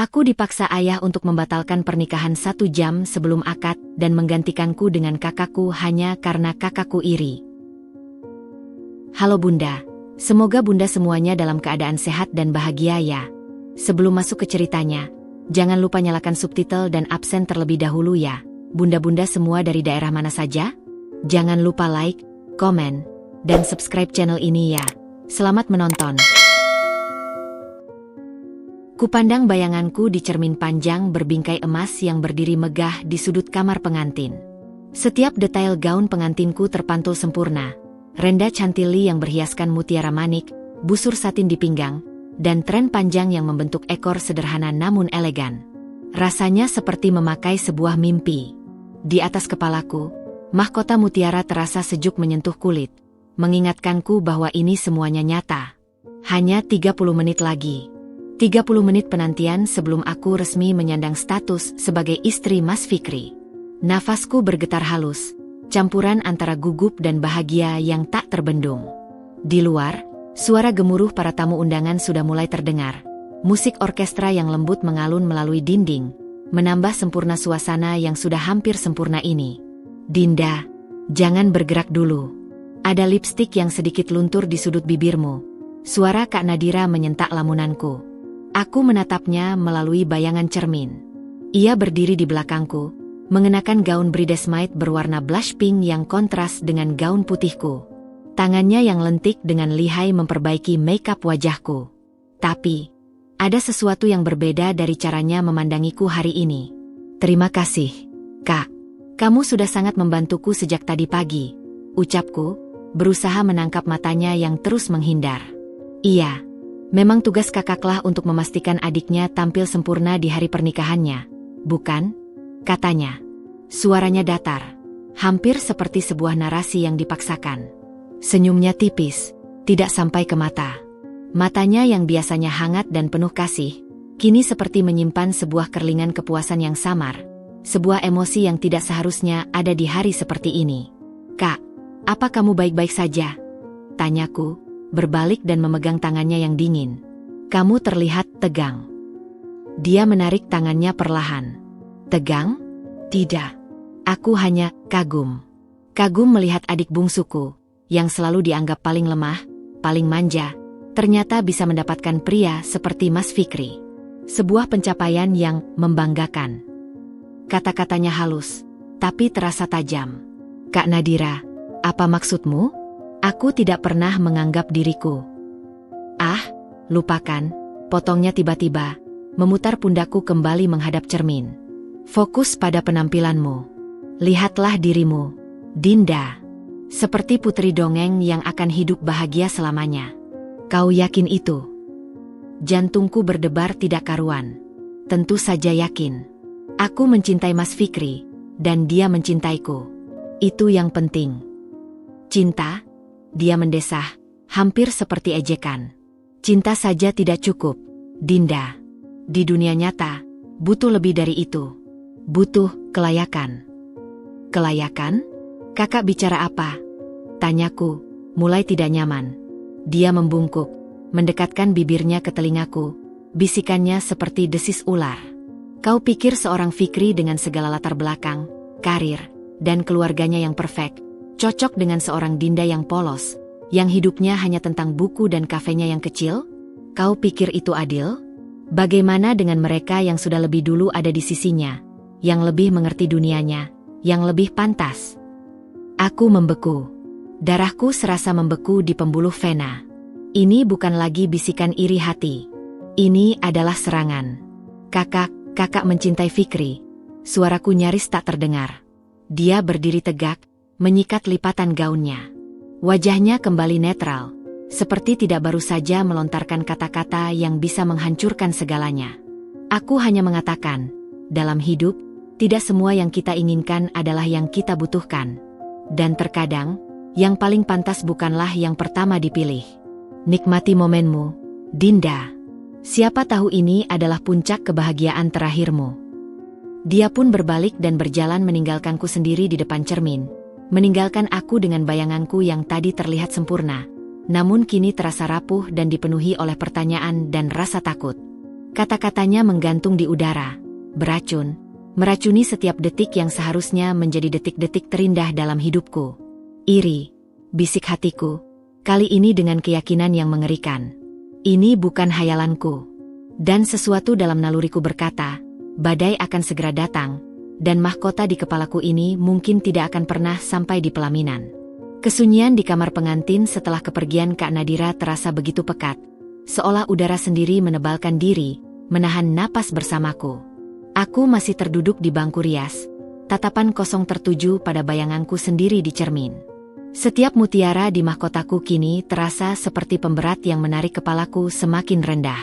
Aku dipaksa ayah untuk membatalkan pernikahan 1 jam sebelum akad dan menggantikanku dengan kakakku hanya karena kakakku iri. Halo Bunda, semoga Bunda semuanya dalam keadaan sehat dan bahagia ya. Sebelum masuk ke ceritanya, jangan lupa nyalakan subtitle dan absen terlebih dahulu ya. Bunda-bunda semua dari daerah mana saja? Jangan lupa like, komen, dan subscribe channel ini ya. Selamat menonton. Kupandang bayanganku di cermin panjang berbingkai emas yang berdiri megah di sudut kamar pengantin. Setiap detail gaun pengantinku terpantul sempurna. Renda cantili yang berhiaskan mutiara manik, busur satin di pinggang, dan tren panjang yang membentuk ekor sederhana namun elegan. Rasanya seperti memakai sebuah mimpi. Di atas kepalaku, mahkota mutiara terasa sejuk menyentuh kulit, mengingatkanku bahwa ini semuanya nyata. Hanya 30 menit lagi. 30 menit penantian sebelum aku resmi menyandang status sebagai istri Mas Fikri. Nafasku bergetar halus, campuran antara gugup dan bahagia yang tak terbendung. Di luar, suara gemuruh para tamu undangan sudah mulai terdengar. Musik orkestra yang lembut mengalun melalui dinding, menambah sempurna suasana yang sudah hampir sempurna ini. Dinda, jangan bergerak dulu. Ada lipstik yang sedikit luntur di sudut bibirmu. Suara Kak Nadira menyentak lamunanku. Aku menatapnya melalui bayangan cermin. Ia berdiri di belakangku, mengenakan gaun bridesmaid berwarna blush pink yang kontras dengan gaun putihku. Tangannya yang lentik dengan lihai memperbaiki makeup wajahku. Tapi, ada sesuatu yang berbeda dari caranya memandangiku hari ini. Terima kasih, Kak. Kamu sudah sangat membantuku sejak tadi pagi, ucapku, berusaha menangkap matanya yang terus menghindar. Iya. Memang tugas kakaklah untuk memastikan adiknya tampil sempurna di hari pernikahannya, bukan? Katanya. Suaranya datar, hampir seperti sebuah narasi yang dipaksakan. Senyumnya tipis, tidak sampai ke mata. Matanya yang biasanya hangat dan penuh kasih, kini seperti menyimpan sebuah kerlingan kepuasan yang samar, sebuah emosi yang tidak seharusnya ada di hari seperti ini. Kak, apa kamu baik-baik saja? Tanyaku, berbalik dan memegang tangannya yang dingin. Kamu terlihat tegang. Dia menarik tangannya perlahan. Tegang? Tidak. Aku hanya kagum. Kagum melihat adik bungsuku, yang selalu dianggap paling lemah, paling manja, ternyata bisa mendapatkan pria seperti Mas Fikri. Sebuah pencapaian yang membanggakan. Kata-katanya halus, tapi terasa tajam. Kak Nadira, apa maksudmu? Aku tidak pernah menganggap diriku. Ah, lupakan, potongnya tiba-tiba, memutar pundakku kembali menghadap cermin. Fokus pada penampilanmu. Lihatlah dirimu, Dinda. Seperti putri dongeng yang akan hidup bahagia selamanya. Kau yakin itu? Jantungku berdebar tidak karuan. Tentu saja yakin. Aku mencintai Mas Fikri, dan dia mencintaiku. Itu yang penting. Cinta? Dia mendesah, hampir seperti ejekan. Cinta saja tidak cukup, Dinda. Di dunia nyata, butuh lebih dari itu. Butuh kelayakan. Kelayakan? Kakak bicara apa? Tanyaku, mulai tidak nyaman. Dia membungkuk, mendekatkan bibirnya ke telingaku. Bisikannya seperti desis ular. Kau pikir seorang Fikri dengan segala latar belakang, karir, dan keluarganya yang perfect, cocok dengan seorang Dinda yang polos, yang hidupnya hanya tentang buku dan kafenya yang kecil? Kau pikir itu adil? Bagaimana dengan mereka yang sudah lebih dulu ada di sisinya, yang lebih mengerti dunianya, yang lebih pantas? Aku membeku. Darahku serasa membeku di pembuluh vena. Ini bukan lagi bisikan iri hati. Ini adalah serangan. Kakak mencintai Fikri. Suaraku nyaris tak terdengar. Dia berdiri tegak, menyikat lipatan gaunnya. Wajahnya kembali netral, seperti tidak baru saja melontarkan kata-kata yang bisa menghancurkan segalanya. Aku hanya mengatakan, dalam hidup, tidak semua yang kita inginkan adalah yang kita butuhkan. Dan terkadang, yang paling pantas bukanlah yang pertama dipilih. Nikmati momenmu, Dinda. Siapa tahu ini adalah puncak kebahagiaan terakhirmu. Dia pun berbalik dan berjalan meninggalkanku sendiri di depan cermin. Meninggalkan aku dengan bayanganku yang tadi terlihat sempurna, namun kini terasa rapuh dan dipenuhi oleh pertanyaan dan rasa takut. Kata-katanya menggantung di udara, beracun, meracuni setiap detik yang seharusnya menjadi detik-detik terindah dalam hidupku. Iri, bisik hatiku, kali ini dengan keyakinan yang mengerikan. Ini bukan hayalanku. Dan sesuatu dalam naluriku berkata, badai akan segera datang, dan mahkota di kepalaku ini mungkin tidak akan pernah sampai di pelaminan. Kesunyian di kamar pengantin setelah kepergian Kak Nadira terasa begitu pekat, seolah udara sendiri menebalkan diri, menahan napas bersamaku. Aku masih terduduk di bangku rias, tatapan kosong tertuju pada bayanganku sendiri di cermin. Setiap mutiara di mahkotaku kini terasa seperti pemberat yang menarik kepalaku semakin rendah.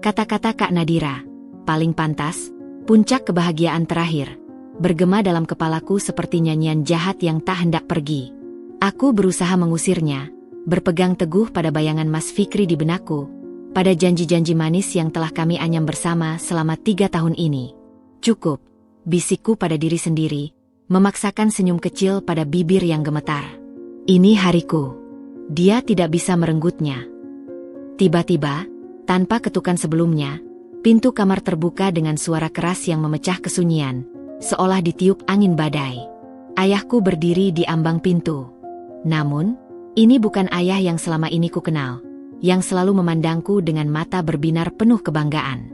Kata-kata Kak Nadira, paling pantas, puncak kebahagiaan terakhir, bergema dalam kepalaku seperti nyanyian jahat yang tak hendak pergi. Aku berusaha mengusirnya, berpegang teguh pada bayangan Mas Fikri di benakku, pada janji-janji manis yang telah kami anyam bersama selama 3 tahun ini. Cukup, bisikku pada diri sendiri, memaksakan senyum kecil pada bibir yang gemetar. Ini hariku. Dia tidak bisa merenggutnya. Tiba-tiba, tanpa ketukan sebelumnya, pintu kamar terbuka dengan suara keras yang memecah kesunyian, seolah ditiup angin badai. Ayahku berdiri di ambang pintu. Namun, ini bukan ayah yang selama ini ku kenal, yang selalu memandangku dengan mata berbinar penuh kebanggaan.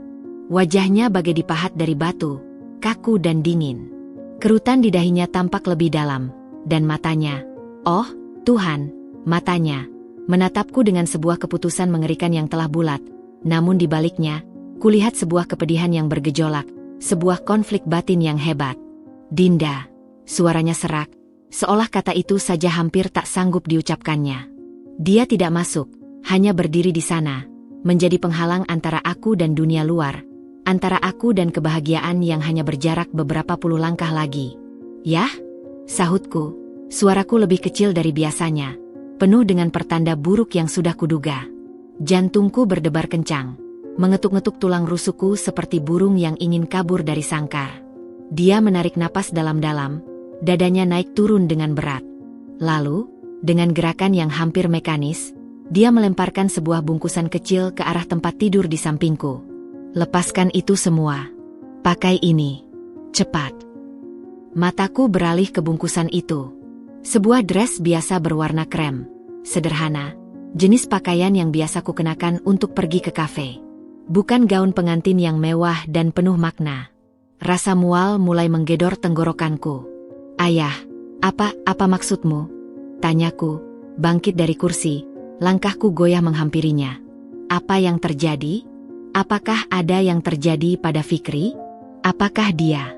Wajahnya bagai dipahat dari batu, kaku dan dingin. Kerutan di dahinya tampak lebih dalam, dan matanya, oh Tuhan, matanya, menatapku dengan sebuah keputusan mengerikan yang telah bulat, namun di baliknya, kulihat sebuah kepedihan yang bergejolak, sebuah konflik batin yang hebat. Dinda, suaranya serak, seolah kata itu saja hampir tak sanggup diucapkannya. Dia tidak masuk, hanya berdiri di sana, menjadi penghalang antara aku dan dunia luar, antara aku dan kebahagiaan yang hanya berjarak beberapa puluh langkah lagi. Yah, sahutku, suaraku lebih kecil dari biasanya, penuh dengan pertanda buruk yang sudah kuduga. Jantungku berdebar kencang, mengetuk-ngetuk tulang rusukku seperti burung yang ingin kabur dari sangkar. Dia menarik napas dalam-dalam, dadanya naik turun dengan berat. Lalu, dengan gerakan yang hampir mekanis, dia melemparkan sebuah bungkusan kecil ke arah tempat tidur di sampingku. Lepaskan itu semua. Pakai ini. Cepat. Mataku beralih ke bungkusan itu. Sebuah dress biasa berwarna krem. Sederhana. Jenis pakaian yang biasa ku kenakan untuk pergi ke kafe. Bukan gaun pengantin yang mewah dan penuh makna. Rasa mual mulai menggedor tenggorokanku. Ayah, apa maksudmu? Tanyaku, bangkit dari kursi, langkahku goyah menghampirinya. Apa yang terjadi? Apakah ada yang terjadi pada Fikri? Apakah dia?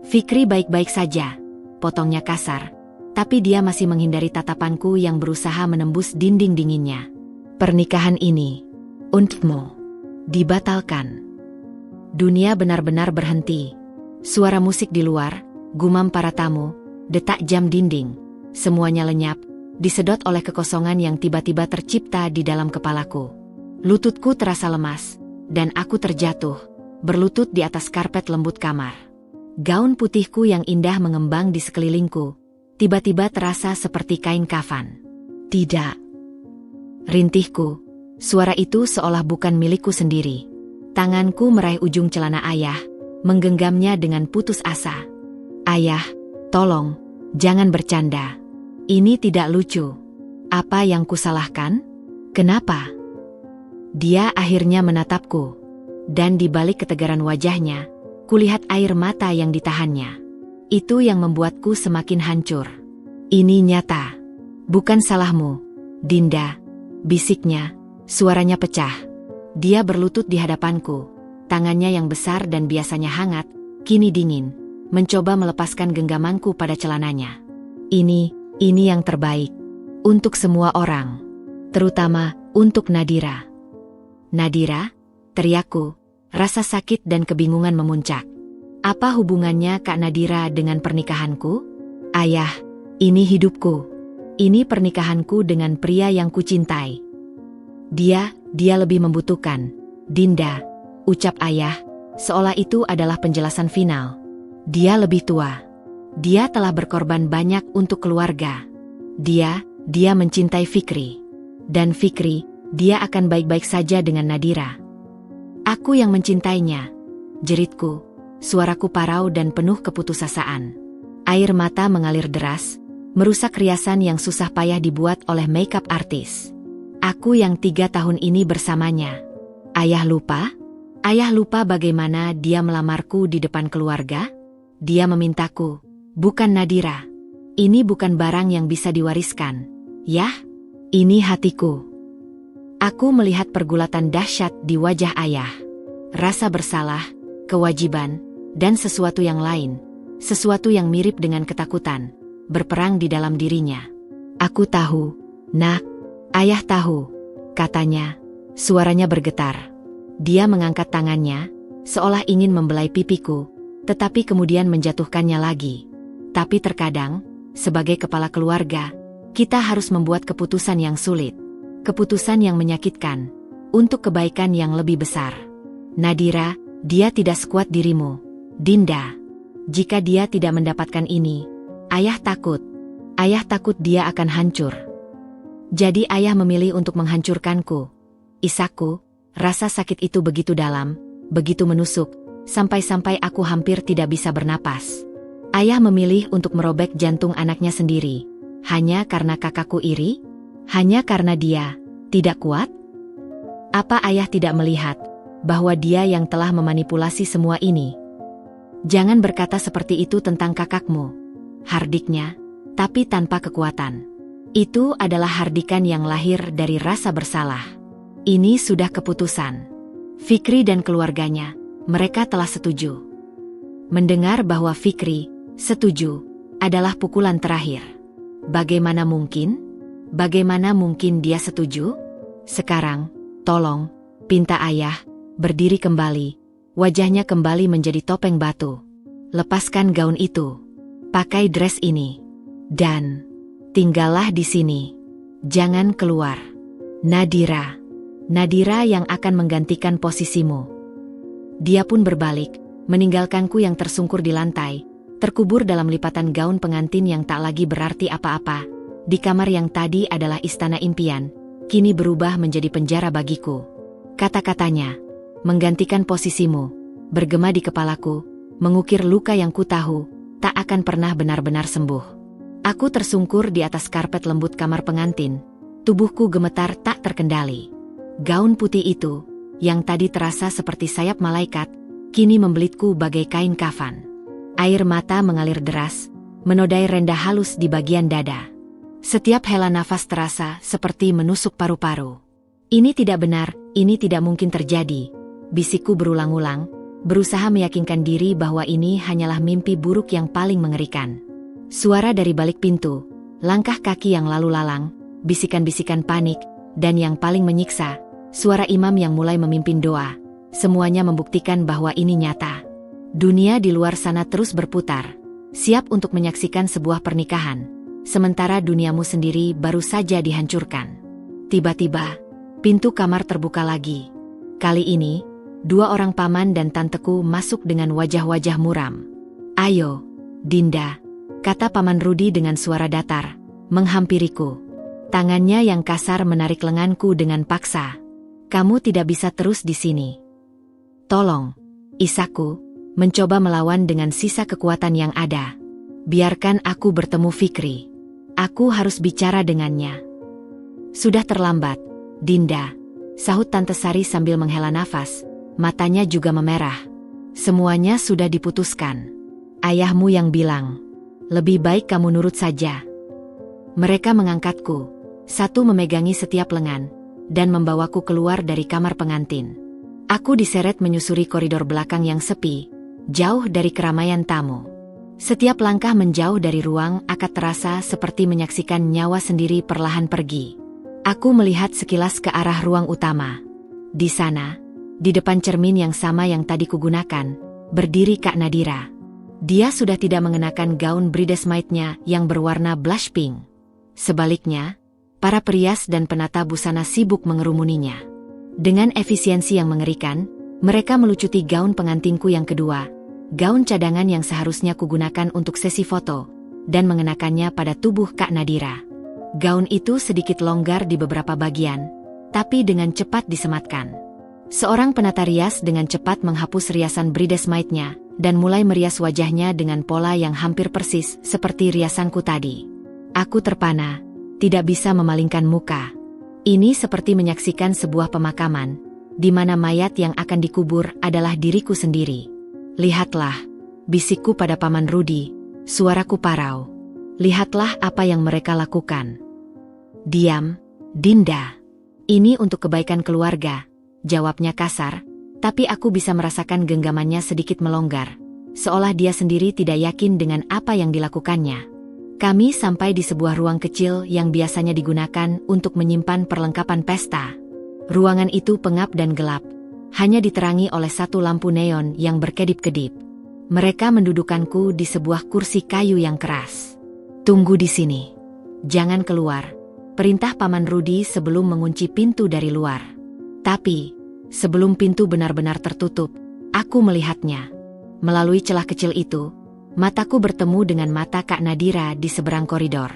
Fikri baik-baik saja, potongnya kasar, tapi dia masih menghindari tatapanku yang berusaha menembus dinding dinginnya. Pernikahan ini, untukmu, dibatalkan. Dunia benar-benar berhenti. Suara musik di luar, gumam para tamu, detak jam dinding, semuanya lenyap, disedot oleh kekosongan yang tiba-tiba tercipta di dalam kepalaku. Lututku terasa lemas, dan aku terjatuh, berlutut di atas karpet lembut kamar. Gaun putihku yang indah mengembang di sekelilingku, tiba-tiba terasa seperti kain kafan. Tidak. Rintihku, suara itu seolah bukan milikku sendiri. Tanganku meraih ujung celana ayah, menggenggamnya dengan putus asa. Ayah, tolong, jangan bercanda. Ini tidak lucu. Apa yang kusalahkan? Kenapa? Dia akhirnya menatapku, dan di balik ketegaran wajahnya, kulihat air mata yang ditahannya. Itu yang membuatku semakin hancur. Ini nyata. Bukan salahmu, Dinda, bisiknya, suaranya pecah. Dia berlutut di hadapanku, tangannya yang besar dan biasanya hangat, kini dingin, mencoba melepaskan genggamanku pada celananya. Ini yang terbaik. Untuk semua orang. Terutama, untuk Nadira. Nadira, teriakku, rasa sakit dan kebingungan memuncak. Apa hubungannya Kak Nadira dengan pernikahanku? Ayah, ini hidupku. Ini pernikahanku dengan pria yang kucintai. Dia lebih membutuhkan. Dinda, ucap ayah, seolah itu adalah penjelasan final. Dia lebih tua. Dia telah berkorban banyak untuk keluarga. Dia mencintai Fikri. Dan Fikri, dia akan baik-baik saja dengan Nadira. Aku yang mencintainya. Jeritku, suaraku parau dan penuh keputusasaan. Air mata mengalir deras, merusak riasan yang susah payah dibuat oleh makeup artis. Aku yang 3 tahun ini bersamanya. Ayah lupa? Ayah lupa bagaimana dia melamarku di depan keluarga? Dia memintaku, bukan Nadira. Ini bukan barang yang bisa diwariskan. Yah, ini hatiku. Aku melihat pergulatan dahsyat di wajah ayah. Rasa bersalah, kewajiban, dan sesuatu yang lain. Sesuatu yang mirip dengan ketakutan, berperang di dalam dirinya. Aku tahu, nak. Ayah tahu, katanya. Suaranya bergetar. Dia mengangkat tangannya, seolah ingin membelai pipiku, tetapi kemudian menjatuhkannya lagi. Tapi terkadang, sebagai kepala keluarga, kita harus membuat keputusan yang sulit. Keputusan yang menyakitkan, untuk kebaikan yang lebih besar. Nadira, dia tidak sekuat dirimu. Dinda, jika dia tidak mendapatkan ini, ayah takut. Ayah takut dia akan hancur. Jadi ayah memilih untuk menghancurkanku. Isakku, rasa sakit itu begitu dalam, begitu menusuk, sampai-sampai aku hampir tidak bisa bernapas. Ayah memilih untuk merobek jantung anaknya sendiri, hanya karena kakakku iri? Hanya karena dia tidak kuat? Apa ayah tidak melihat bahwa dia yang telah memanipulasi semua ini? Jangan berkata seperti itu tentang kakakmu, hardiknya, tapi tanpa kekuatan. Itu adalah hardikan yang lahir dari rasa bersalah. Ini sudah keputusan. Fikri dan keluarganya, mereka telah setuju. Mendengar bahwa Fikri setuju adalah pukulan terakhir. Bagaimana mungkin? Bagaimana mungkin dia setuju? Sekarang, tolong, pinta ayah, berdiri kembali. Wajahnya kembali menjadi topeng batu. Lepaskan gaun itu. Pakai dress ini. Dan tinggallah di sini. Jangan keluar. Nadira. Nadira yang akan menggantikan posisimu. Dia pun berbalik, meninggalkanku yang tersungkur di lantai, terkubur dalam lipatan gaun pengantin yang tak lagi berarti apa-apa. Di kamar yang tadi adalah istana impian, kini berubah menjadi penjara bagiku. Kata-katanya, menggantikan posisimu, bergema di kepalaku, mengukir luka yang ku tahu, tak akan pernah benar-benar sembuh. Aku tersungkur di atas karpet lembut kamar pengantin, tubuhku gemetar tak terkendali. Gaun putih itu, yang tadi terasa seperti sayap malaikat, kini membelitku bagai kain kafan. Air mata mengalir deras, menodai renda halus di bagian dada. Setiap hela nafas terasa seperti menusuk paru-paru. Ini tidak benar, ini tidak mungkin terjadi. Bisikku berulang-ulang, berusaha meyakinkan diri bahwa ini hanyalah mimpi buruk yang paling mengerikan. Suara dari balik pintu, langkah kaki yang lalu lalang, bisikan-bisikan panik, dan yang paling menyiksa, suara imam yang mulai memimpin doa, semuanya membuktikan bahwa ini nyata. Dunia di luar sana terus berputar, siap untuk menyaksikan sebuah pernikahan, sementara duniamu sendiri baru saja dihancurkan. Tiba-tiba, pintu kamar terbuka lagi. Kali ini, 2 orang paman dan tanteku masuk dengan wajah-wajah muram. "Ayo, Dinda," kata Paman Rudi dengan suara datar, menghampiriku. Tangannya yang kasar menarik lenganku dengan paksa. "Kamu tidak bisa terus di sini. Tolong," isakku, mencoba melawan dengan sisa kekuatan yang ada. "Biarkan aku bertemu Fikri. Aku harus bicara dengannya." "Sudah terlambat, Dinda," sahut Tante Sari sambil menghela nafas, matanya juga memerah. "Semuanya sudah diputuskan. Ayahmu yang bilang, lebih baik kamu nurut saja." Mereka mengangkatku, satu memegangi setiap lengan, dan membawaku keluar dari kamar pengantin. Aku diseret menyusuri koridor belakang yang sepi, jauh dari keramaian tamu. Setiap langkah menjauh dari ruang akad terasa seperti menyaksikan nyawa sendiri perlahan pergi. Aku melihat sekilas ke arah ruang utama. Di sana, di depan cermin yang sama yang tadi kugunakan, berdiri Kak Nadira. Dia sudah tidak mengenakan gaun bridesmaid-nya yang berwarna blush pink. Sebaliknya, para perias dan penata busana sibuk mengerumuninya. Dengan efisiensi yang mengerikan, mereka melucuti gaun pengantinku yang kedua, gaun cadangan yang seharusnya kugunakan untuk sesi foto, dan mengenakannya pada tubuh Kak Nadira. Gaun itu sedikit longgar di beberapa bagian, tapi dengan cepat disematkan. Seorang penata rias dengan cepat menghapus riasan bridesmaid-nya dan mulai merias wajahnya dengan pola yang hampir persis seperti riasanku tadi. Aku terpana, tidak bisa memalingkan muka. Ini seperti menyaksikan sebuah pemakaman, di mana mayat yang akan dikubur adalah diriku sendiri. Lihatlah, bisikku pada Paman Rudi, suaraku parau. Lihatlah apa yang mereka lakukan. Diam, Dinda. Ini untuk kebaikan keluarga, jawabnya kasar, tapi aku bisa merasakan genggamannya sedikit melonggar, seolah dia sendiri tidak yakin dengan apa yang dilakukannya. Kami sampai di sebuah ruang kecil yang biasanya digunakan untuk menyimpan perlengkapan pesta. Ruangan itu pengap dan gelap, hanya diterangi oleh satu lampu neon yang berkedip-kedip. Mereka mendudukanku di sebuah kursi kayu yang keras. Tunggu di sini. Jangan keluar, perintah Paman Rudi sebelum mengunci pintu dari luar. Tapi, sebelum pintu benar-benar tertutup, aku melihatnya. Melalui celah kecil itu, mataku bertemu dengan mata Kak Nadira di seberang koridor.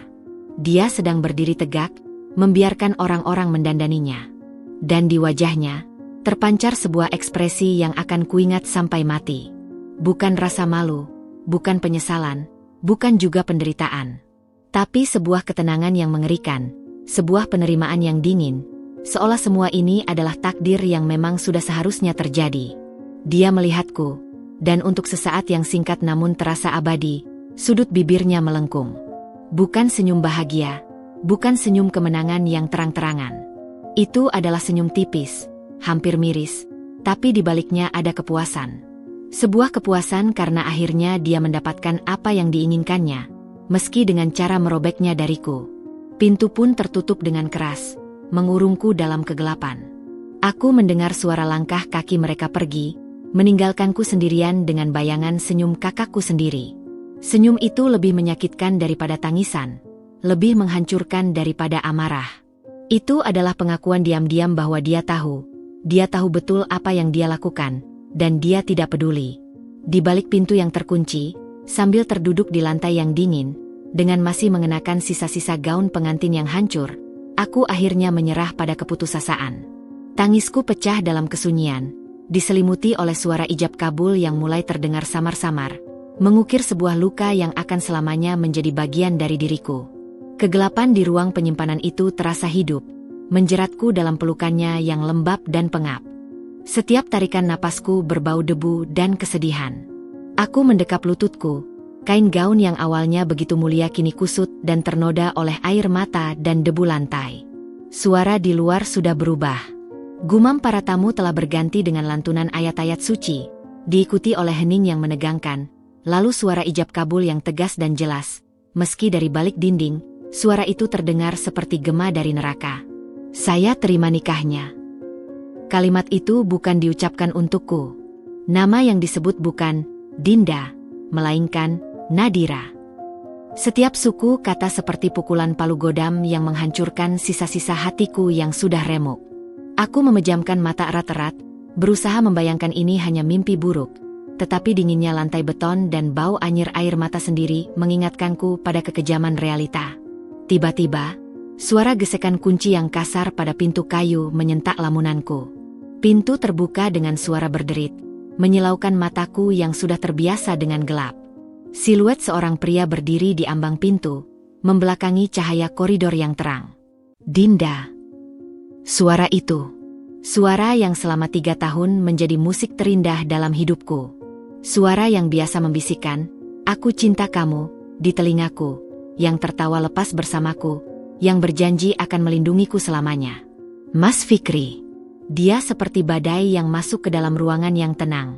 Dia sedang berdiri tegak, membiarkan orang-orang mendandaninya. Dan di wajahnya, terpancar sebuah ekspresi yang akan kuingat sampai mati. Bukan rasa malu, bukan penyesalan, bukan juga penderitaan. Tapi sebuah ketenangan yang mengerikan, sebuah penerimaan yang dingin, seolah semua ini adalah takdir yang memang sudah seharusnya terjadi. Dia melihatku, dan untuk sesaat yang singkat namun terasa abadi, sudut bibirnya melengkung. Bukan senyum bahagia, bukan senyum kemenangan yang terang-terangan. Itu adalah senyum tipis, hampir miris, tapi di baliknya ada kepuasan. Sebuah kepuasan karena akhirnya dia mendapatkan apa yang diinginkannya, meski dengan cara merobeknya dariku. Pintu pun tertutup dengan keras, mengurungku dalam kegelapan. Aku mendengar suara langkah kaki mereka pergi, meninggalkanku sendirian dengan bayangan senyum kakakku sendiri. Senyum itu lebih menyakitkan daripada tangisan, lebih menghancurkan daripada amarah. Itu adalah pengakuan diam-diam bahwa dia tahu betul apa yang dia lakukan, dan dia tidak peduli. Di balik pintu yang terkunci, sambil terduduk di lantai yang dingin, dengan masih mengenakan sisa-sisa gaun pengantin yang hancur, aku akhirnya menyerah pada keputusasaan. Tangisku pecah dalam kesunyian, diselimuti oleh suara ijab kabul yang mulai terdengar samar-samar, mengukir sebuah luka yang akan selamanya menjadi bagian dari diriku. Kegelapan di ruang penyimpanan itu terasa hidup, menjeratku dalam pelukannya yang lembab dan pengap. Setiap tarikan napasku berbau debu dan kesedihan. Aku mendekap lututku, kain gaun yang awalnya begitu mulia kini kusut dan ternoda oleh air mata dan debu lantai. Suara di luar sudah berubah. Gumam para tamu telah berganti dengan lantunan ayat-ayat suci, diikuti oleh hening yang menegangkan, lalu suara ijab kabul yang tegas dan jelas. Meski dari balik dinding, suara itu terdengar seperti gema dari neraka. Saya terima nikahnya. Kalimat itu bukan diucapkan untukku. Nama yang disebut bukan Dinda, melainkan Nadira. Setiap suku kata seperti pukulan palu godam yang menghancurkan sisa-sisa hatiku yang sudah remuk. Aku memejamkan mata erat-erat, berusaha membayangkan ini hanya mimpi buruk. Tetapi dinginnya lantai beton dan bau anyir air mata sendiri mengingatkanku pada kekejaman realita. Tiba-tiba, suara gesekan kunci yang kasar pada pintu kayu menyentak lamunanku. Pintu terbuka dengan suara berderit, menyilaukan mataku yang sudah terbiasa dengan gelap. Siluet seorang pria berdiri di ambang pintu, membelakangi cahaya koridor yang terang. Dinda. Suara itu. Suara yang selama 3 tahun menjadi musik terindah dalam hidupku. Suara yang biasa membisikkan, "Aku cinta kamu," di telingaku, yang tertawa lepas bersamaku, yang berjanji akan melindungiku selamanya. Mas Fikri. Dia seperti badai yang masuk ke dalam ruangan yang tenang.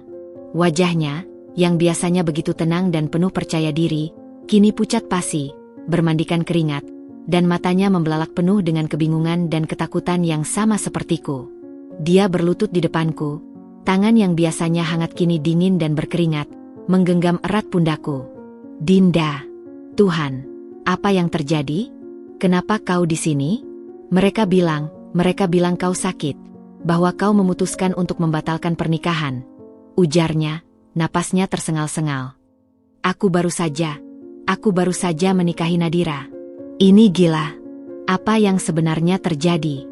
Wajahnya, yang biasanya begitu tenang dan penuh percaya diri, kini pucat pasi, bermandikan keringat, dan matanya membelalak penuh dengan kebingungan dan ketakutan yang sama sepertiku. Dia berlutut di depanku, tangan yang biasanya hangat kini dingin dan berkeringat, menggenggam erat pundakku. Dinda. Tuhan. Apa yang terjadi? Kenapa kau di sini? Mereka bilang kau sakit, bahwa kau memutuskan untuk membatalkan pernikahan. Ujarnya, napasnya tersengal-sengal. Aku baru saja menikahi Nadira. Ini gila. Apa yang sebenarnya terjadi?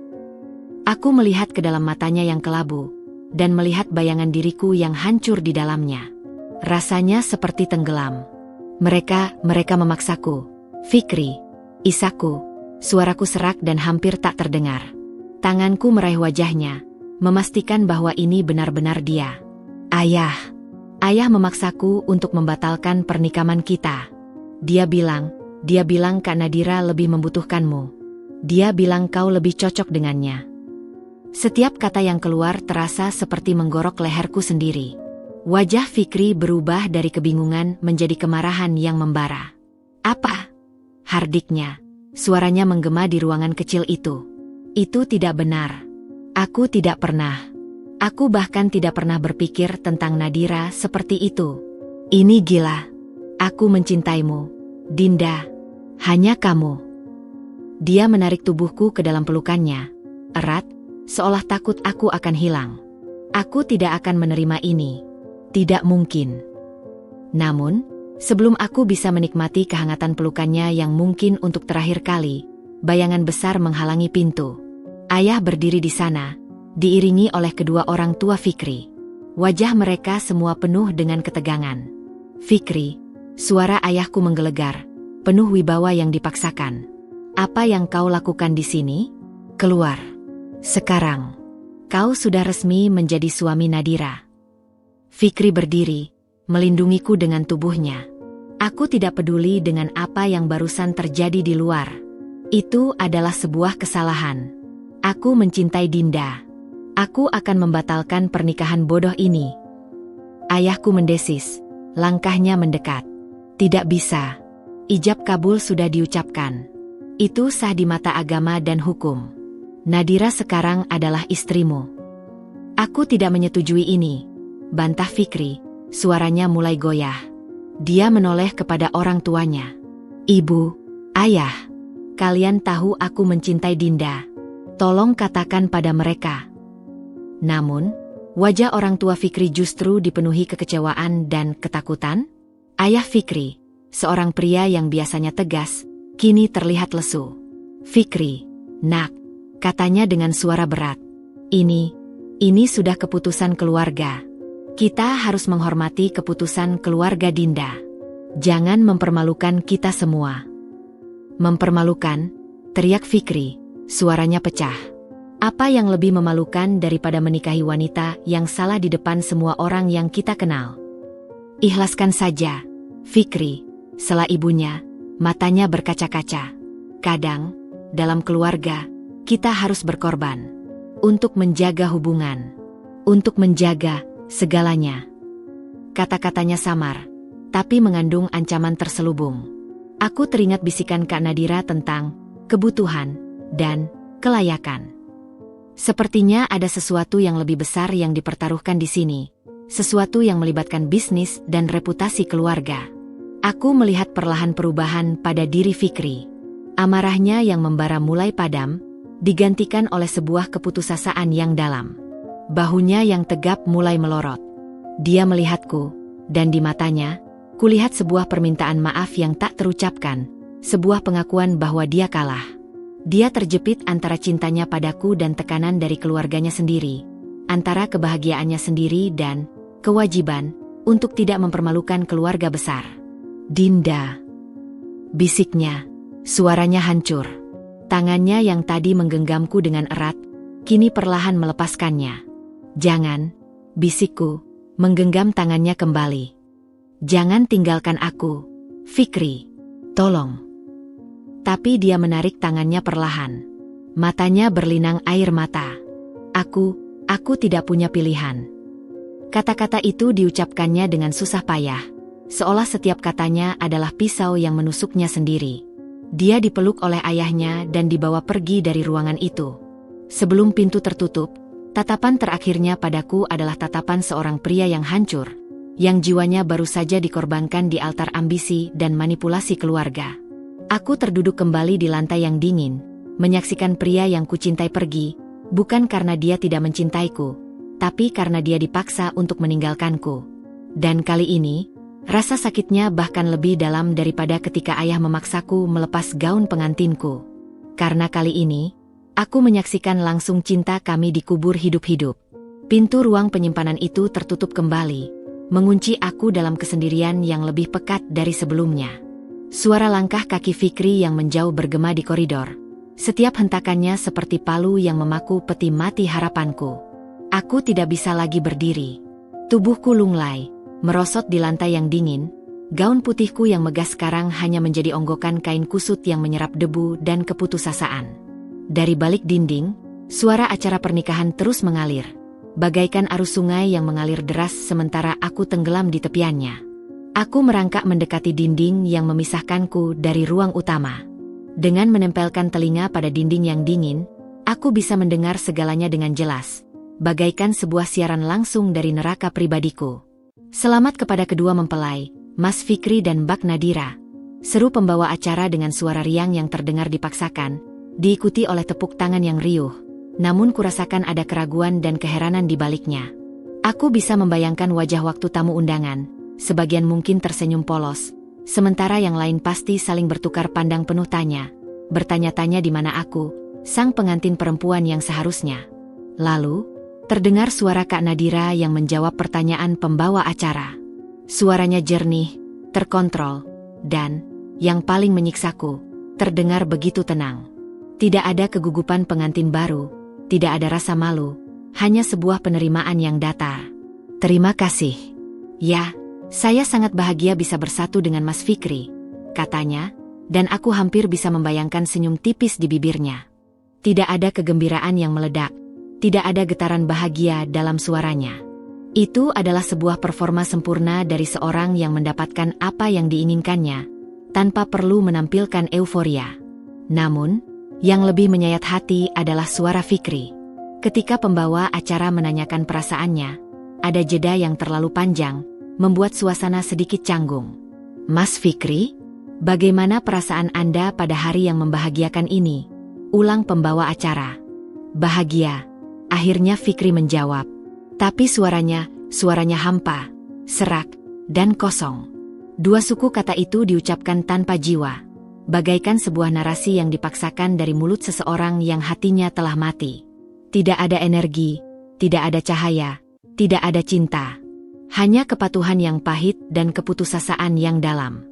Aku melihat ke dalam matanya yang kelabu, dan melihat bayangan diriku yang hancur di dalamnya. Rasanya seperti tenggelam. Mereka memaksaku. Fikri, Isaku, suaraku serak dan hampir tak terdengar. Tanganku meraih wajahnya, memastikan bahwa ini benar-benar dia. Ayah memaksaku untuk membatalkan pernikahan kita. Dia bilang Kak Nadira lebih membutuhkanmu. Dia bilang kau lebih cocok dengannya. Setiap kata yang keluar terasa seperti menggorok leherku sendiri. Wajah Fikri berubah dari kebingungan menjadi kemarahan yang membara. Apa? Hardiknya. Suaranya menggema di ruangan kecil itu. Itu tidak benar. Aku bahkan tidak pernah berpikir tentang Nadira seperti itu. Ini gila. Aku mencintaimu, Dinda. Hanya kamu. Dia menarik tubuhku ke dalam pelukannya. Erat, seolah takut aku akan hilang. Aku tidak akan menerima ini. Tidak mungkin. Namun, sebelum aku bisa menikmati kehangatan pelukannya yang mungkin untuk terakhir kali, bayangan besar menghalangi pintu. Ayah berdiri di sana, diiringi oleh kedua orang tua Fikri. Wajah mereka semua penuh dengan ketegangan. Fikri, suara ayahku menggelegar, penuh wibawa yang dipaksakan. Apa yang kau lakukan di sini? Keluar. Sekarang, kau sudah resmi menjadi suami Nadira. Fikri berdiri, melindungiku dengan tubuhnya. Aku tidak peduli dengan apa yang barusan terjadi di luar. Itu adalah sebuah kesalahan. Aku mencintai Dinda. Aku akan membatalkan pernikahan bodoh ini. Ayahku mendesis, langkahnya mendekat. Tidak bisa. Ijab kabul sudah diucapkan. Itu sah di mata agama dan hukum. Nadira sekarang adalah istrimu. Aku tidak menyetujui ini, bantah Fikri, suaranya mulai goyah. Dia menoleh kepada orang tuanya. Ibu, ayah, kalian tahu aku mencintai Dinda. Tolong katakan pada mereka. Namun, wajah orang tua Fikri justru dipenuhi kekecewaan dan ketakutan. Ayah Fikri, seorang pria yang biasanya tegas, kini terlihat lesu. Fikri, nak, katanya dengan suara berat. Ini sudah keputusan keluarga. Kita harus menghormati keputusan keluarga Dinda. Jangan mempermalukan kita semua. Mempermalukan? Teriak Fikri, suaranya pecah. Apa yang lebih memalukan daripada menikahi wanita yang salah di depan semua orang yang kita kenal? Ikhlaskan saja, Fikri, sela ibunya, matanya berkaca-kaca. Kadang, dalam keluarga, kita harus berkorban untuk menjaga hubungan, untuk menjaga segalanya. Kata-katanya samar, tapi mengandung ancaman terselubung. Aku teringat bisikan Kak Nadira tentang kebutuhan dan kelayakan. Sepertinya ada sesuatu yang lebih besar yang dipertaruhkan di sini, sesuatu yang melibatkan bisnis dan reputasi keluarga. Aku melihat perlahan perubahan pada diri Fikri. Amarahnya yang membara mulai padam, digantikan oleh sebuah keputusasaan yang dalam. Bahunya yang tegap mulai melorot. Dia melihatku, dan di matanya, kulihat sebuah permintaan maaf yang tak terucapkan, sebuah pengakuan bahwa dia kalah. Dia terjepit antara cintanya padaku dan tekanan dari keluarganya sendiri, antara kebahagiaannya sendiri dan kewajiban untuk tidak mempermalukan keluarga besar. Dinda, bisiknya, suaranya hancur. Tangannya yang tadi menggenggamku dengan erat, kini perlahan melepaskannya. Jangan, bisikku, menggenggam tangannya kembali. Jangan tinggalkan aku, Fikri. Tolong. Tapi dia menarik tangannya perlahan. Matanya berlinang air mata. Aku tidak punya pilihan. Kata-kata itu diucapkannya dengan susah payah, seolah setiap katanya adalah pisau yang menusuknya sendiri. Dia dipeluk oleh ayahnya dan dibawa pergi dari ruangan itu. Sebelum pintu tertutup, tatapan terakhirnya padaku adalah tatapan seorang pria yang hancur, yang jiwanya baru saja dikorbankan di altar ambisi dan manipulasi keluarga. Aku terduduk kembali di lantai yang dingin, menyaksikan pria yang kucintai pergi, bukan karena dia tidak mencintaiku, tapi karena dia dipaksa untuk meninggalkanku. Dan kali ini, rasa sakitnya bahkan lebih dalam daripada ketika ayah memaksaku melepas gaun pengantinku. Karena kali ini, aku menyaksikan langsung cinta kami dikubur hidup-hidup. Pintu ruang penyimpanan itu tertutup kembali, mengunci aku dalam kesendirian yang lebih pekat dari sebelumnya. Suara langkah kaki Fikri yang menjauh bergema di koridor. Setiap hentakannya seperti palu yang memaku peti mati harapanku. Aku tidak bisa lagi berdiri. Tubuhku lunglai, merosot di lantai yang dingin. Gaun putihku yang megah sekarang hanya menjadi onggokan kain kusut yang menyerap debu dan keputusasaan. Dari balik dinding, suara acara pernikahan terus mengalir, bagaikan arus sungai yang mengalir deras sementara aku tenggelam di tepiannya. Aku merangkak mendekati dinding yang memisahkanku dari ruang utama. Dengan menempelkan telinga pada dinding yang dingin, aku bisa mendengar segalanya dengan jelas, bagaikan sebuah siaran langsung dari neraka pribadiku. Selamat kepada kedua mempelai, Mas Fikri dan Mbak Nadira. Seru pembawa acara dengan suara riang yang terdengar dipaksakan, diikuti oleh tepuk tangan yang riuh. Namun kurasakan ada keraguan dan keheranan di baliknya. Aku bisa membayangkan wajah waktu tamu undangan, sebagian mungkin tersenyum polos, sementara yang lain pasti saling bertukar pandang penuh tanya, bertanya-tanya di mana aku, sang pengantin perempuan yang seharusnya. Lalu, terdengar suara Kak Nadira yang menjawab pertanyaan pembawa acara. Suaranya jernih, terkontrol, dan, yang paling menyiksaku, terdengar begitu tenang. Tidak ada kegugupan pengantin baru, tidak ada rasa malu, hanya sebuah penerimaan yang datar. Terima kasih. Ya, saya sangat bahagia bisa bersatu dengan Mas Fikri, katanya, dan aku hampir bisa membayangkan senyum tipis di bibirnya. Tidak ada kegembiraan yang meledak, tidak ada getaran bahagia dalam suaranya. Itu adalah sebuah performa sempurna dari seorang yang mendapatkan apa yang diinginkannya, tanpa perlu menampilkan euforia. Namun, yang lebih menyayat hati adalah suara Fikri. Ketika pembawa acara menanyakan perasaannya, ada jeda yang terlalu panjang, membuat suasana sedikit canggung. Mas Fikri, bagaimana perasaan Anda pada hari yang membahagiakan ini? Ulang pembawa acara. Bahagia, akhirnya Fikri menjawab. Tapi suaranya hampa, serak, dan kosong. Dua suku kata itu diucapkan tanpa jiwa, bagaikan sebuah narasi yang dipaksakan dari mulut seseorang yang hatinya telah mati. Tidak ada energi, tidak ada cahaya, tidak ada cinta. Hanya kepatuhan yang pahit dan keputusasaan yang dalam.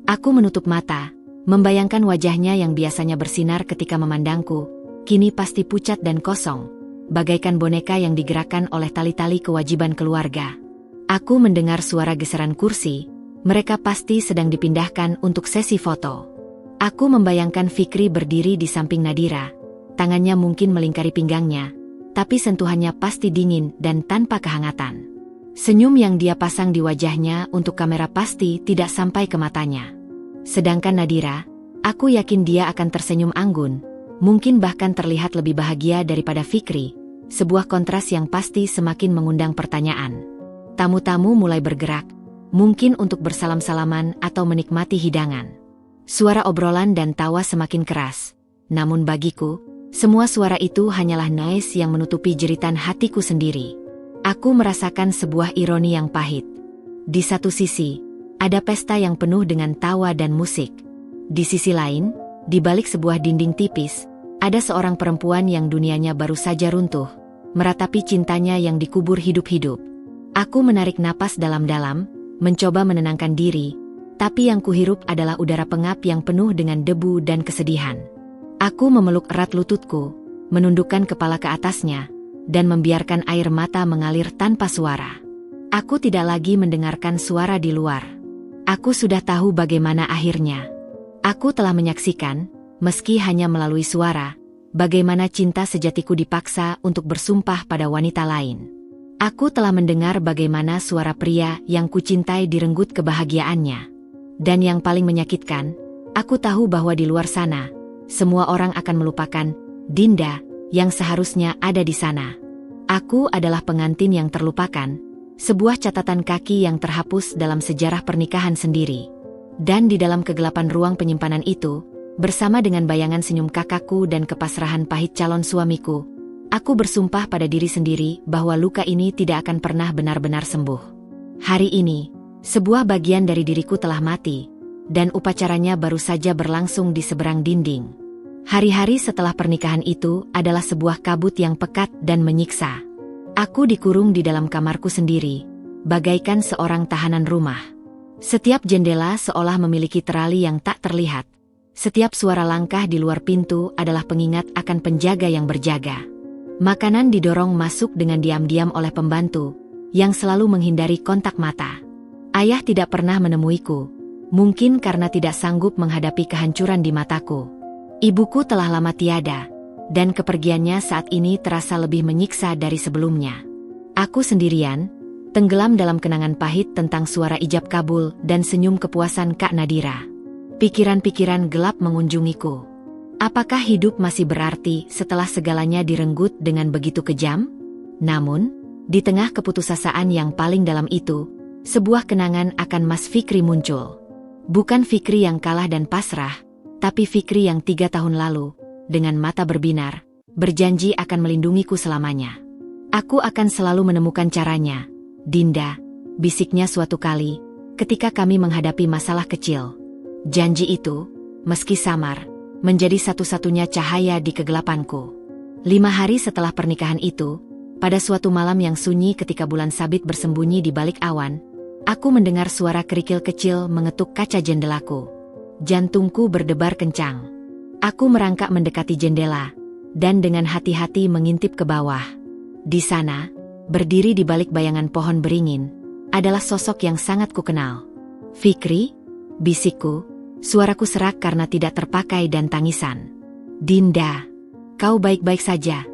Aku menutup mata, membayangkan wajahnya yang biasanya bersinar ketika memandangku, kini pasti pucat dan kosong, bagaikan boneka yang digerakkan oleh tali-tali kewajiban keluarga. Aku mendengar suara geseran kursi, mereka pasti sedang dipindahkan untuk sesi foto. Aku membayangkan Fikri berdiri di samping Nadira, tangannya mungkin melingkari pinggangnya, tapi sentuhannya pasti dingin dan tanpa kehangatan. Senyum yang dia pasang di wajahnya untuk kamera pasti tidak sampai ke matanya. Sedangkan Nadira, aku yakin dia akan tersenyum anggun, mungkin bahkan terlihat lebih bahagia daripada Fikri, sebuah kontras yang pasti semakin mengundang pertanyaan. Tamu-tamu mulai bergerak, mungkin untuk bersalam-salaman atau menikmati hidangan. Suara obrolan dan tawa semakin keras, namun bagiku, semua suara itu hanyalah noise yang menutupi jeritan hatiku sendiri. Aku merasakan sebuah ironi yang pahit. Di satu sisi, ada pesta yang penuh dengan tawa dan musik. Di sisi lain, di balik sebuah dinding tipis, ada seorang perempuan yang dunianya baru saja runtuh, meratapi cintanya yang dikubur hidup-hidup. Aku menarik napas dalam-dalam, mencoba menenangkan diri, tapi yang kuhirup adalah udara pengap yang penuh dengan debu dan kesedihan. Aku memeluk erat lututku, menundukkan kepala ke atasnya, dan membiarkan air mata mengalir tanpa suara. Aku tidak lagi mendengarkan suara di luar. Aku sudah tahu bagaimana akhirnya. Aku telah menyaksikan, meski hanya melalui suara, bagaimana cinta sejatiku dipaksa untuk bersumpah pada wanita lain. Aku telah mendengar bagaimana suara pria yang kucintai direnggut kebahagiaannya. Dan yang paling menyakitkan, aku tahu bahwa di luar sana, semua orang akan melupakan Dinda yang seharusnya ada di sana. Aku adalah pengantin yang terlupakan, sebuah catatan kaki yang terhapus dalam sejarah pernikahan sendiri. Dan di dalam kegelapan ruang penyimpanan itu, bersama dengan bayangan senyum kakakku dan kepasrahan pahit calon suamiku, aku bersumpah pada diri sendiri bahwa luka ini tidak akan pernah benar-benar sembuh. Hari ini, sebuah bagian dari diriku telah mati, dan upacaranya baru saja berlangsung di seberang dinding. Hari-hari setelah pernikahan itu adalah sebuah kabut yang pekat dan menyiksa. Aku dikurung di dalam kamarku sendiri, bagaikan seorang tahanan rumah. Setiap jendela seolah memiliki terali yang tak terlihat. Setiap suara langkah di luar pintu adalah pengingat akan penjaga yang berjaga. Makanan didorong masuk dengan diam-diam oleh pembantu, yang selalu menghindari kontak mata. Ayah tidak pernah menemuiku, mungkin karena tidak sanggup menghadapi kehancuran di mataku. Ibuku telah lama tiada, dan kepergiannya saat ini terasa lebih menyiksa dari sebelumnya. Aku sendirian, tenggelam dalam kenangan pahit tentang suara ijab kabul dan senyum kepuasan Kak Nadira. Pikiran-pikiran gelap mengunjungiku. Apakah hidup masih berarti setelah segalanya direnggut dengan begitu kejam? Namun, di tengah keputusasaan yang paling dalam itu, sebuah kenangan akan Mas Fikri muncul. Bukan Fikri yang kalah dan pasrah, tapi Fikri yang 3 tahun lalu, dengan mata berbinar, berjanji akan melindungiku selamanya. Aku akan selalu menemukan caranya, Dinda, bisiknya suatu kali, ketika kami menghadapi masalah kecil. Janji itu, meski samar, menjadi satu-satunya cahaya di kegelapanku. 5 hari setelah pernikahan itu, pada suatu malam yang sunyi ketika bulan sabit bersembunyi di balik awan, aku mendengar suara kerikil kecil mengetuk kaca jendelaku. Jantungku berdebar kencang. Aku merangkak mendekati jendela, dan dengan hati-hati mengintip ke bawah. Di sana, berdiri di balik bayangan pohon beringin, adalah sosok yang sangat kukenal. Fikri, bisikku. Suaraku serak karena tidak terpakai dan tangisan. Dinda, kau baik-baik saja?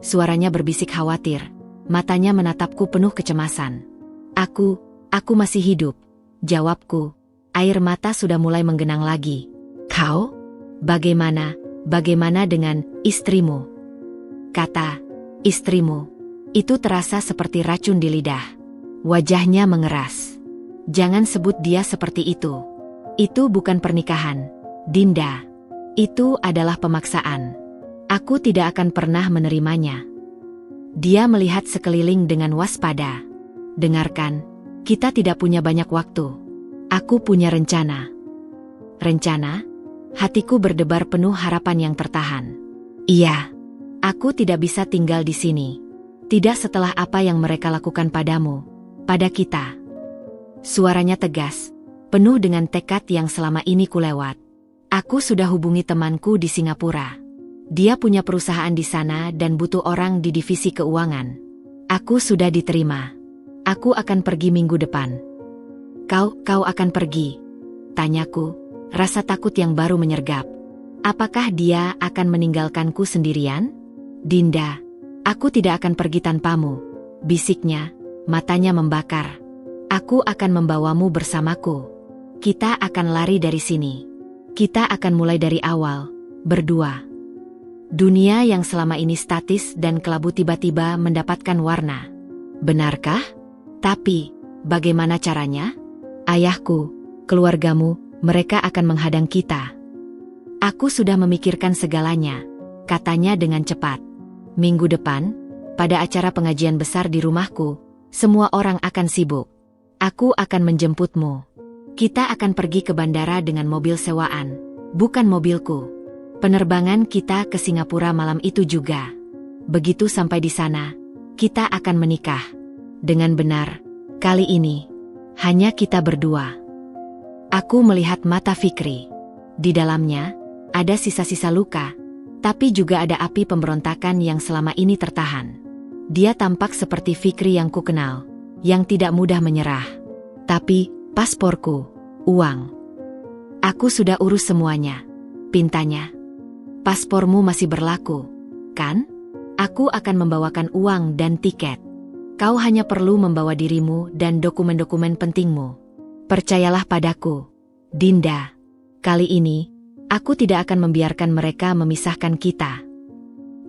Suaranya berbisik khawatir, matanya menatapku penuh kecemasan. Aku masih hidup, jawabku. Air mata sudah mulai menggenang lagi. Kau? Bagaimana dengan istrimu? Kata, istrimu. Itu terasa seperti racun di lidah. Wajahnya mengeras. Jangan sebut dia seperti itu. Itu bukan pernikahan, Dinda. Itu adalah pemaksaan. Aku tidak akan pernah menerimanya. Dia melihat sekeliling dengan waspada. Dengarkan, kita tidak punya banyak waktu. Aku punya rencana. Rencana? Hatiku berdebar penuh harapan yang tertahan. Iya, aku tidak bisa tinggal di sini. Tidak setelah apa yang mereka lakukan padamu, pada kita. Suaranya tegas, penuh dengan tekad yang selama ini kulewat. Aku sudah hubungi temanku di Singapura. Dia punya perusahaan di sana dan butuh orang di divisi keuangan. Aku sudah diterima. Aku akan pergi minggu depan. Kau akan pergi? Tanyaku, rasa takut yang baru menyergap. Apakah dia akan meninggalkanku sendirian? Dinda, aku tidak akan pergi tanpamu, bisiknya, matanya membakar. Aku akan membawamu bersamaku. Kita akan lari dari sini. Kita akan mulai dari awal, berdua. Dunia yang selama ini statis dan kelabu tiba-tiba mendapatkan warna. Benarkah? Tapi, bagaimana caranya? Ayahku, keluargamu, mereka akan menghadang kita. Aku sudah memikirkan segalanya, katanya dengan cepat. Minggu depan, pada acara pengajian besar di rumahku, semua orang akan sibuk. Aku akan menjemputmu. Kita akan pergi ke bandara dengan mobil sewaan, bukan mobilku. Penerbangan kita ke Singapura malam itu juga. Begitu sampai di sana, kita akan menikah. Dengan benar, kali ini, hanya kita berdua. Aku melihat mata Fikri. Di dalamnya, ada sisa-sisa luka, tapi juga ada api pemberontakan yang selama ini tertahan. Dia tampak seperti Fikri yang kukenal, yang tidak mudah menyerah. Tapi, pasporku, uang. Aku sudah urus semuanya, pintanya. Paspormu masih berlaku, kan? Aku akan membawakan uang dan tiket. Kau hanya perlu membawa dirimu dan dokumen-dokumen pentingmu. Percayalah padaku, Dinda. Kali ini, aku tidak akan membiarkan mereka memisahkan kita.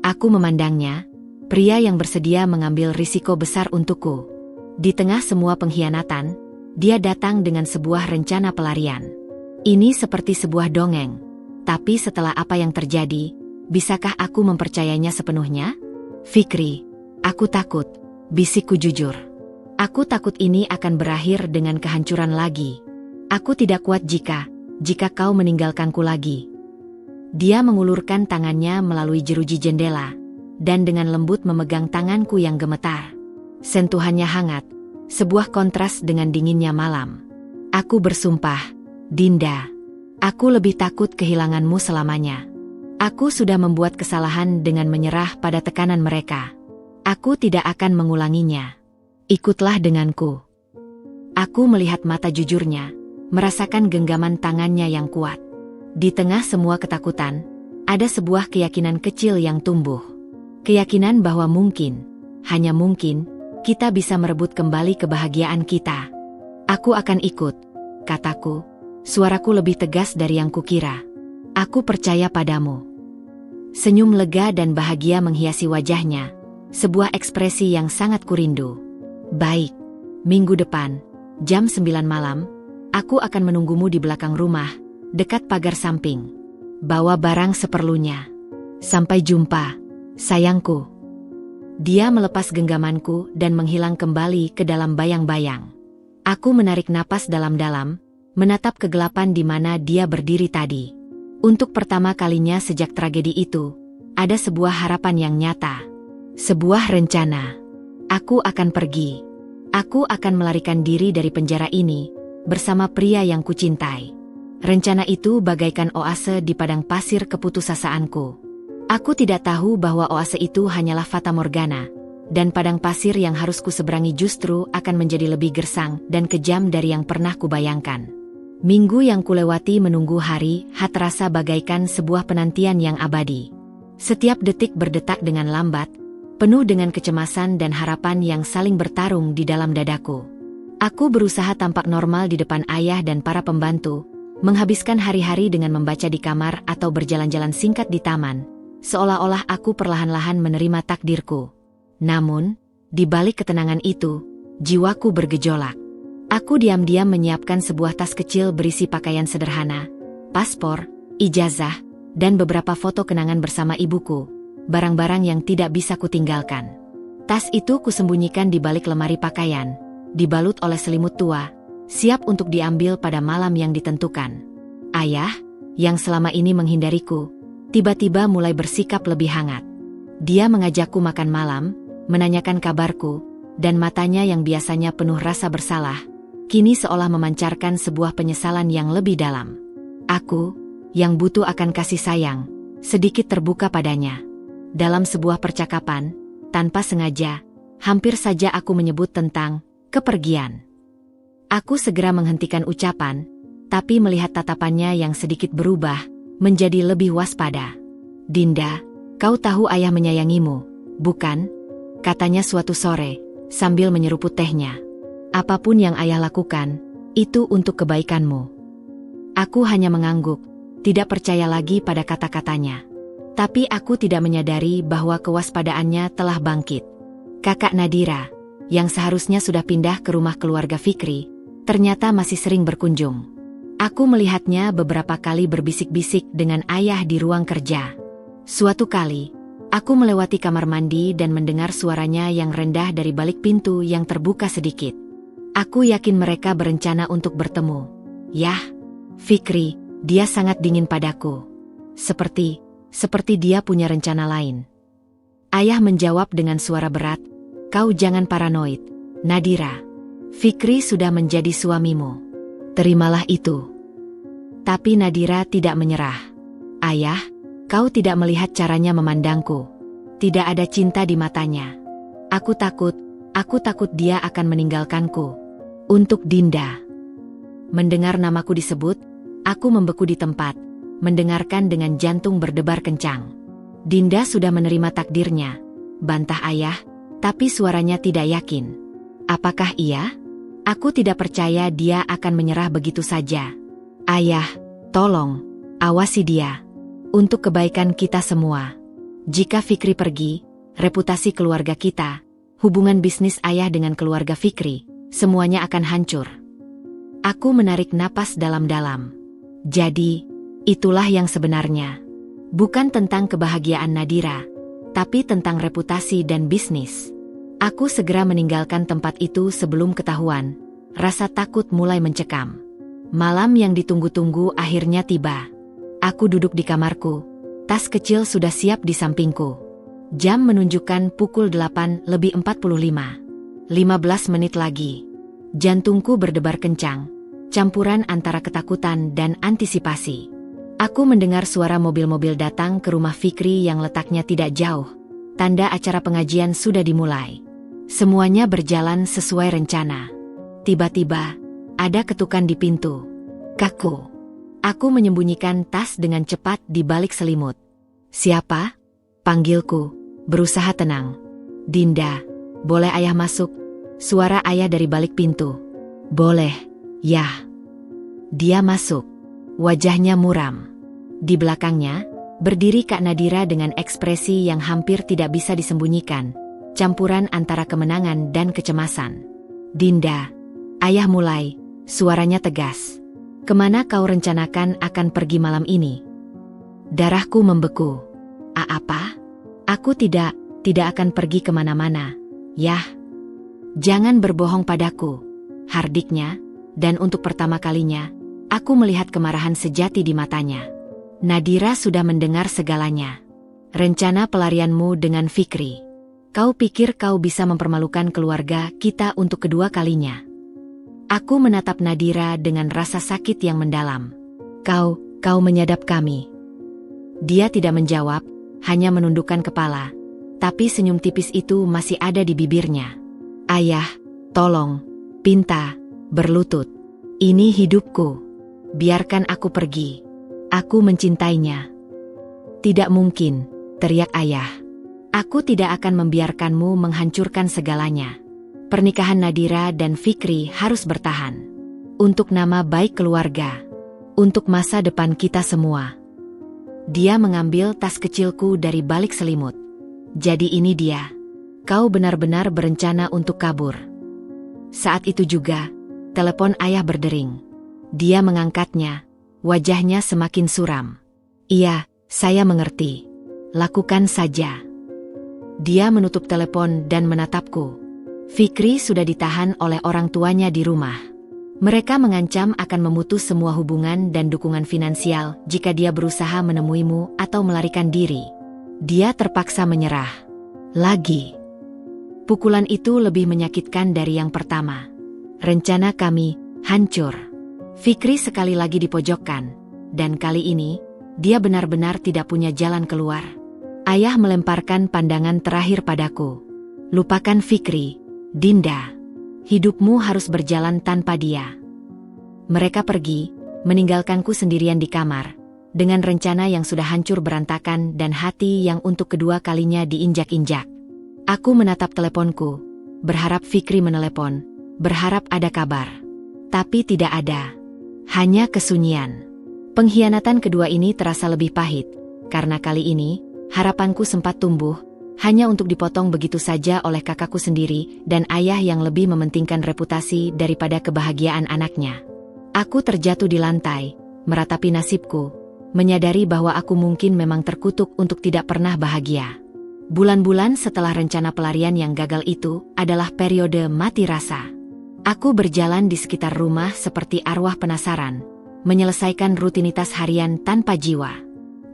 Aku memandangnya, pria yang bersedia mengambil risiko besar untukku. Di tengah semua pengkhianatan, dia datang dengan sebuah rencana pelarian. Ini seperti sebuah dongeng. Tapi setelah apa yang terjadi, bisakah aku mempercayainya sepenuhnya? Fikri, aku takut, bisikku jujur. Aku takut ini akan berakhir dengan kehancuran lagi. Aku tidak kuat jika kau meninggalkanku lagi. Dia mengulurkan tangannya melalui jeruji jendela, dan dengan lembut memegang tanganku yang gemetar. Sentuhannya hangat, sebuah kontras dengan dinginnya malam. Aku bersumpah, Dinda, aku lebih takut kehilanganmu selamanya. Aku sudah membuat kesalahan dengan menyerah pada tekanan mereka. Aku tidak akan mengulanginya. Ikutlah denganku. Aku melihat mata jujurnya, merasakan genggaman tangannya yang kuat. Di tengah semua ketakutan, ada sebuah keyakinan kecil yang tumbuh. Keyakinan bahwa mungkin, hanya mungkin, kita bisa merebut kembali kebahagiaan kita. Aku akan ikut, kataku. Suaraku lebih tegas dari yang kukira. Aku percaya padamu. Senyum lega dan bahagia menghiasi wajahnya, sebuah ekspresi yang sangat kurindu. Baik, minggu depan, jam 9 malam, aku akan menunggumu di belakang rumah, dekat pagar samping. Bawa barang seperlunya. Sampai jumpa, sayangku. Dia melepas genggamanku dan menghilang kembali ke dalam bayang-bayang. Aku menarik napas dalam-dalam, menatap kegelapan di mana dia berdiri tadi. Untuk pertama kalinya sejak tragedi itu, ada sebuah harapan yang nyata. Sebuah rencana. Aku akan pergi. Aku akan melarikan diri dari penjara ini, bersama pria yang kucintai. Rencana itu bagaikan oase di padang pasir keputusasaanku. Aku tidak tahu bahwa oase itu hanyalah fata morgana, dan padang pasir yang harus kuseberangi justru akan menjadi lebih gersang dan kejam dari yang pernah kubayangkan. Minggu yang kulewati menunggu hari terasa bagaikan sebuah penantian yang abadi. Setiap detik berdetak dengan lambat, penuh dengan kecemasan dan harapan yang saling bertarung di dalam dadaku. Aku berusaha tampak normal di depan ayah dan para pembantu, menghabiskan hari-hari dengan membaca di kamar atau berjalan-jalan singkat di taman, seolah-olah aku perlahan-lahan menerima takdirku. Namun, di balik ketenangan itu, jiwaku bergejolak. Aku diam-diam menyiapkan sebuah tas kecil berisi pakaian sederhana, paspor, ijazah, dan beberapa foto kenangan bersama ibuku, barang-barang yang tidak bisa kutinggalkan. Tas itu kusembunyikan di balik lemari pakaian, dibalut oleh selimut tua, siap untuk diambil pada malam yang ditentukan. Ayah, yang selama ini menghindariku, tiba-tiba mulai bersikap lebih hangat. Dia mengajakku makan malam, menanyakan kabarku, dan matanya yang biasanya penuh rasa bersalah, kini seolah memancarkan sebuah penyesalan yang lebih dalam. Aku, yang butuh akan kasih sayang, sedikit terbuka padanya. Dalam sebuah percakapan, tanpa sengaja, hampir saja aku menyebut tentang kepergian. Aku segera menghentikan ucapan, tapi melihat tatapannya yang sedikit berubah, menjadi lebih waspada. Dinda, kau tahu ayah menyayangimu, bukan? Katanya suatu sore, sambil menyeruput tehnya. Apapun yang ayah lakukan, itu untuk kebaikanmu. Aku hanya mengangguk, tidak percaya lagi pada kata-katanya. Tapi aku tidak menyadari bahwa kewaspadaannya telah bangkit. Kakak Nadira, yang seharusnya sudah pindah ke rumah keluarga Fikri, ternyata masih sering berkunjung. Aku melihatnya beberapa kali berbisik-bisik dengan ayah di ruang kerja. Suatu kali, aku melewati kamar mandi dan mendengar suaranya yang rendah dari balik pintu yang terbuka sedikit. Aku yakin mereka berencana untuk bertemu. Yah, Fikri, dia sangat dingin padaku. Seperti dia punya rencana lain. Ayah menjawab dengan suara berat, kau jangan paranoid, Nadira. Fikri sudah menjadi suamimu. Terimalah itu. Tapi Nadira tidak menyerah. Ayah, kau tidak melihat caranya memandangku. Tidak ada cinta di matanya. Aku takut dia akan meninggalkanku. Untuk Dinda. Mendengar namaku disebut, aku membeku di tempat, mendengarkan dengan jantung berdebar kencang. Dinda sudah menerima takdirnya, bantah ayah, tapi suaranya tidak yakin. Apakah iya? Aku tidak percaya dia akan menyerah begitu saja. Ayah, tolong, awasi dia. Untuk kebaikan kita semua. Jika Fikri pergi, reputasi keluarga kita, hubungan bisnis ayah dengan keluarga Fikri, semuanya akan hancur. Aku menarik napas dalam-dalam. Jadi, itulah yang sebenarnya. Bukan tentang kebahagiaan Nadira, tapi tentang reputasi dan bisnis. Aku segera meninggalkan tempat itu sebelum ketahuan. Rasa takut mulai mencekam. Malam yang ditunggu-tunggu akhirnya tiba. Aku duduk di kamarku. Tas kecil sudah siap di sampingku. Jam menunjukkan pukul 8:45. 15 menit lagi. Jantungku berdebar kencang, campuran antara ketakutan dan antisipasi. Aku mendengar suara mobil-mobil datang ke rumah Fikri yang letaknya tidak jauh. Tanda acara pengajian sudah dimulai. Semuanya berjalan sesuai rencana. Tiba-tiba, ada ketukan di pintu. Kaku. Aku menyembunyikan tas dengan cepat di balik selimut. "Siapa?" panggilku, berusaha tenang. "Dinda, boleh ayah masuk?" Suara ayah dari balik pintu. "Boleh, ya." Dia masuk. Wajahnya muram. Di belakangnya, berdiri Kak Nadira dengan ekspresi yang hampir tidak bisa disembunyikan, campuran antara kemenangan dan kecemasan. "Dinda," ayah mulai, suaranya tegas. "Kemana kau rencanakan akan pergi malam ini?" Darahku membeku. Apa? Aku tidak akan pergi kemana-mana. Yah. Jangan berbohong padaku, hardiknya, dan untuk pertama kalinya, aku melihat kemarahan sejati di matanya. "Nadira sudah mendengar segalanya. Rencana pelarianmu dengan Fikri. Kau pikir kau bisa mempermalukan keluarga kita untuk kedua kalinya?" Aku menatap Nadira dengan rasa sakit yang mendalam. Kau menyadap kami." Dia tidak menjawab, hanya menundukkan kepala. Tapi senyum tipis itu masih ada di bibirnya. "Ayah, tolong, pinta, berlutut. Ini hidupku. Biarkan aku pergi. Aku mencintainya." "Tidak mungkin," teriak ayah. "Aku tidak akan membiarkanmu menghancurkan segalanya. Pernikahan Nadira dan Fikri harus bertahan. Untuk nama baik keluarga. Untuk masa depan kita semua." Dia mengambil tas kecilku dari balik selimut. "Jadi ini dia. Kau benar-benar berencana untuk kabur." Saat itu juga, telepon ayah berdering. Dia mengangkatnya, wajahnya semakin suram. "Iya, saya mengerti. Lakukan saja." Dia menutup telepon dan menatapku. Fikri sudah ditahan oleh orang tuanya di rumah. Mereka mengancam akan memutus semua hubungan dan dukungan finansial jika dia berusaha menemuimu atau melarikan diri. Dia terpaksa menyerah. Lagi. Pukulan itu lebih menyakitkan dari yang pertama. Rencana kami hancur. Fikri sekali lagi dipojokkan, dan kali ini, dia benar-benar tidak punya jalan keluar. Ayah melemparkan pandangan terakhir padaku. "Lupakan Fikri, Dinda. Hidupmu harus berjalan tanpa dia." Mereka pergi, meninggalkanku sendirian di kamar, dengan rencana yang sudah hancur berantakan dan hati yang untuk kedua kalinya diinjak-injak. Aku menatap teleponku, berharap Fikri menelepon, berharap ada kabar. Tapi tidak ada. Hanya kesunyian. Pengkhianatan kedua ini terasa lebih pahit, karena kali ini, harapanku sempat tumbuh, hanya untuk dipotong begitu saja oleh kakakku sendiri dan ayah yang lebih mementingkan reputasi daripada kebahagiaan anaknya. Aku terjatuh di lantai, meratapi nasibku, menyadari bahwa aku mungkin memang terkutuk untuk tidak pernah bahagia. Bulan-bulan setelah rencana pelarian yang gagal itu adalah periode mati rasa. Aku berjalan di sekitar rumah seperti arwah penasaran, menyelesaikan rutinitas harian tanpa jiwa.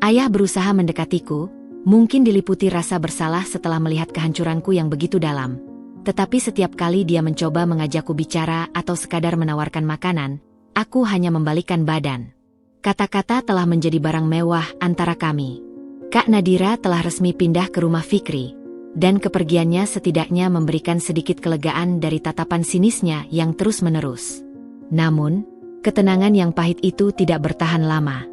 Ayah berusaha mendekatiku, mungkin diliputi rasa bersalah setelah melihat kehancuranku yang begitu dalam. Tetapi setiap kali dia mencoba mengajakku bicara atau sekadar menawarkan makanan, aku hanya membalikkan badan. Kata-kata telah menjadi barang mewah antara kami. Kak Nadira telah resmi pindah ke rumah Fikri, dan kepergiannya setidaknya memberikan sedikit kelegaan dari tatapan sinisnya yang terus-menerus. Namun, ketenangan yang pahit itu tidak bertahan lama.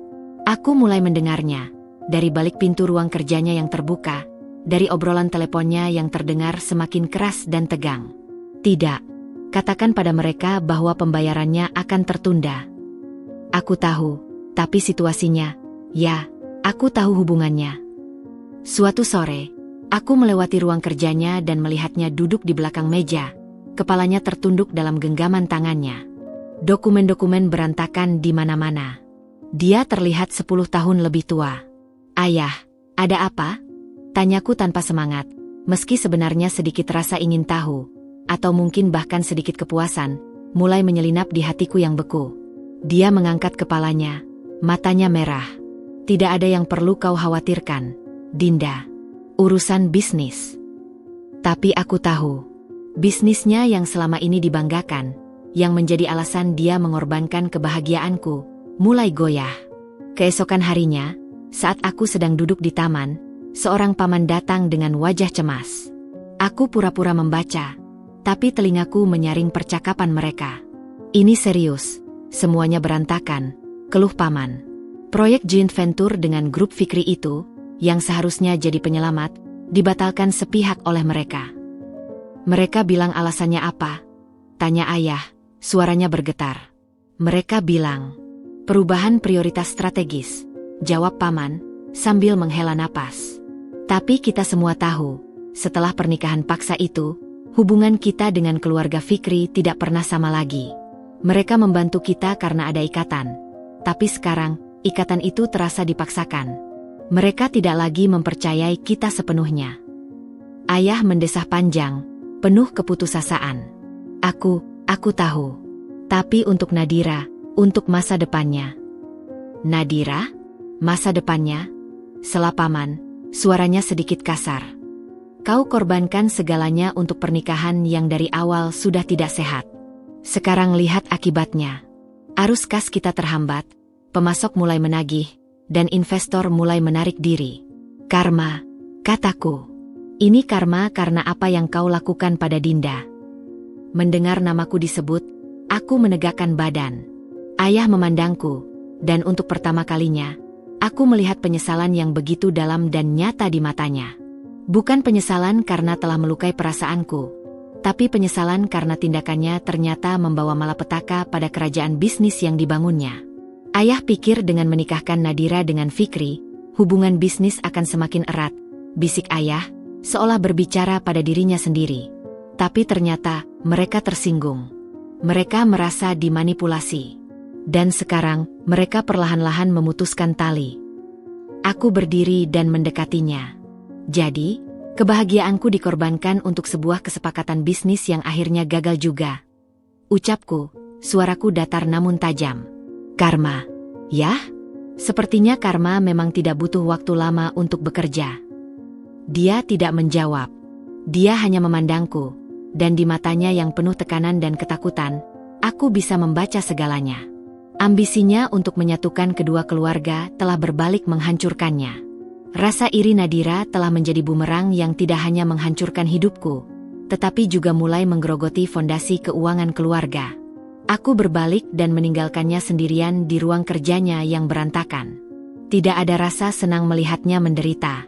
Aku mulai mendengarnya. Dari balik pintu ruang kerjanya yang terbuka, dari obrolan teleponnya yang terdengar semakin keras dan tegang. "Tidak, katakan pada mereka bahwa pembayarannya akan tertunda." Aku tahu, tapi situasinya, ya, aku tahu hubungannya. Suatu sore, aku melewati ruang kerjanya dan melihatnya duduk di belakang meja, kepalanya tertunduk dalam genggaman tangannya. Dokumen-dokumen berantakan di mana-mana. Dia terlihat 10 tahun lebih tua. "Ayah, ada apa?" tanyaku tanpa semangat, meski sebenarnya sedikit rasa ingin tahu, atau mungkin bahkan sedikit kepuasan, mulai menyelinap di hatiku yang beku. Dia mengangkat kepalanya, matanya merah. "Tidak ada yang perlu kau khawatirkan, Dinda. Urusan bisnis." Tapi aku tahu. Bisnisnya yang selama ini dibanggakan, yang menjadi alasan dia mengorbankan kebahagiaanku, mulai goyah. Keesokan harinya, saat aku sedang duduk di taman, seorang paman datang dengan wajah cemas. Aku pura-pura membaca, tapi telingaku menyaring percakapan mereka. Ini serius, semuanya berantakan, keluh paman. Proyek joint venture dengan grup Fikri itu, yang seharusnya jadi penyelamat, dibatalkan sepihak oleh mereka. Mereka bilang alasannya apa? Tanya ayah, suaranya bergetar. Mereka bilang, perubahan prioritas strategis, jawab paman, sambil menghela napas. Tapi kita semua tahu, setelah pernikahan paksa itu, hubungan kita dengan keluarga Fikri tidak pernah sama lagi. Mereka membantu kita karena ada ikatan. Tapi sekarang, ikatan itu terasa dipaksakan. Mereka tidak lagi mempercayai kita sepenuhnya. Ayah mendesah panjang, penuh keputusasaan. Aku tahu. Tapi untuk Nadira, untuk masa depannya. Nadira? Masa depannya? Sela paman, suaranya sedikit kasar. Kau korbankan segalanya untuk pernikahan yang dari awal sudah tidak sehat. Sekarang lihat akibatnya. Arus kas kita terhambat, pemasok mulai menagih, dan investor mulai menarik diri. Karma, kataku. Ini karma karena apa yang kau lakukan pada Dinda. Mendengar namaku disebut, aku menegakkan badan. Ayah memandangku, dan untuk pertama kalinya, aku melihat penyesalan yang begitu dalam dan nyata di matanya. Bukan penyesalan karena telah melukai perasaanku, tapi penyesalan karena tindakannya ternyata membawa malapetaka pada kerajaan bisnis yang dibangunnya. Ayah pikir dengan menikahkan Nadira dengan Fikri, hubungan bisnis akan semakin erat, bisik ayah, seolah berbicara pada dirinya sendiri. Tapi ternyata, mereka tersinggung. Mereka merasa dimanipulasi. Dan sekarang, mereka perlahan-lahan memutuskan tali. Aku berdiri dan mendekatinya. Jadi, kebahagiaanku dikorbankan untuk sebuah kesepakatan bisnis yang akhirnya gagal juga. Ucapku, suaraku datar namun tajam. Karma. Yah? Sepertinya karma memang tidak butuh waktu lama untuk bekerja. Dia tidak menjawab. Dia hanya memandangku, dan di matanya yang penuh tekanan dan ketakutan, aku bisa membaca segalanya. Ambisinya untuk menyatukan kedua keluarga telah berbalik menghancurkannya. Rasa iri Nadira telah menjadi bumerang yang tidak hanya menghancurkan hidupku, tetapi juga mulai menggerogoti fondasi keuangan keluarga. Aku berbalik dan meninggalkannya sendirian di ruang kerjanya yang berantakan. Tidak ada rasa senang melihatnya menderita.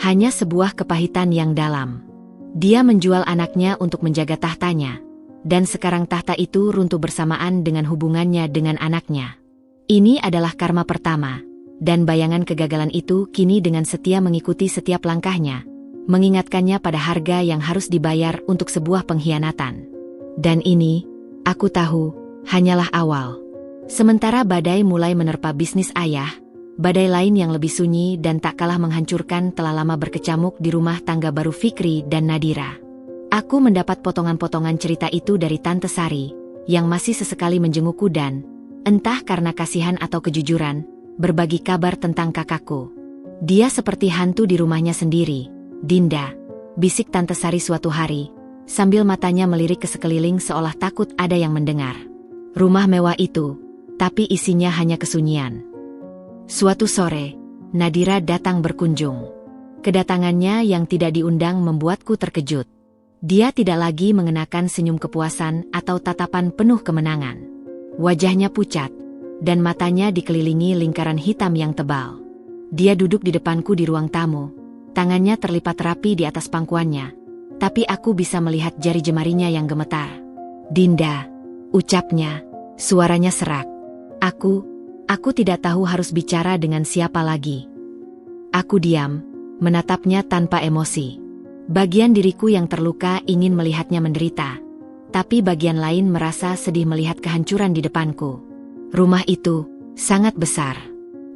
Hanya sebuah kepahitan yang dalam. Dia menjual anaknya untuk menjaga tahtanya, dan sekarang tahta itu runtuh bersamaan dengan hubungannya dengan anaknya. Ini adalah karma pertama. Dan bayangan kegagalan itu kini dengan setia mengikuti setiap langkahnya, mengingatkannya pada harga yang harus dibayar untuk sebuah pengkhianatan. Dan ini, aku tahu, hanyalah awal. Sementara badai mulai menerpa bisnis ayah, badai lain yang lebih sunyi dan tak kalah menghancurkan telah lama berkecamuk di rumah tangga baru Fikri dan Nadira. Aku mendapat potongan-potongan cerita itu dari Tante Sari, yang masih sesekali menjengukku dan, entah karena kasihan atau kejujuran, berbagi kabar tentang kakakku. Dia seperti hantu di rumahnya sendiri. Dinda, bisik Tante Sari suatu hari, sambil matanya melirik ke sekeliling seolah takut ada yang mendengar. Rumah mewah itu, tapi isinya hanya kesunyian. Suatu sore, Nadira datang berkunjung. Kedatangannya yang tidak diundang membuatku terkejut. Dia tidak lagi mengenakan senyum kepuasan atau tatapan penuh kemenangan. Wajahnya pucat, dan matanya dikelilingi lingkaran hitam yang tebal. Dia duduk di depanku di ruang tamu, tangannya terlipat rapi di atas pangkuannya, tapi aku bisa melihat jari jemarinya yang gemetar. Dinda, ucapnya, suaranya serak. Aku tidak tahu harus bicara dengan siapa lagi. Aku diam, menatapnya tanpa emosi. Bagian diriku yang terluka ingin melihatnya menderita, tapi bagian lain merasa sedih melihat kehancuran di depanku. Rumah itu sangat besar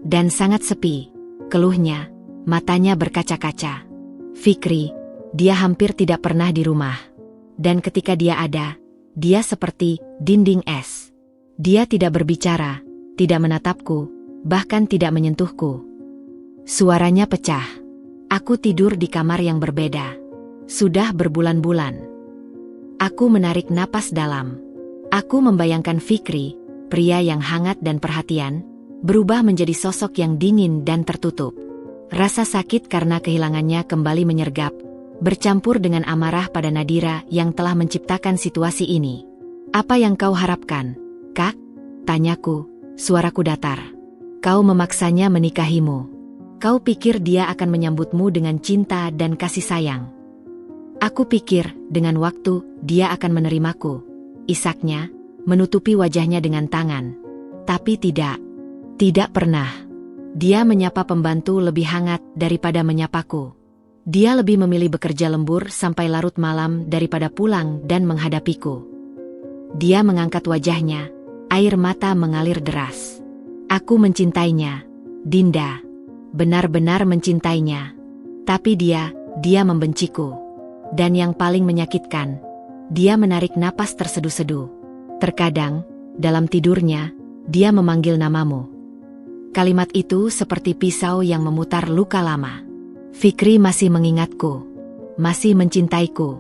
dan sangat sepi, keluhnya, matanya berkaca-kaca. Fikri, dia hampir tidak pernah di rumah. Dan ketika dia ada, dia seperti dinding es. Dia tidak berbicara, tidak menatapku, bahkan tidak menyentuhku. Suaranya pecah. Aku tidur di kamar yang berbeda. Sudah berbulan-bulan. Aku menarik napas dalam. Aku membayangkan Fikri, pria yang hangat dan perhatian, berubah menjadi sosok yang dingin dan tertutup. Rasa sakit karena kehilangannya kembali menyergap, bercampur dengan amarah pada Nadira yang telah menciptakan situasi ini. "Apa yang kau harapkan, Kak?" tanyaku, suaraku datar. "Kau memaksanya menikahimu. Kau pikir dia akan menyambutmu dengan cinta dan kasih sayang. Aku pikir, dengan waktu, dia akan menerimaku," isaknya, menutupi wajahnya dengan tangan. Tapi tidak. Tidak pernah. Dia menyapa pembantu lebih hangat daripada menyapaku. Dia lebih memilih bekerja lembur sampai larut malam daripada pulang dan menghadapiku. Dia mengangkat wajahnya, air mata mengalir deras. "Aku mencintainya, Dinda. Benar-benar mencintainya. Tapi dia membenciku. Dan yang paling menyakitkan, dia menarik napas terseduh-seduh. Terkadang, dalam tidurnya, dia memanggil namamu." Kalimat itu seperti pisau yang memutar luka lama. Fikri masih mengingatku, masih mencintaiku.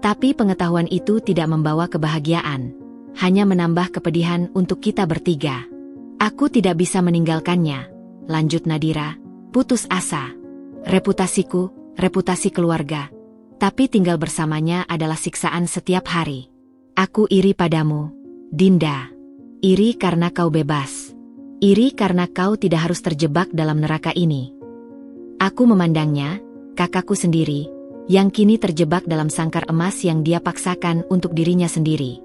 Tapi pengetahuan itu tidak membawa kebahagiaan, hanya menambah kepedihan untuk kita bertiga. "Aku tidak bisa meninggalkannya," lanjut Nadira, putus asa. "Reputasiku, reputasi keluarga. Tapi tinggal bersamanya adalah siksaan setiap hari. Aku iri padamu, Dinda. Iri karena kau bebas. Iri karena kau tidak harus terjebak dalam neraka ini." Aku memandangnya, kakakku sendiri, yang kini terjebak dalam sangkar emas yang dia paksakan untuk dirinya sendiri.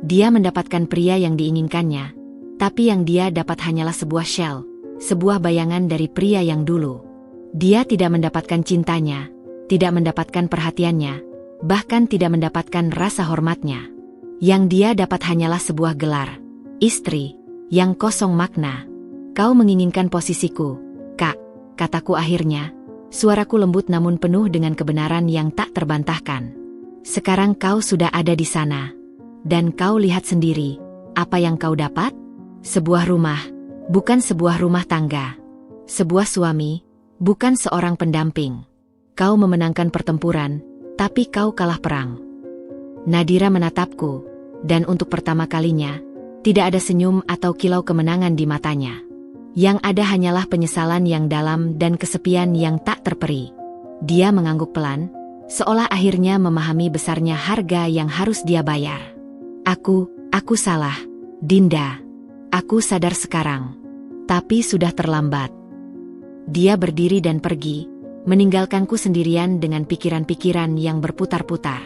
Dia mendapatkan pria yang diinginkannya, tapi yang dia dapat hanyalah sebuah shell, sebuah bayangan dari pria yang dulu. Dia tidak mendapatkan cintanya, tidak mendapatkan perhatiannya, bahkan tidak mendapatkan rasa hormatnya. Yang dia dapat hanyalah sebuah gelar, istri, yang kosong makna. "Kau menginginkan posisiku, Kak," kataku akhirnya, suaraku lembut namun penuh dengan kebenaran yang tak terbantahkan. "Sekarang kau sudah ada di sana. Dan kau lihat sendiri, apa yang kau dapat? Sebuah rumah, bukan sebuah rumah tangga. Sebuah suami, bukan seorang pendamping. Kau memenangkan pertempuran, tapi kau kalah perang." Nadira menatapku, dan untuk pertama kalinya, tidak ada senyum atau kilau kemenangan di matanya. Yang ada hanyalah penyesalan yang dalam dan kesepian yang tak terperi. Dia mengangguk pelan, seolah akhirnya memahami besarnya harga yang harus dia bayar. Aku salah, Dinda. Aku sadar sekarang. Tapi sudah terlambat." Dia berdiri dan pergi, meninggalkanku sendirian dengan pikiran-pikiran yang berputar-putar.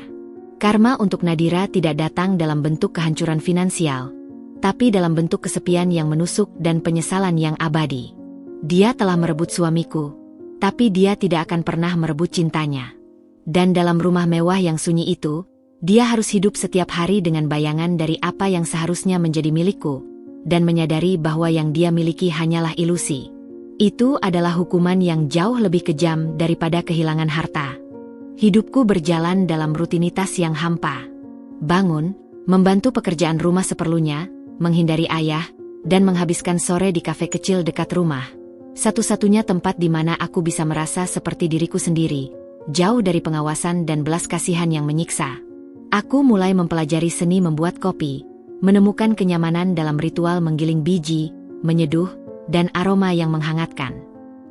Karma untuk Nadira tidak datang dalam bentuk kehancuran finansial, tapi dalam bentuk kesepian yang menusuk dan penyesalan yang abadi. Dia telah merebut suamiku, tapi dia tidak akan pernah merebut cintanya. Dan dalam rumah mewah yang sunyi itu, dia harus hidup setiap hari dengan bayangan dari apa yang seharusnya menjadi milikku, dan menyadari bahwa yang dia miliki hanyalah ilusi. Itu adalah hukuman yang jauh lebih kejam daripada kehilangan harta. Hidupku berjalan dalam rutinitas yang hampa. Bangun, membantu pekerjaan rumah seperlunya, menghindari ayah, dan menghabiskan sore di kafe kecil dekat rumah. Satu-satunya tempat di mana aku bisa merasa seperti diriku sendiri, jauh dari pengawasan dan belas kasihan yang menyiksa. Aku mulai mempelajari seni membuat kopi, menemukan kenyamanan dalam ritual menggiling biji, menyeduh, dan aroma yang menghangatkan.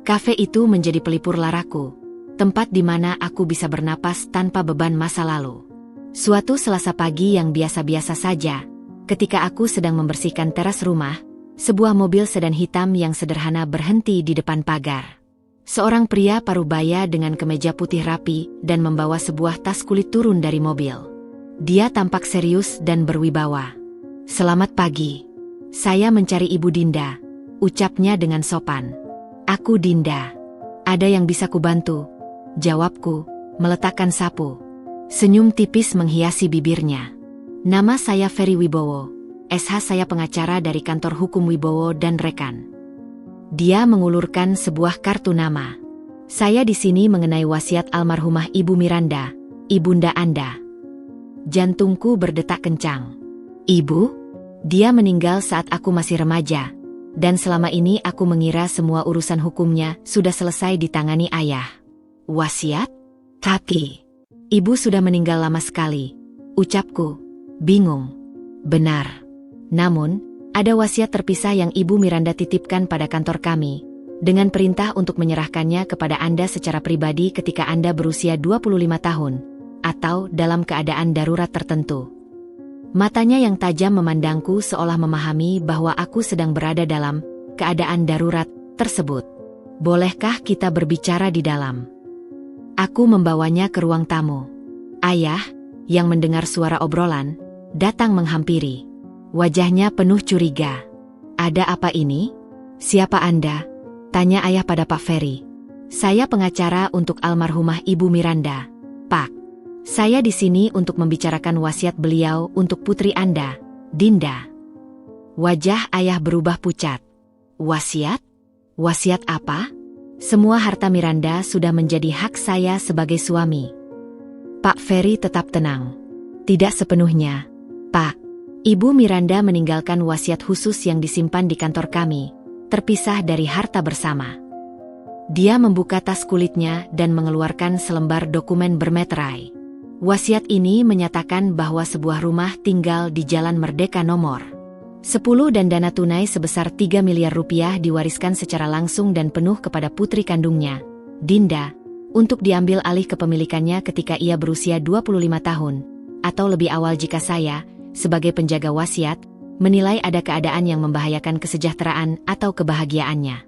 Kafe itu menjadi pelipur laraku, tempat di mana aku bisa bernapas tanpa beban masa lalu. Suatu Selasa pagi yang biasa-biasa saja, ketika aku sedang membersihkan teras rumah, sebuah mobil sedan hitam yang sederhana berhenti di depan pagar. Seorang pria parubaya dengan kemeja putih rapi dan membawa sebuah tas kulit turun dari mobil. Dia tampak serius dan berwibawa. "Selamat pagi. Saya mencari Ibu Dinda," ucapnya dengan sopan. "Aku Dinda. Ada yang bisa kubantu?" jawabku, meletakkan sapu. Senyum tipis menghiasi bibirnya. "Nama saya Ferry Wibowo, SH saya pengacara dari kantor hukum Wibowo dan rekan." Dia mengulurkan sebuah kartu nama. "Saya di sini mengenai wasiat almarhumah Ibu Miranda, ibunda Anda." Jantungku berdetak kencang. "Ibu? Dia meninggal saat aku masih remaja, dan selama ini aku mengira semua urusan hukumnya sudah selesai ditangani ayah." "Wasiat? Tapi Ibu sudah meninggal lama sekali. ucapku. Bingung. Benar. Namun, ada wasiat terpisah yang Ibu Miranda titipkan pada kantor kami, dengan perintah untuk menyerahkannya kepada Anda secara pribadi ketika Anda berusia 25 tahun, atau dalam keadaan darurat tertentu. Matanya yang tajam memandangku seolah memahami bahwa aku sedang berada dalam keadaan darurat tersebut. Bolehkah kita berbicara di dalam? Aku membawanya ke ruang tamu. Ayah, yang mendengar suara obrolan, datang menghampiri. Wajahnya penuh curiga. Ada apa ini? Siapa Anda? Tanya ayah pada Pak Ferry. Saya pengacara untuk almarhumah Ibu Miranda, Pak. Saya di sini untuk membicarakan wasiat beliau untuk putri Anda, Dinda. Wajah ayah berubah pucat. Wasiat? Wasiat apa? Semua harta Miranda sudah menjadi hak saya sebagai suami. Pak Ferry tetap tenang. Tidak sepenuhnya, Pak. Ibu Miranda meninggalkan wasiat khusus yang disimpan di kantor kami, terpisah dari harta bersama. Dia membuka tas kulitnya dan mengeluarkan selembar dokumen bermeterai. Wasiat ini menyatakan bahwa sebuah rumah tinggal di Jalan Merdeka nomor 10 dan dana tunai sebesar 3 miliar rupiah diwariskan secara langsung dan penuh kepada putri kandungnya, Dinda, untuk diambil alih kepemilikannya ketika ia berusia 25 tahun, atau lebih awal jika saya, sebagai penjaga wasiat, menilai ada keadaan yang membahayakan kesejahteraan atau kebahagiaannya.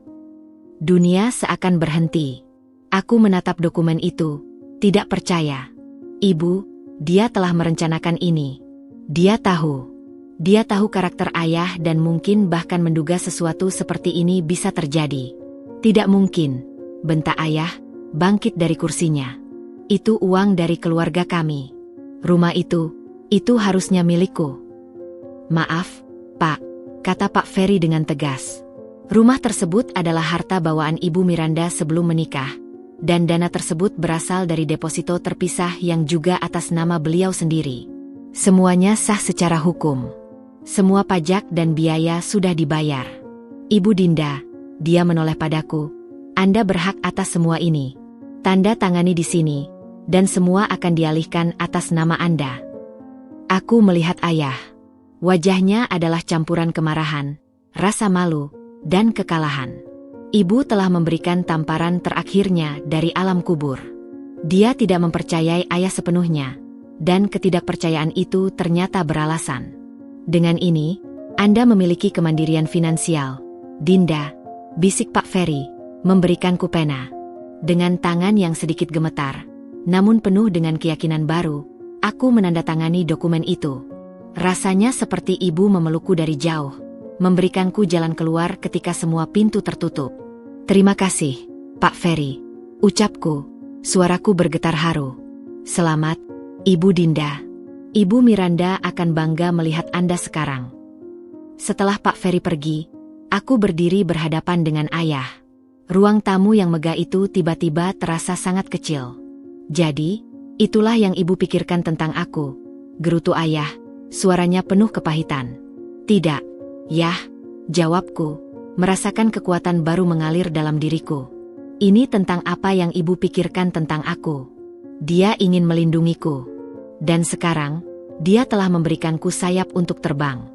Dunia seakan berhenti. Aku menatap dokumen itu, tidak percaya. Ibu, dia telah merencanakan ini. Dia tahu. Dia tahu karakter ayah dan mungkin bahkan menduga sesuatu seperti ini bisa terjadi. Tidak mungkin, bentak ayah, bangkit dari kursinya. Itu uang dari keluarga kami. Rumah itu harusnya milikku. Maaf, Pak, kata Pak Ferry dengan tegas. Rumah tersebut adalah harta bawaan Ibu Miranda sebelum menikah, dan dana tersebut berasal dari deposito terpisah yang juga atas nama beliau sendiri. Semuanya sah secara hukum. Semua pajak dan biaya sudah dibayar. Ibu Dinda, dia menoleh padaku, Anda berhak atas semua ini. Tanda tangani di sini, dan semua akan dialihkan atas nama Anda. Aku melihat ayah. Wajahnya adalah campuran kemarahan, rasa malu, dan kekalahan. Ibu telah memberikan tamparan terakhirnya dari alam kubur. Dia tidak mempercayai ayah sepenuhnya, dan ketidakpercayaan itu ternyata beralasan. Dengan ini, Anda memiliki kemandirian finansial. Dinda, bisik Pak Ferry, memberikanku pena. Dengan tangan yang sedikit gemetar, namun penuh dengan keyakinan baru, aku menandatangani dokumen itu. Rasanya seperti ibu memelukku dari jauh, memberikanku jalan keluar ketika semua pintu tertutup. Terima kasih, Pak Ferry, ucapku, suaraku bergetar haru. Selamat, Ibu Dinda. Ibu Miranda akan bangga melihat Anda sekarang. Setelah Pak Ferry pergi, aku berdiri berhadapan dengan ayah. Ruang tamu yang megah itu tiba-tiba terasa sangat kecil. Jadi, itulah yang ibu pikirkan tentang aku, gerutu ayah, suaranya penuh kepahitan. Tidak, Yah, jawabku, merasakan kekuatan baru mengalir dalam diriku. Ini tentang apa yang ibu pikirkan tentang aku. Dia ingin melindungiku. Dan sekarang, dia telah memberikanku sayap untuk terbang.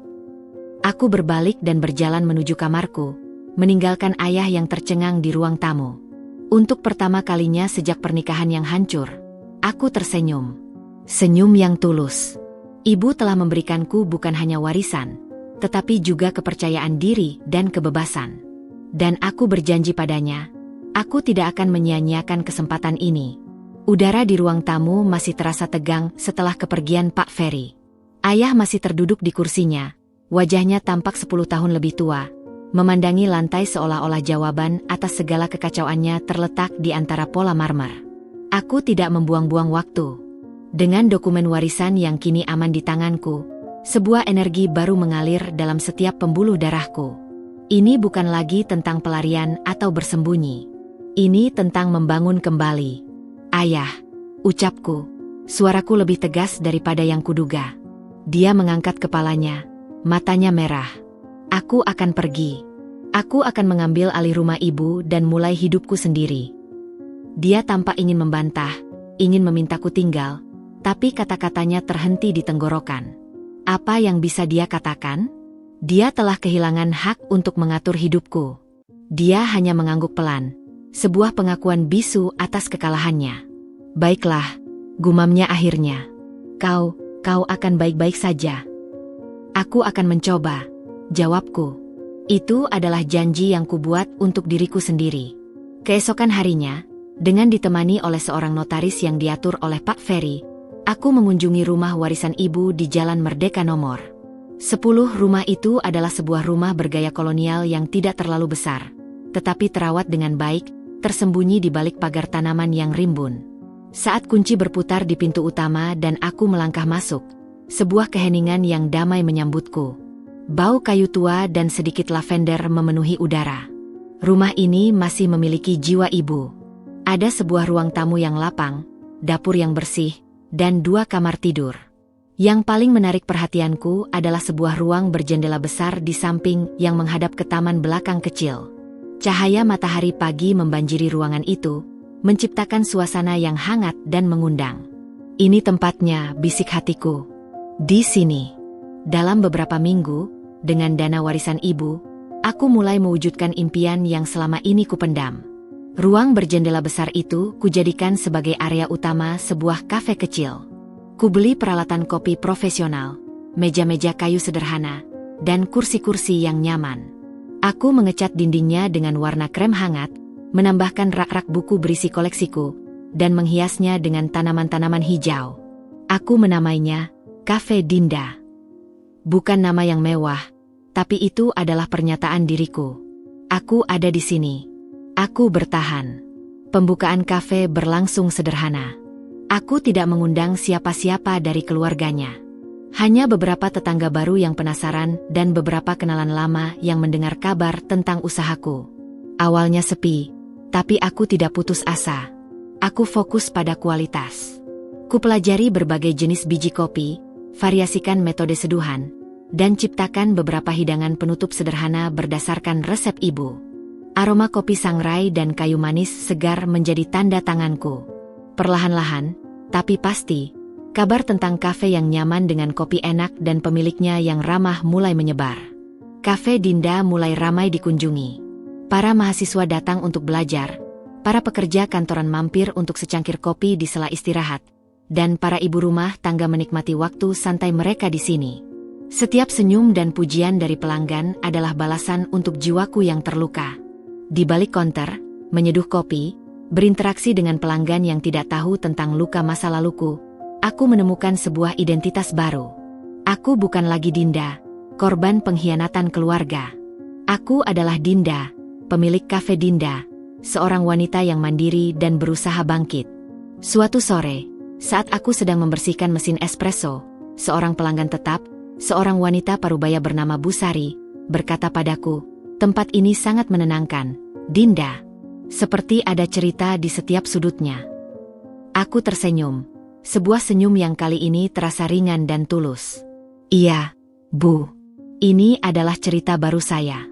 Aku berbalik dan berjalan menuju kamarku, meninggalkan ayah yang tercengang di ruang tamu. Untuk pertama kalinya sejak pernikahan yang hancur, aku tersenyum. Senyum yang tulus. Ibu telah memberikanku bukan hanya warisan, tetapi juga kepercayaan diri dan kebebasan. Dan aku berjanji padanya, aku tidak akan menyia-nyiakan kesempatan ini. Udara di ruang tamu masih terasa tegang setelah kepergian Pak Ferry. Ayah masih terduduk di kursinya, wajahnya tampak 10 tahun lebih tua, memandangi lantai seolah-olah jawaban atas segala kekacauannya terletak di antara pola marmer. Aku tidak membuang-buang waktu. Dengan dokumen warisan yang kini aman di tanganku, sebuah energi baru mengalir dalam setiap pembuluh darahku. Ini bukan lagi tentang pelarian atau bersembunyi. Ini tentang membangun kembali. Ayah, ucapku, suaraku lebih tegas daripada yang kuduga. Dia mengangkat kepalanya, matanya merah. Aku akan pergi. Aku akan mengambil alih rumah ibu dan mulai hidupku sendiri. Dia tampak ingin membantah, ingin memintaku tinggal, tapi kata-katanya terhenti di tenggorokan. Apa yang bisa dia katakan? Dia telah kehilangan hak untuk mengatur hidupku. Dia hanya mengangguk pelan, sebuah pengakuan bisu atas kekalahannya. Baiklah, gumamnya akhirnya. Kau akan baik-baik saja. Aku akan mencoba, jawabku. Itu adalah janji yang kubuat untuk diriku sendiri. Keesokan harinya, dengan ditemani oleh seorang notaris yang diatur oleh Pak Ferry, aku mengunjungi rumah warisan ibu di Jalan Merdeka nomor 10. Rumah itu adalah sebuah rumah bergaya kolonial yang tidak terlalu besar, tetapi terawat dengan baik, tersembunyi di balik pagar tanaman yang rimbun. Saat kunci berputar di pintu utama dan aku melangkah masuk, sebuah keheningan yang damai menyambutku. Bau kayu tua dan sedikit lavender memenuhi udara. Rumah ini masih memiliki jiwa ibu. Ada sebuah ruang tamu yang lapang, dapur yang bersih, dan 2 kamar tidur. Yang paling menarik perhatianku adalah sebuah ruang berjendela besar di samping yang menghadap ke taman belakang kecil. Cahaya matahari pagi membanjiri ruangan itu, menciptakan suasana yang hangat dan mengundang. Ini tempatnya, bisik hatiku. Di sini. Dalam beberapa minggu, dengan dana warisan ibu, aku mulai mewujudkan impian yang selama ini kupendam. Ruang berjendela besar itu kujadikan sebagai area utama sebuah kafe kecil. Kubeli peralatan kopi profesional, meja-meja kayu sederhana, dan kursi-kursi yang nyaman. Aku mengecat dindingnya dengan warna krem hangat, menambahkan rak-rak buku berisi koleksiku, dan menghiasnya dengan tanaman-tanaman hijau. Aku menamainya Cafe Dinda. Bukan nama yang mewah, tapi itu adalah pernyataan diriku. Aku ada di sini. Aku bertahan. Pembukaan kafe berlangsung sederhana. Aku tidak mengundang siapa-siapa dari keluarganya. Hanya beberapa tetangga baru yang penasaran dan beberapa kenalan lama yang mendengar kabar tentang usahaku. Awalnya sepi, tapi aku tidak putus asa. Aku fokus pada kualitas. Kupelajari berbagai jenis biji kopi, variasikan metode seduhan, dan ciptakan beberapa hidangan penutup sederhana berdasarkan resep ibu. Aroma kopi sangrai dan kayu manis segar menjadi tanda tanganku. Perlahan-lahan, tapi pasti, kabar tentang kafe yang nyaman dengan kopi enak dan pemiliknya yang ramah mulai menyebar. Cafe Dinda mulai ramai dikunjungi. Para mahasiswa datang untuk belajar, para pekerja kantoran mampir untuk secangkir kopi di sela istirahat, dan para ibu rumah tangga menikmati waktu santai mereka di sini. Setiap senyum dan pujian dari pelanggan adalah balasan untuk jiwaku yang terluka. Di balik konter, menyeduh kopi, berinteraksi dengan pelanggan yang tidak tahu tentang luka masa laluku, aku menemukan sebuah identitas baru. Aku bukan lagi Dinda, korban pengkhianatan keluarga. Aku adalah Dinda, pemilik Cafe Dinda, seorang wanita yang mandiri dan berusaha bangkit. Suatu sore, saat aku sedang membersihkan mesin espresso, seorang pelanggan tetap, seorang wanita parubaya bernama Bu Sari, berkata padaku, "Tempat ini sangat menenangkan, Dinda. Seperti ada cerita di setiap sudutnya." Aku tersenyum. Sebuah senyum yang kali ini terasa ringan dan tulus. "Iya, Bu. Ini adalah cerita baru saya."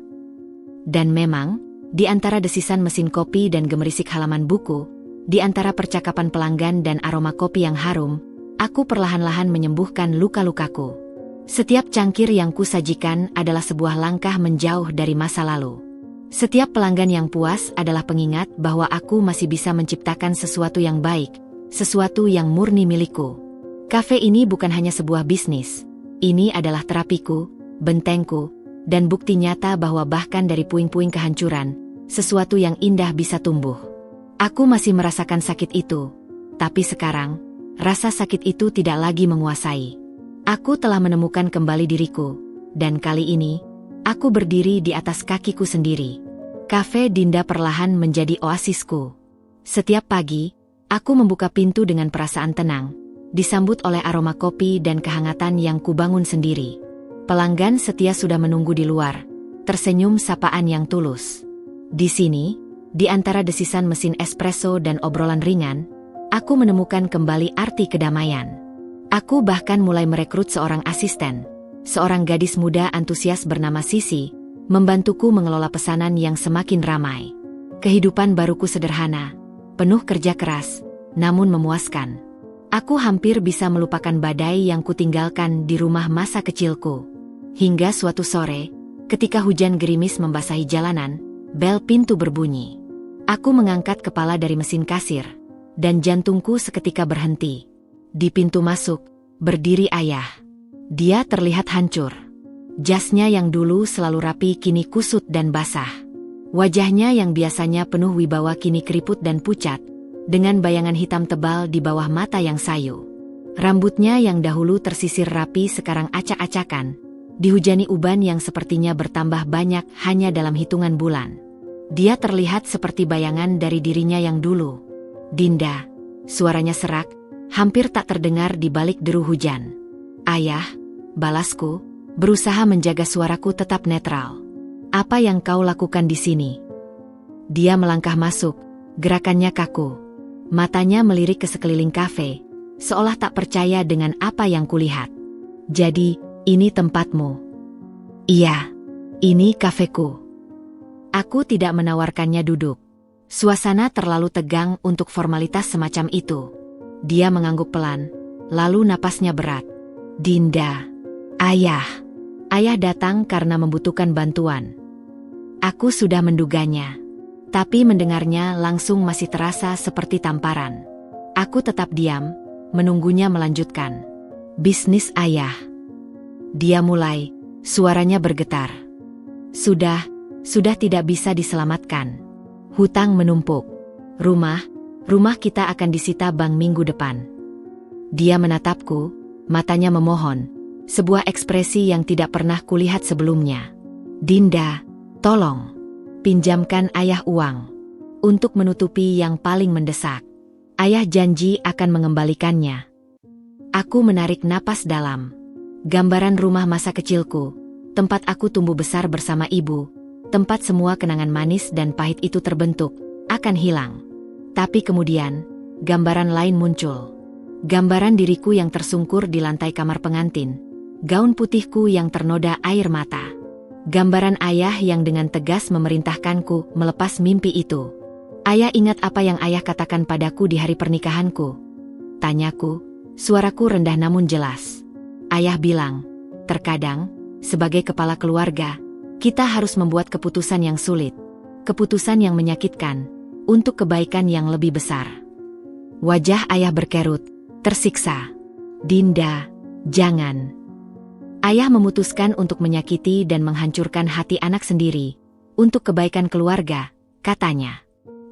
Dan memang, di antara desisan mesin kopi dan gemerisik halaman buku, di antara percakapan pelanggan dan aroma kopi yang harum, aku perlahan-lahan menyembuhkan luka-lukaku. Setiap cangkir yang kusajikan adalah sebuah langkah menjauh dari masa lalu. Setiap pelanggan yang puas adalah pengingat bahwa aku masih bisa menciptakan sesuatu yang baik, sesuatu yang murni milikku. Kafe ini bukan hanya sebuah bisnis. Ini adalah terapiku, bentengku, dan bukti nyata bahwa bahkan dari puing-puing kehancuran, sesuatu yang indah bisa tumbuh. Aku masih merasakan sakit itu, tapi sekarang, rasa sakit itu tidak lagi menguasai. Aku telah menemukan kembali diriku, dan kali ini, aku berdiri di atas kakiku sendiri. Cafe Dinda perlahan menjadi oasisku. Setiap pagi, aku membuka pintu dengan perasaan tenang, disambut oleh aroma kopi dan kehangatan yang kubangun sendiri. Pelanggan setia sudah menunggu di luar, tersenyum sapaan yang tulus. Di sini, di antara desisan mesin espresso dan obrolan ringan, aku menemukan kembali arti kedamaian. Aku bahkan mulai merekrut seorang asisten, seorang gadis muda antusias bernama Sisi, membantuku mengelola pesanan yang semakin ramai. Kehidupan baruku sederhana, penuh kerja keras, namun memuaskan. Aku hampir bisa melupakan badai yang kutinggalkan di rumah masa kecilku. Hingga suatu sore, ketika hujan gerimis membasahi jalanan, bel pintu berbunyi. Aku mengangkat kepala dari mesin kasir, dan jantungku seketika berhenti. Di pintu masuk, berdiri ayah. Dia terlihat hancur. Jasnya yang dulu selalu rapi kini kusut dan basah. Wajahnya yang biasanya penuh wibawa kini keriput dan pucat, dengan bayangan hitam tebal di bawah mata yang sayu. Rambutnya yang dahulu tersisir rapi sekarang acak-acakan, dihujani uban yang sepertinya bertambah banyak hanya dalam hitungan bulan. Dia terlihat seperti bayangan dari dirinya yang dulu. "Dinda," suaranya serak, hampir tak terdengar di balik deru hujan. "Ayah," balasku, berusaha menjaga suaraku tetap netral. "Apa yang kau lakukan di sini?" Dia melangkah masuk, gerakannya kaku. Matanya melirik ke sekeliling kafe, seolah tak percaya dengan apa yang kulihat. "Jadi, ini tempatmu?" "Iya, ini kafeku." Aku tidak menawarkannya duduk. Suasana terlalu tegang untuk formalitas semacam itu. Dia mengangguk pelan, lalu napasnya berat. "Dinda, ayah. Ayah datang karena membutuhkan bantuan." Aku sudah menduganya. Tapi mendengarnya langsung masih terasa seperti tamparan. Aku tetap diam, menunggunya melanjutkan. "Bisnis ayah." Dia mulai, suaranya bergetar. Sudah tidak bisa diselamatkan. Hutang menumpuk. Rumah kita akan disita bank minggu depan. Dia menatapku, matanya memohon, sebuah ekspresi yang tidak pernah kulihat sebelumnya. "Dinda, tolong, pinjamkan ayah uang untuk menutupi yang paling mendesak. Ayah janji akan mengembalikannya." Aku menarik napas dalam. Gambaran rumah masa kecilku, tempat aku tumbuh besar bersama ibu, tempat semua kenangan manis dan pahit itu terbentuk, akan hilang. Tapi kemudian, gambaran lain muncul. Gambaran diriku yang tersungkur di lantai kamar pengantin, gaun putihku yang ternoda air mata. Gambaran ayah yang dengan tegas memerintahkanku melepas mimpi itu. "Ayah ingat apa yang ayah katakan padaku di hari pernikahanku?" Tanyaku, suaraku rendah namun jelas. Ayah bilang, "Terkadang, sebagai kepala keluarga, kita harus membuat keputusan yang sulit. Keputusan yang menyakitkan, untuk kebaikan yang lebih besar." Wajah ayah berkerut, tersiksa. "Dinda, jangan." Ayah memutuskan untuk menyakiti dan menghancurkan hati anak sendiri. Untuk kebaikan keluarga, katanya.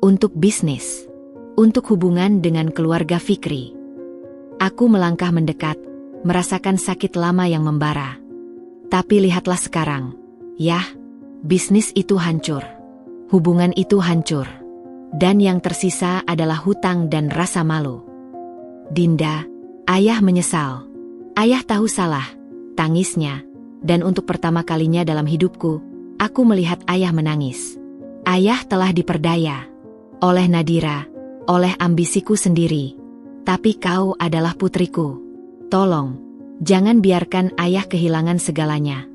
Untuk bisnis. Untuk hubungan dengan keluarga Fikri. Aku melangkah mendekat, merasakan sakit lama yang membara. Tapi lihatlah sekarang. Yah, bisnis itu hancur. Hubungan itu hancur. Dan yang tersisa adalah hutang dan rasa malu. "Dinda, ayah menyesal. Ayah tahu salah," tangisnya. Dan untuk pertama kalinya dalam hidupku, aku melihat ayah menangis. Ayah telah diperdaya. Oleh Nadira, oleh ambisiku sendiri. Tapi kau adalah putriku. Tolong, jangan biarkan ayah kehilangan segalanya.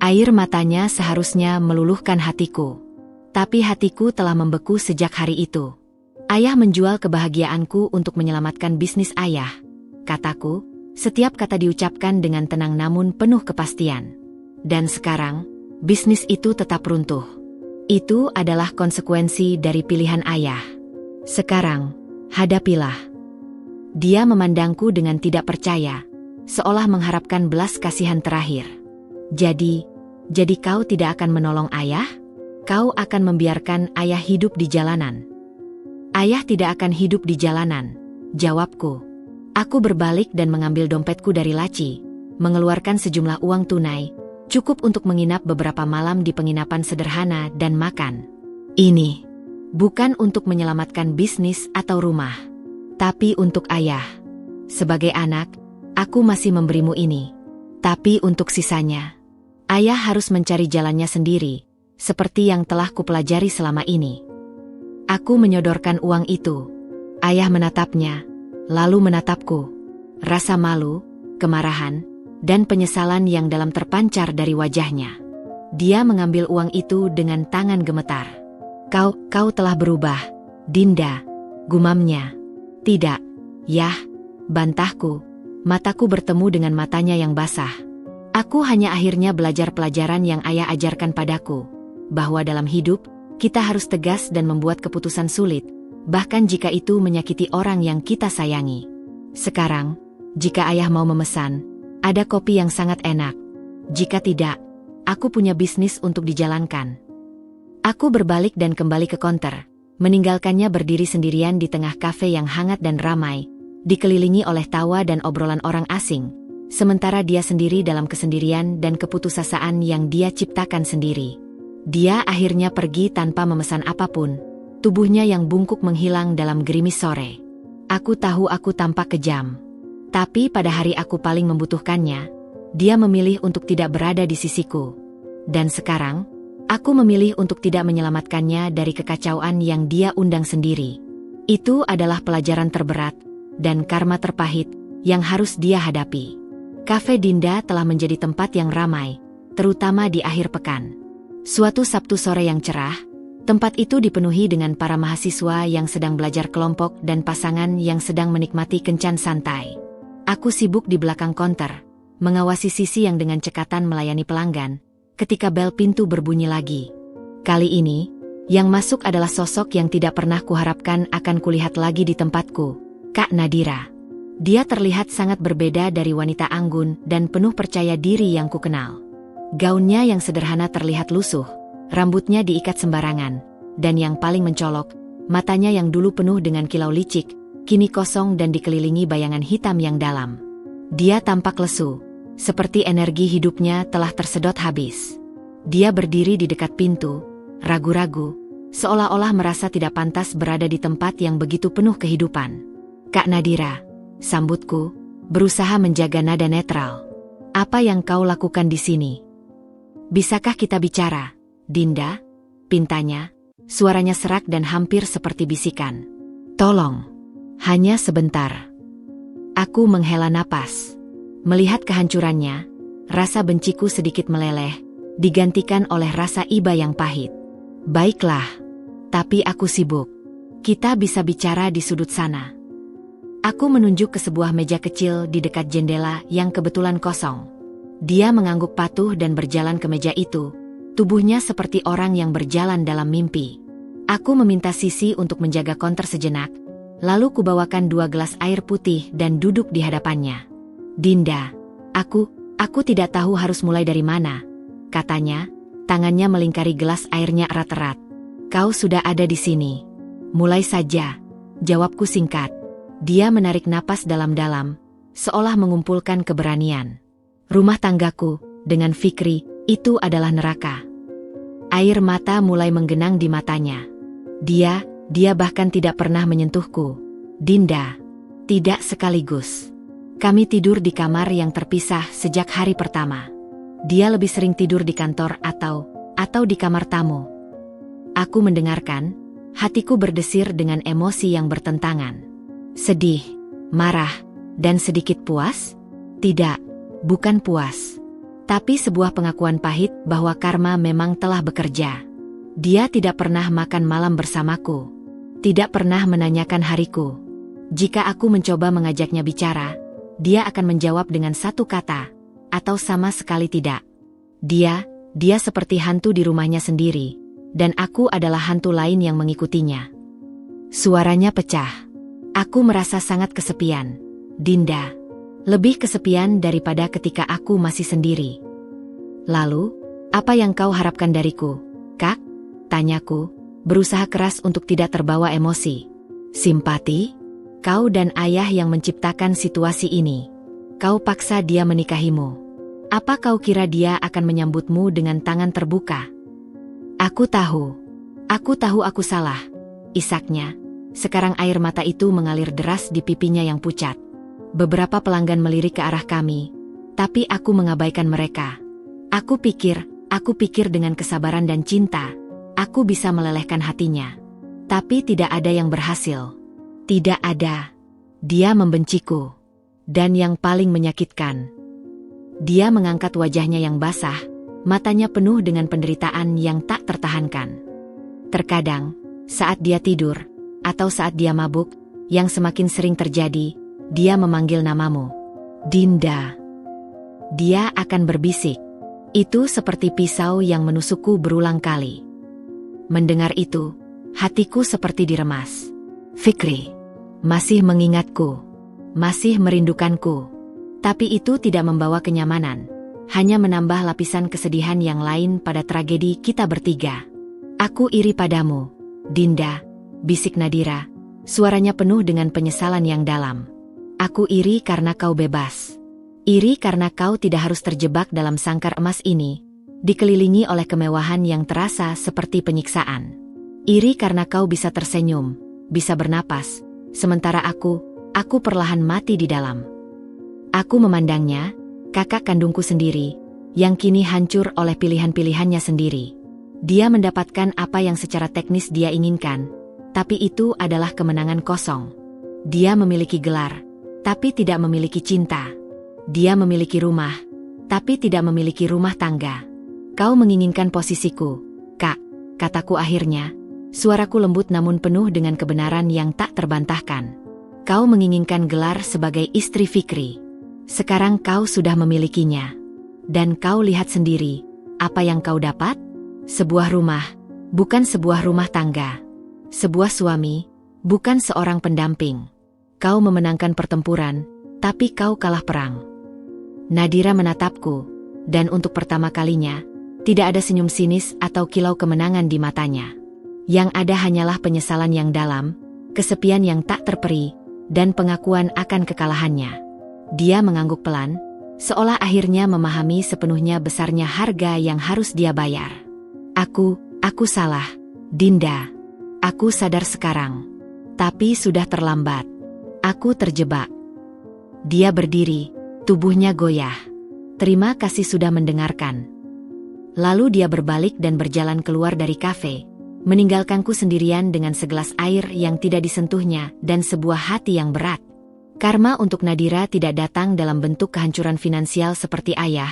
Air matanya seharusnya meluluhkan hatiku. Tapi hatiku telah membeku sejak hari itu. Ayah menjual kebahagiaanku untuk menyelamatkan bisnis ayah. Kataku, setiap kata diucapkan dengan tenang namun penuh kepastian. Dan sekarang, bisnis itu tetap runtuh. Itu adalah konsekuensi dari pilihan ayah. Sekarang, hadapilah. Dia memandangku dengan tidak percaya, seolah mengharapkan belas kasihan terakhir. Jadi kau tidak akan menolong ayah? Kau akan membiarkan ayah hidup di jalanan? Ayah tidak akan hidup di jalanan, jawabku. Aku berbalik dan mengambil dompetku dari laci, mengeluarkan sejumlah uang tunai, cukup untuk menginap beberapa malam di penginapan sederhana dan makan. Ini bukan untuk menyelamatkan bisnis atau rumah, tapi untuk ayah. Sebagai anak, aku masih memberimu ini. Tapi untuk sisanya, ayah harus mencari jalannya sendiri, seperti yang telah kupelajari selama ini. Aku menyodorkan uang itu. Ayah menatapnya, lalu menatapku. Rasa malu, kemarahan, dan penyesalan yang dalam terpancar dari wajahnya. Dia mengambil uang itu dengan tangan gemetar. Kau telah berubah, Dinda, gumamnya. Tidak, Yah, bantahku. Mataku bertemu dengan matanya yang basah. Aku hanya akhirnya belajar pelajaran yang ayah ajarkan padaku, bahwa dalam hidup, kita harus tegas dan membuat keputusan sulit, bahkan jika itu menyakiti orang yang kita sayangi. Sekarang, jika ayah mau memesan, ada kopi yang sangat enak. Jika tidak, aku punya bisnis untuk dijalankan. Aku berbalik dan kembali ke konter, meninggalkannya berdiri sendirian di tengah kafe yang hangat dan ramai, dikelilingi oleh tawa dan obrolan orang asing, sementara dia sendiri dalam kesendirian dan keputusasaan yang dia ciptakan sendiri. Dia akhirnya pergi tanpa memesan apapun, tubuhnya yang bungkuk menghilang dalam gerimis sore. Aku tahu aku tampak kejam. Tapi pada hari aku paling membutuhkannya, dia memilih untuk tidak berada di sisiku. Dan sekarang, aku memilih untuk tidak menyelamatkannya dari kekacauan yang dia undang sendiri. Itu adalah pelajaran terberat dan karma terpahit yang harus dia hadapi. Cafe Dinda telah menjadi tempat yang ramai, terutama di akhir pekan. Suatu Sabtu sore yang cerah, tempat itu dipenuhi dengan para mahasiswa yang sedang belajar kelompok dan pasangan yang sedang menikmati kencan santai. Aku sibuk di belakang konter, mengawasi Sisi yang dengan cekatan melayani pelanggan, ketika bel pintu berbunyi lagi. Kali ini, yang masuk adalah sosok yang tidak pernah kuharapkan akan kulihat lagi di tempatku, Kak Nadira. Dia terlihat sangat berbeda dari wanita anggun dan penuh percaya diri yang kukenal. Gaunnya yang sederhana terlihat lusuh, rambutnya diikat sembarangan, dan yang paling mencolok, matanya yang dulu penuh dengan kilau licik, kini kosong dan dikelilingi bayangan hitam yang dalam. Dia tampak lesu, seperti energi hidupnya telah tersedot habis. Dia berdiri di dekat pintu, ragu-ragu, seolah-olah merasa tidak pantas berada di tempat yang begitu penuh kehidupan. Kak Nadira, sambutku, berusaha menjaga nada netral. Apa yang kau lakukan di sini? Bisakah kita bicara, Dinda? Pintanya, suaranya serak dan hampir seperti bisikan. Tolong, hanya sebentar. Aku menghela napas. Melihat kehancurannya, rasa benciku sedikit meleleh, digantikan oleh rasa iba yang pahit. Baiklah, tapi aku sibuk. Kita bisa bicara di sudut sana. Aku menunjuk ke sebuah meja kecil di dekat jendela yang kebetulan kosong. Dia mengangguk patuh dan berjalan ke meja itu, tubuhnya seperti orang yang berjalan dalam mimpi. Aku meminta Sisi untuk menjaga konter sejenak, lalu kubawakan 2 gelas air putih dan duduk di hadapannya. Dinda, aku tidak tahu harus mulai dari mana, katanya, tangannya melingkari gelas airnya erat-erat. Kau sudah ada di sini. Mulai saja, jawabku singkat. Dia menarik napas dalam-dalam, seolah mengumpulkan keberanian. Rumah tanggaku, dengan Fikri, itu adalah neraka. Air mata mulai menggenang di matanya. Dia bahkan tidak pernah menyentuhku. Dinda, tidak sekaligus. Kami tidur di kamar yang terpisah sejak hari pertama. Dia lebih sering tidur di kantor atau di kamar tamu. Aku mendengarkan, hatiku berdesir dengan emosi yang bertentangan. Sedih, marah, dan sedikit puas? Tidak, bukan puas. Tapi sebuah pengakuan pahit bahwa karma memang telah bekerja. Dia tidak pernah makan malam bersamaku. Tidak pernah menanyakan hariku. Jika aku mencoba mengajaknya bicara, dia akan menjawab dengan satu kata, atau sama sekali tidak. Dia seperti hantu di rumahnya sendiri, dan aku adalah hantu lain yang mengikutinya. Suaranya pecah. Aku merasa sangat kesepian, Dinda. Lebih kesepian daripada ketika aku masih sendiri. Lalu, apa yang kau harapkan dariku, Kak? Tanyaku, berusaha keras untuk tidak terbawa emosi. Simpati? Kau dan ayah yang menciptakan situasi ini. Kau paksa dia menikahimu. Apa kau kira dia akan menyambutmu dengan tangan terbuka? Aku tahu aku salah, isaknya. Sekarang air mata itu mengalir deras di pipinya yang pucat. Beberapa pelanggan melirik ke arah kami, tapi aku mengabaikan mereka. Aku pikir dengan kesabaran dan cinta, aku bisa melelehkan hatinya. Tapi tidak ada yang berhasil. Tidak ada. Dia membenciku. Dan yang paling menyakitkan, dia mengangkat wajahnya yang basah, matanya penuh dengan penderitaan yang tak tertahankan. Terkadang, saat dia tidur, atau saat dia mabuk, yang semakin sering terjadi, Dia memanggil namamu. Dinda. Dia akan berbisik. Itu seperti pisau yang menusukku berulang kali. Mendengar itu, hatiku seperti diremas. Fikri. Masih mengingatku. Masih merindukanku. Tapi itu tidak membawa kenyamanan. Hanya menambah lapisan kesedihan yang lain pada tragedi kita bertiga. Aku iri padamu, Dinda, bisik Nadira. Suaranya penuh dengan penyesalan yang dalam. Aku iri karena kau bebas. Iri karena kau tidak harus terjebak dalam sangkar emas ini, dikelilingi oleh kemewahan yang terasa seperti penyiksaan. Iri karena kau bisa tersenyum, bisa bernapas, sementara aku perlahan mati di dalam. Aku memandangnya, kakak kandungku sendiri, yang kini hancur oleh pilihan-pilihannya sendiri. Dia mendapatkan apa yang secara teknis dia inginkan, tapi itu adalah kemenangan kosong. Dia memiliki gelar, tapi tidak memiliki cinta. Dia memiliki rumah, tapi tidak memiliki rumah tangga. Kau menginginkan posisiku, Kak, kataku akhirnya. Suaraku lembut namun penuh dengan kebenaran yang tak terbantahkan. Kau menginginkan gelar sebagai istri Fikri. Sekarang kau sudah memilikinya. Dan kau lihat sendiri, apa yang kau dapat? Sebuah rumah, bukan sebuah rumah tangga. Sebuah suami, bukan seorang pendamping. Kau memenangkan pertempuran, tapi kau kalah perang. Nadira menatapku, dan untuk pertama kalinya, tidak ada senyum sinis atau kilau kemenangan di matanya. Yang ada hanyalah penyesalan yang dalam, kesepian yang tak terperi, dan pengakuan akan kekalahannya. Dia mengangguk pelan, seolah akhirnya memahami sepenuhnya besarnya harga yang harus dia bayar. Aku salah, Dinda. Aku sadar sekarang. Tapi sudah terlambat. Aku terjebak. Dia berdiri, tubuhnya goyah. Terima kasih sudah mendengarkan. Lalu dia berbalik dan berjalan keluar dari kafe, meninggalkanku sendirian dengan segelas air yang tidak disentuhnya dan sebuah hati yang berat. Karma untuk Nadira tidak datang dalam bentuk kehancuran finansial seperti ayah,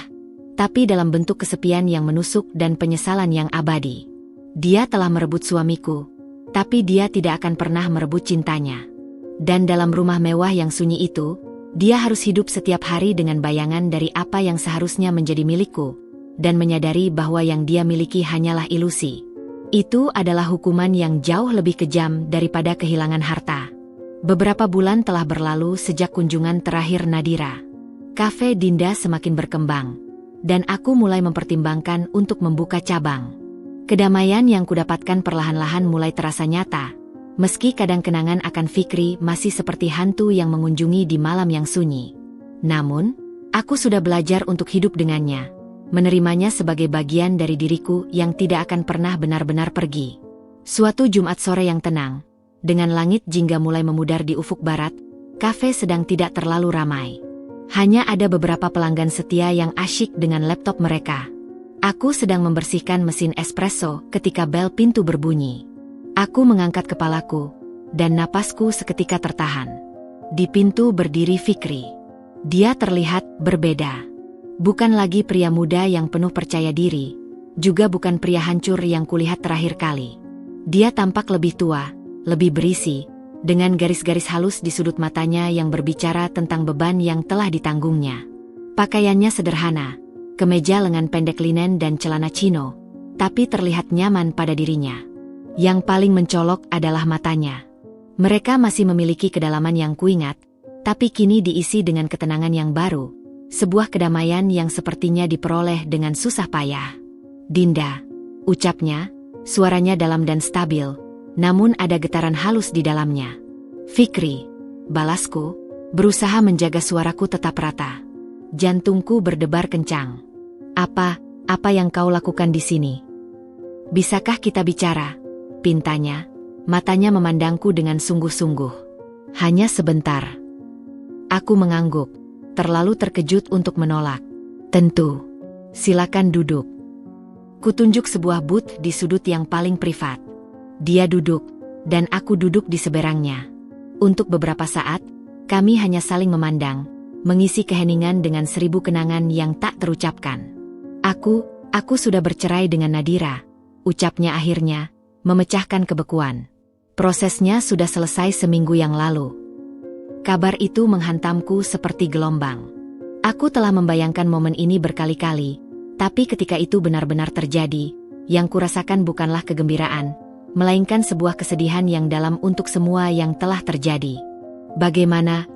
tapi dalam bentuk kesepian yang menusuk dan penyesalan yang abadi. Dia telah merebut suamiku, tapi dia tidak akan pernah merebut cintanya. Dan dalam rumah mewah yang sunyi itu, dia harus hidup setiap hari dengan bayangan dari apa yang seharusnya menjadi milikku, dan menyadari bahwa yang dia miliki hanyalah ilusi. Itu adalah hukuman yang jauh lebih kejam daripada kehilangan harta. Beberapa bulan telah berlalu sejak kunjungan terakhir Nadira. Kafe Dinda semakin berkembang, dan aku mulai mempertimbangkan untuk membuka cabang. Kedamaian yang kudapatkan perlahan-lahan mulai terasa nyata, meski kadang kenangan akan Fikri masih seperti hantu yang mengunjungi di malam yang sunyi. Namun, aku sudah belajar untuk hidup dengannya, menerimanya sebagai bagian dari diriku yang tidak akan pernah benar-benar pergi. Suatu Jumat sore yang tenang, dengan langit jingga mulai memudar di ufuk barat, kafe sedang tidak terlalu ramai. Hanya ada beberapa pelanggan setia yang asyik dengan laptop mereka. Aku sedang membersihkan mesin espresso ketika bel pintu berbunyi. Aku mengangkat kepalaku, dan napasku seketika tertahan. Di pintu berdiri Fikri. Dia terlihat berbeda. Bukan lagi pria muda yang penuh percaya diri, juga bukan pria hancur yang kulihat terakhir kali. Dia tampak lebih tua, lebih berisi, dengan garis-garis halus di sudut matanya yang berbicara tentang beban yang telah ditanggungnya. Pakaiannya sederhana, kemeja lengan pendek linen dan celana chino, tapi terlihat nyaman pada dirinya. Yang paling mencolok adalah matanya. Mereka masih memiliki kedalaman yang kuingat, tapi kini diisi dengan ketenangan yang baru, sebuah kedamaian yang sepertinya diperoleh dengan susah payah. Dinda, ucapnya, suaranya dalam dan stabil, namun ada getaran halus di dalamnya. Fikri, balasku, berusaha menjaga suaraku tetap rata. Jantungku berdebar kencang. Apa yang kau lakukan di sini? Bisakah kita bicara? Pintanya, matanya memandangku dengan sungguh-sungguh. Hanya sebentar. Aku mengangguk, terlalu terkejut untuk menolak. Tentu. Silakan duduk. Kutunjuk sebuah booth di sudut yang paling privat. Dia duduk, dan aku duduk di seberangnya. Untuk beberapa saat, kami hanya saling memandang, mengisi keheningan dengan 1000 kenangan yang tak terucapkan. Aku sudah bercerai dengan Nadira, ucapnya akhirnya, memecahkan kebekuan. Prosesnya sudah selesai seminggu yang lalu. Kabar itu menghantamku seperti gelombang. Aku telah membayangkan momen ini berkali-kali, tapi ketika itu benar-benar terjadi, yang kurasakan bukanlah kegembiraan, melainkan sebuah kesedihan yang dalam untuk semua yang telah terjadi. Bagaimana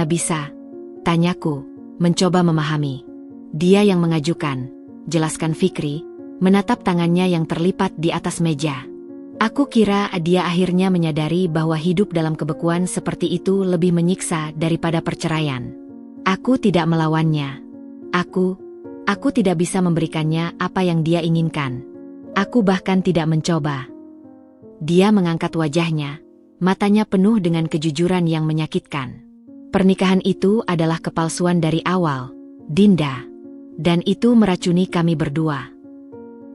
bisa? Tanyaku, mencoba memahami. Dia yang mengajukan, jelaskan Fikri, menatap tangannya yang terlipat di atas meja. Aku kira dia akhirnya menyadari bahwa hidup dalam kebekuan seperti itu lebih menyiksa daripada perceraian. Aku tidak melawannya. Aku tidak bisa memberikannya apa yang dia inginkan. Aku bahkan tidak mencoba. Dia mengangkat wajahnya, matanya penuh dengan kejujuran yang menyakitkan. Pernikahan itu adalah kepalsuan dari awal, Dinda. Dan itu meracuni kami berdua.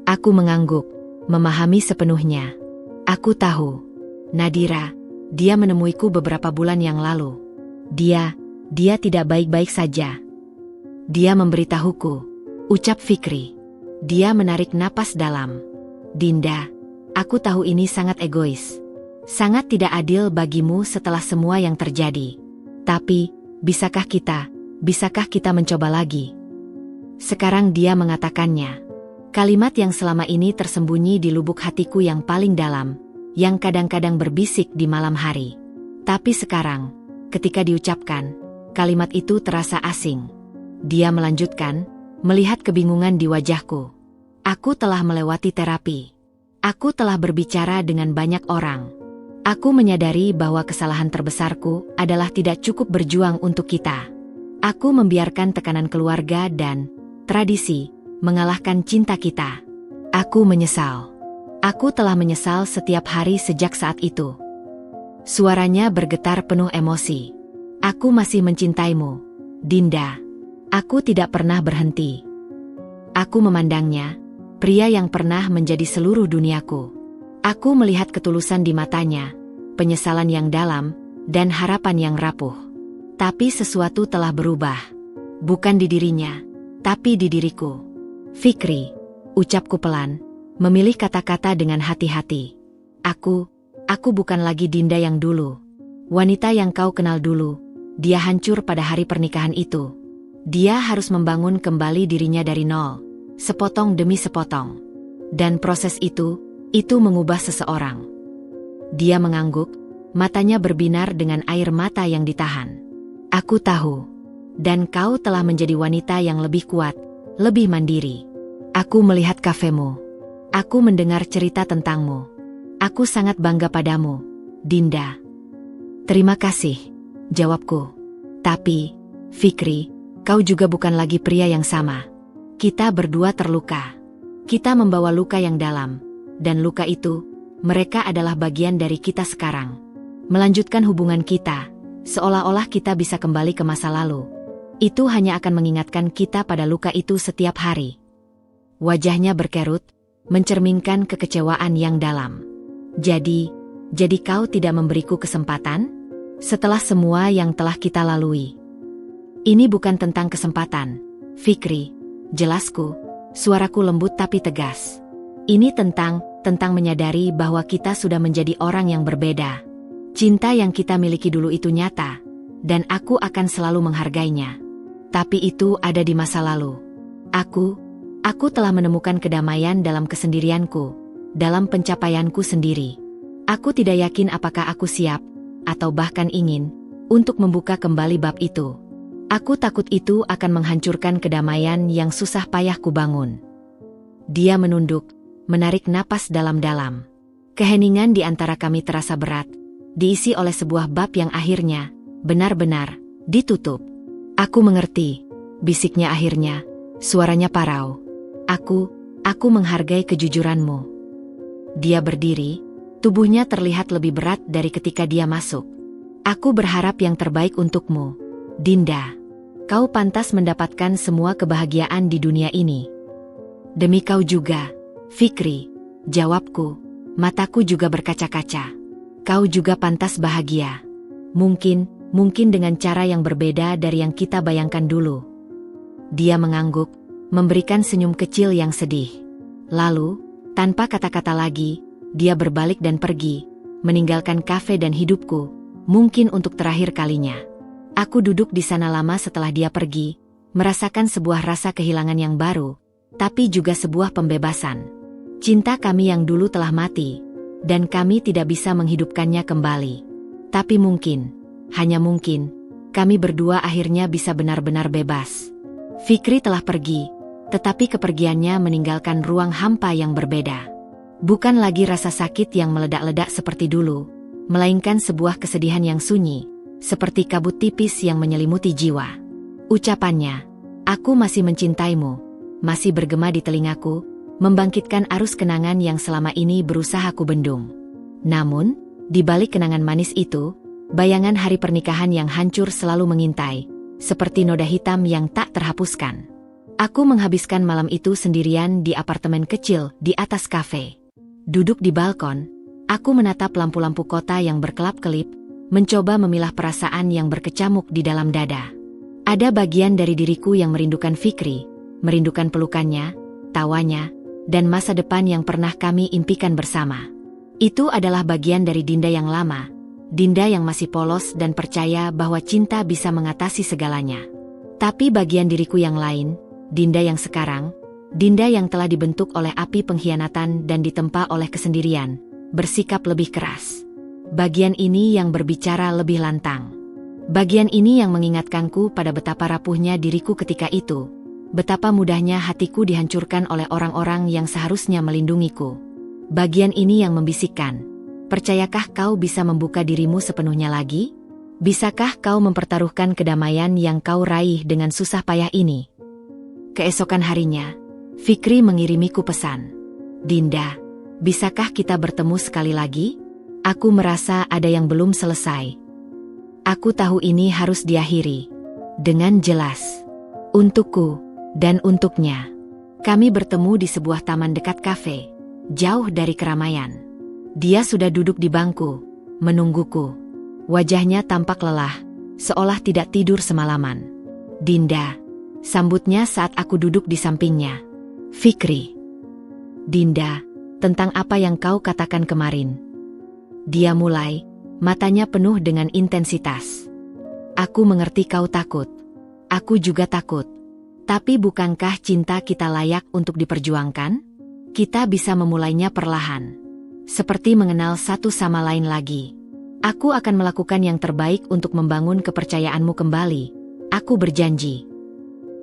Aku mengangguk, memahami sepenuhnya. Aku tahu. Nadira, dia menemuiku beberapa bulan yang lalu. Dia tidak baik-baik saja. Dia memberitahuku, ucap Fikri. Dia menarik napas dalam. Dinda, aku tahu ini sangat egois. Sangat tidak adil bagimu setelah semua yang terjadi. Tapi, bisakah kita mencoba lagi? Sekarang dia mengatakannya. Kalimat yang selama ini tersembunyi di lubuk hatiku yang paling dalam, yang kadang-kadang berbisik di malam hari. Tapi sekarang, ketika diucapkan, kalimat itu terasa asing. Dia melanjutkan, melihat kebingungan di wajahku. Aku telah melewati terapi. Aku telah berbicara dengan banyak orang. Aku menyadari bahwa kesalahan terbesarku adalah tidak cukup berjuang untuk kita. Aku membiarkan tekanan keluarga dan tradisi mengalahkan cinta kita. Aku menyesal. Aku telah menyesal setiap hari sejak saat itu. Suaranya bergetar penuh emosi. Aku masih mencintaimu, Dinda. Aku tidak pernah berhenti. Aku memandangnya, pria yang pernah menjadi seluruh duniaku. Aku melihat ketulusan di matanya, penyesalan yang dalam, dan harapan yang rapuh. Tapi sesuatu telah berubah. Bukan di dirinya, tapi di diriku. Fikri, ucapku pelan, memilih kata-kata dengan hati-hati. Aku bukan lagi Dinda yang dulu. Wanita yang kau kenal dulu, dia hancur pada hari pernikahan itu. Dia harus membangun kembali dirinya dari nol, sepotong demi sepotong. Dan proses itu mengubah seseorang. Dia mengangguk, matanya berbinar dengan air mata yang ditahan. Aku tahu, dan kau telah menjadi wanita yang lebih kuat, lebih mandiri. Aku melihat kafemu. Aku mendengar cerita tentangmu. Aku sangat bangga padamu, Dinda. Terima kasih, jawabku. Tapi, Fikri, kau juga bukan lagi pria yang sama. Kita berdua terluka. Kita membawa luka yang dalam. Dan luka itu, mereka adalah bagian dari kita sekarang. Melanjutkan hubungan kita, seolah-olah kita bisa kembali ke masa lalu. Itu hanya akan mengingatkan kita pada luka itu setiap hari. Wajahnya berkerut, mencerminkan kekecewaan yang dalam. Jadi kau tidak memberiku kesempatan? Setelah semua yang telah kita lalui. Ini bukan tentang kesempatan, Fikri, jelasku, suaraku lembut tapi tegas. Ini tentang menyadari bahwa kita sudah menjadi orang yang berbeda. Cinta yang kita miliki dulu itu nyata, dan aku akan selalu menghargainya. Tapi itu ada di masa lalu. Aku telah menemukan kedamaian dalam kesendirianku, dalam pencapaianku sendiri. Aku tidak yakin apakah aku siap, atau bahkan ingin, untuk membuka kembali bab itu. Aku takut itu akan menghancurkan kedamaian yang susah payah kubangun. Dia menunduk, menarik napas dalam-dalam. Keheningan di antara kami terasa berat, diisi oleh sebuah bab yang akhirnya, benar-benar, ditutup. Aku mengerti, bisiknya akhirnya, suaranya parau. Aku menghargai kejujuranmu. Dia berdiri, tubuhnya terlihat lebih berat dari ketika dia masuk. Aku berharap yang terbaik untukmu, Dinda. Kau pantas mendapatkan semua kebahagiaan di dunia ini. Demi kau juga, Fikri, jawabku, mataku juga berkaca-kaca. Kau juga pantas bahagia. Mungkin dengan cara yang berbeda dari yang kita bayangkan dulu. Dia mengangguk, memberikan senyum kecil yang sedih. Lalu, tanpa kata-kata lagi, dia berbalik dan pergi, meninggalkan kafe dan hidupku, mungkin untuk terakhir kalinya. Aku duduk di sana lama setelah dia pergi, merasakan sebuah rasa kehilangan yang baru, tapi juga sebuah pembebasan. Cinta kami yang dulu telah mati, dan kami tidak bisa menghidupkannya kembali. Tapi mungkin, hanya mungkin, kami berdua akhirnya bisa benar-benar bebas. Fikri telah pergi, tetapi kepergiannya meninggalkan ruang hampa yang berbeda. Bukan lagi rasa sakit yang meledak-ledak seperti dulu, melainkan sebuah kesedihan yang sunyi, seperti kabut tipis yang menyelimuti jiwa. Ucapannya, "Aku masih mencintaimu," masih bergema di telingaku, membangkitkan arus kenangan yang selama ini berusaha ku bendung. Namun, di balik kenangan manis itu, bayangan hari pernikahan yang hancur selalu mengintai, seperti noda hitam yang tak terhapuskan. Aku menghabiskan malam itu sendirian di apartemen kecil di atas kafe. Duduk di balkon, aku menatap lampu-lampu kota yang berkelap-kelip, mencoba memilah perasaan yang berkecamuk di dalam dada. Ada bagian dari diriku yang merindukan Fikri, merindukan pelukannya, tawanya, dan masa depan yang pernah kami impikan bersama. Itu adalah bagian dari Dinda yang lama, Dinda yang masih polos dan percaya bahwa cinta bisa mengatasi segalanya. Tapi bagian diriku yang lain, Dinda yang sekarang, Dinda yang telah dibentuk oleh api pengkhianatan dan ditempa oleh kesendirian, bersikap lebih keras. Bagian ini yang berbicara lebih lantang. Bagian ini yang mengingatkanku pada betapa rapuhnya diriku ketika itu, betapa mudahnya hatiku dihancurkan oleh orang-orang yang seharusnya melindungiku. Bagian ini yang membisikkan, "Percayakah kau bisa membuka dirimu sepenuhnya lagi? Bisakah kau mempertaruhkan kedamaian yang kau raih dengan susah payah ini?" Keesokan harinya, Fikri mengirimiku pesan, "Dinda, bisakah kita bertemu sekali lagi? Aku merasa ada yang belum selesai. Aku tahu ini harus diakhiri." Dengan jelas, untukku dan untuknya. Kami bertemu di sebuah taman dekat kafe, jauh dari keramaian. Dia sudah duduk di bangku, menungguku. Wajahnya tampak lelah, seolah tidak tidur semalaman. "Dinda," sambutnya saat aku duduk di sampingnya. "Fikri." "Dinda, tentang apa yang kau katakan kemarin?" Dia mulai, matanya penuh dengan intensitas. "Aku mengerti kau takut. Aku juga takut. Tapi bukankah cinta kita layak untuk diperjuangkan? Kita bisa memulainya perlahan. Seperti mengenal satu sama lain lagi. Aku akan melakukan yang terbaik untuk membangun kepercayaanmu kembali. Aku berjanji."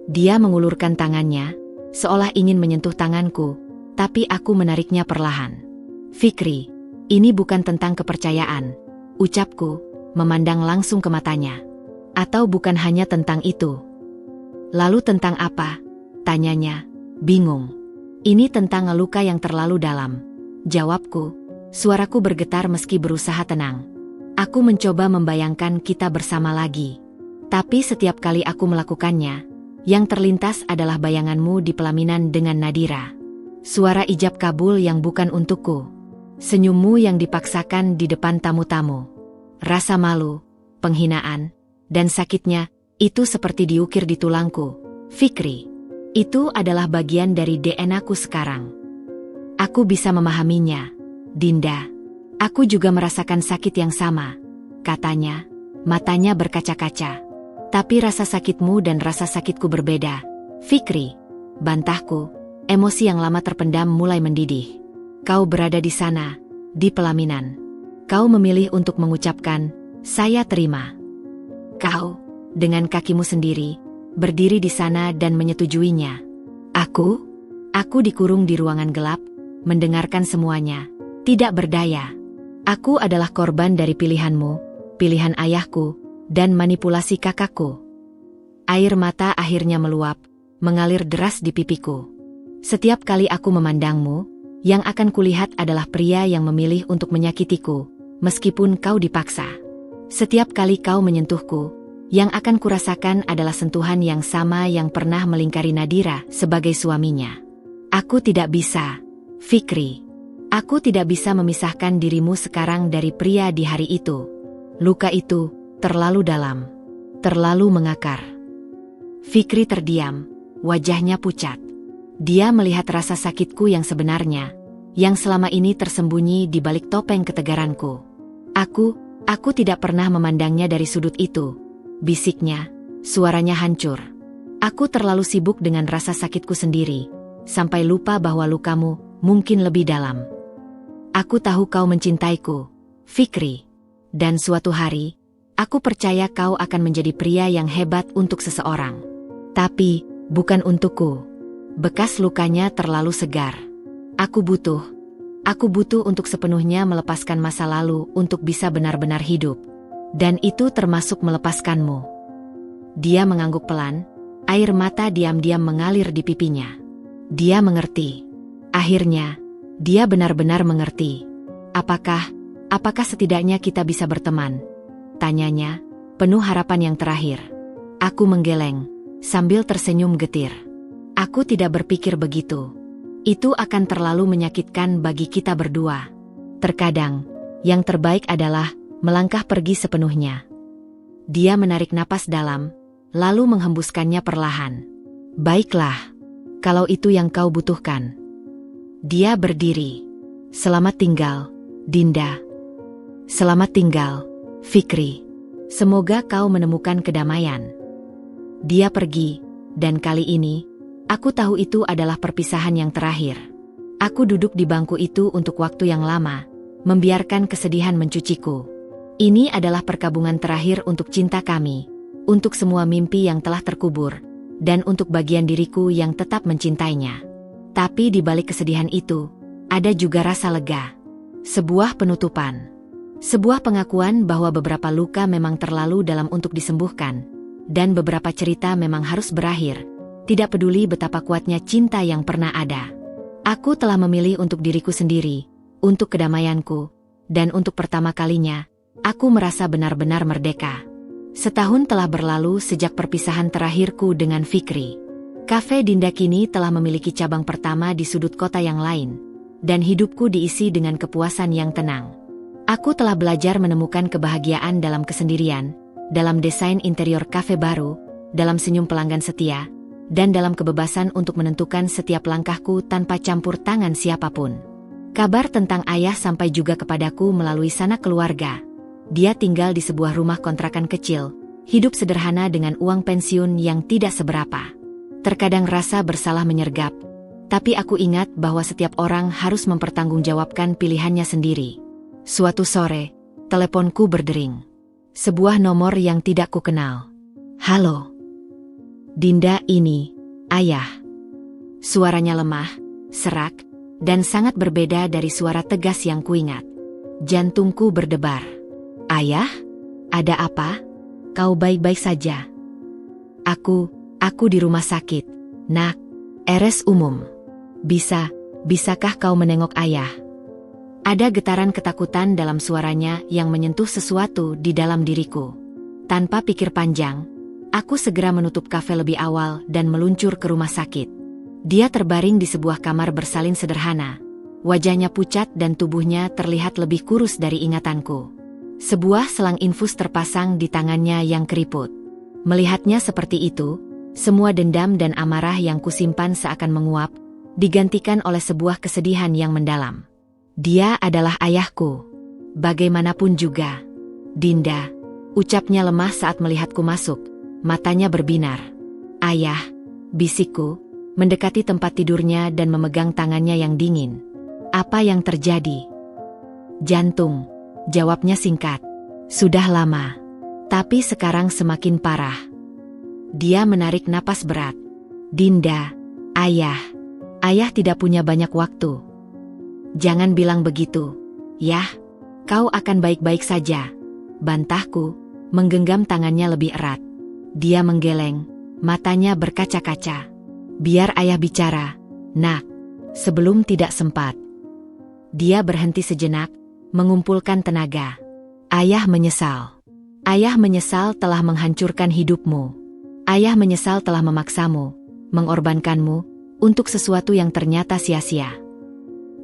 Dia mengulurkan tangannya, seolah ingin menyentuh tanganku, tapi aku menariknya perlahan. "Fikri, ini bukan tentang kepercayaan," ucapku, memandang langsung ke matanya. "Atau bukan hanya tentang itu?" "Lalu tentang apa?" tanyanya, bingung. "Ini tentang luka yang terlalu dalam," jawabku, suaraku bergetar meski berusaha tenang. "Aku mencoba membayangkan kita bersama lagi. Tapi setiap kali aku melakukannya, yang terlintas adalah bayanganmu di pelaminan dengan Nadira. Suara ijab kabul yang bukan untukku. Senyummu yang dipaksakan di depan tamu-tamu. Rasa malu, penghinaan, dan sakitnya, itu seperti diukir di tulangku. Fikri, itu adalah bagian dari DNA-ku sekarang. Aku bisa memahaminya, Dinda. Aku juga merasakan sakit yang sama," katanya, matanya berkaca-kaca. "Tapi rasa sakitmu dan rasa sakitku berbeda, Fikri," bantahku, emosi yang lama terpendam mulai mendidih. "Kau berada di sana, di pelaminan. Kau memilih untuk mengucapkan, 'Saya terima.' Kau, dengan kakimu sendiri, berdiri di sana dan menyetujuinya. Aku dikurung di ruangan gelap, mendengarkan semuanya, tidak berdaya. Aku adalah korban dari pilihanmu, pilihan ayahku, dan manipulasi kakakku." Air mata akhirnya meluap, mengalir deras di pipiku. "Setiap kali aku memandangmu, yang akan kulihat adalah pria yang memilih untuk menyakitiku, meskipun kau dipaksa. Setiap kali kau menyentuhku, yang akan kurasakan adalah sentuhan yang sama yang pernah melingkari Nadira sebagai suaminya. Aku tidak bisa, Fikri. Aku tidak bisa memisahkan dirimu sekarang dari pria di hari itu. Luka itu terlalu dalam, terlalu mengakar." Fikri terdiam, wajahnya pucat. Dia melihat rasa sakitku yang sebenarnya, yang selama ini tersembunyi di balik topeng ketegaranku. Aku tidak pernah memandangnya dari sudut itu. bisiknya, suaranya hancur. Aku terlalu sibuk dengan rasa sakitku sendiri, sampai lupa bahwa lukamu mungkin lebih dalam. Aku tahu kau mencintaiku, Fikri. Dan suatu hari, aku percaya kau akan menjadi pria yang hebat untuk seseorang. Tapi, bukan untukku. Bekas lukanya terlalu segar. Aku butuh untuk sepenuhnya melepaskan masa lalu untuk bisa benar-benar hidup. Dan itu termasuk melepaskanmu. Dia mengangguk pelan, air mata diam-diam mengalir di pipinya. Dia mengerti. Akhirnya, dia benar-benar mengerti. Apakah setidaknya kita bisa berteman? Tanyanya, penuh harapan yang terakhir. Aku menggeleng, sambil tersenyum getir. Aku tidak berpikir begitu. Itu akan terlalu menyakitkan bagi kita berdua. Terkadang, yang terbaik adalah melangkah pergi sepenuhnya. Dia menarik napas dalam, lalu menghembuskannya perlahan. Baiklah, kalau itu yang kau butuhkan. Dia berdiri. Selamat tinggal, Dinda. Selamat tinggal, Fikri. Semoga kau menemukan kedamaian. Dia pergi, dan kali ini, aku tahu itu adalah perpisahan yang terakhir. Aku duduk di bangku itu untuk waktu yang lama, membiarkan kesedihan mencuciku. Ini adalah perkabungan terakhir untuk cinta kami, untuk semua mimpi yang telah terkubur, dan untuk bagian diriku yang tetap mencintainya. Tapi di balik kesedihan itu, ada juga rasa lega. Sebuah penutupan. Sebuah pengakuan bahwa beberapa luka memang terlalu dalam untuk disembuhkan, dan beberapa cerita memang harus berakhir, tidak peduli betapa kuatnya cinta yang pernah ada. Aku telah memilih untuk diriku sendiri, untuk kedamaianku, dan untuk pertama kalinya, aku merasa benar-benar merdeka. Setahun telah berlalu sejak perpisahan terakhirku dengan Fikri. Cafe Dinda kini telah memiliki cabang pertama di sudut kota yang lain, dan hidupku diisi dengan kepuasan yang tenang. Aku telah belajar menemukan kebahagiaan dalam kesendirian, dalam desain interior kafe baru, dalam senyum pelanggan setia, dan dalam kebebasan untuk menentukan setiap langkahku tanpa campur tangan siapapun. Kabar tentang ayah sampai juga kepadaku melalui sanak keluarga. Dia tinggal di sebuah rumah kontrakan kecil, hidup sederhana dengan uang pensiun yang tidak seberapa. Terkadang rasa bersalah menyergap, tapi aku ingat bahwa setiap orang harus mempertanggungjawabkan pilihannya sendiri. Suatu sore, teleponku berdering. Sebuah nomor yang tidak kukenal. Halo. Dinda, ini, ayah. Suaranya lemah, serak, dan sangat berbeda dari suara tegas yang kuingat. Jantungku berdebar. Ayah? Ada apa? Kau baik-baik saja? Aku di rumah sakit, nak. RS umum. Bisakah kau menengok ayah? Ada getaran ketakutan dalam suaranya yang menyentuh sesuatu di dalam diriku. Tanpa pikir panjang, aku segera menutup kafe lebih awal dan meluncur ke rumah sakit. Dia terbaring di sebuah kamar bersalin sederhana. Wajahnya pucat dan tubuhnya terlihat lebih kurus dari ingatanku. Sebuah selang infus terpasang di tangannya yang keriput. Melihatnya seperti itu, semua dendam dan amarah yang kusimpan seakan menguap, digantikan oleh sebuah kesedihan yang mendalam. Dia adalah ayahku. Bagaimanapun juga. Dinda, ucapnya lemah saat melihatku masuk, matanya berbinar. Ayah, bisikku, mendekati tempat tidurnya dan memegang tangannya yang dingin. Apa yang terjadi? Jantung, jawabnya singkat. Sudah lama, tapi sekarang semakin parah. Dia menarik napas berat. Dinda, ayah tidak punya banyak waktu. Jangan bilang begitu. Yah, kau akan baik-baik saja. Bantahku, menggenggam tangannya lebih erat. Dia menggeleng, matanya berkaca-kaca. Biar ayah bicara, nak, sebelum tidak sempat. Dia berhenti sejenak, mengumpulkan tenaga. Ayah menyesal. Ayah menyesal telah menghancurkan hidupmu. Ayah menyesal telah memaksamu, mengorbankanmu, untuk sesuatu yang ternyata sia-sia.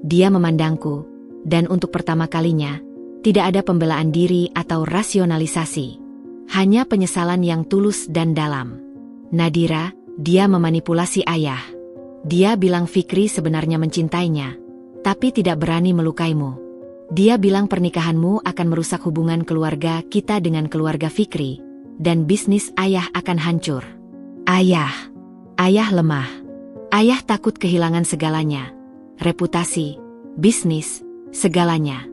Dia memandangku, dan untuk pertama kalinya, tidak ada pembelaan diri atau rasionalisasi. Hanya penyesalan yang tulus dan dalam. Nadira, dia memanipulasi ayah. Dia bilang Fikri sebenarnya mencintainya, tapi tidak berani melukaimu. Dia bilang pernikahanmu akan merusak hubungan keluarga kita dengan keluarga Fikri, dan bisnis ayah akan hancur. Ayah lemah. Ayah takut kehilangan segalanya. Reputasi, bisnis, segalanya.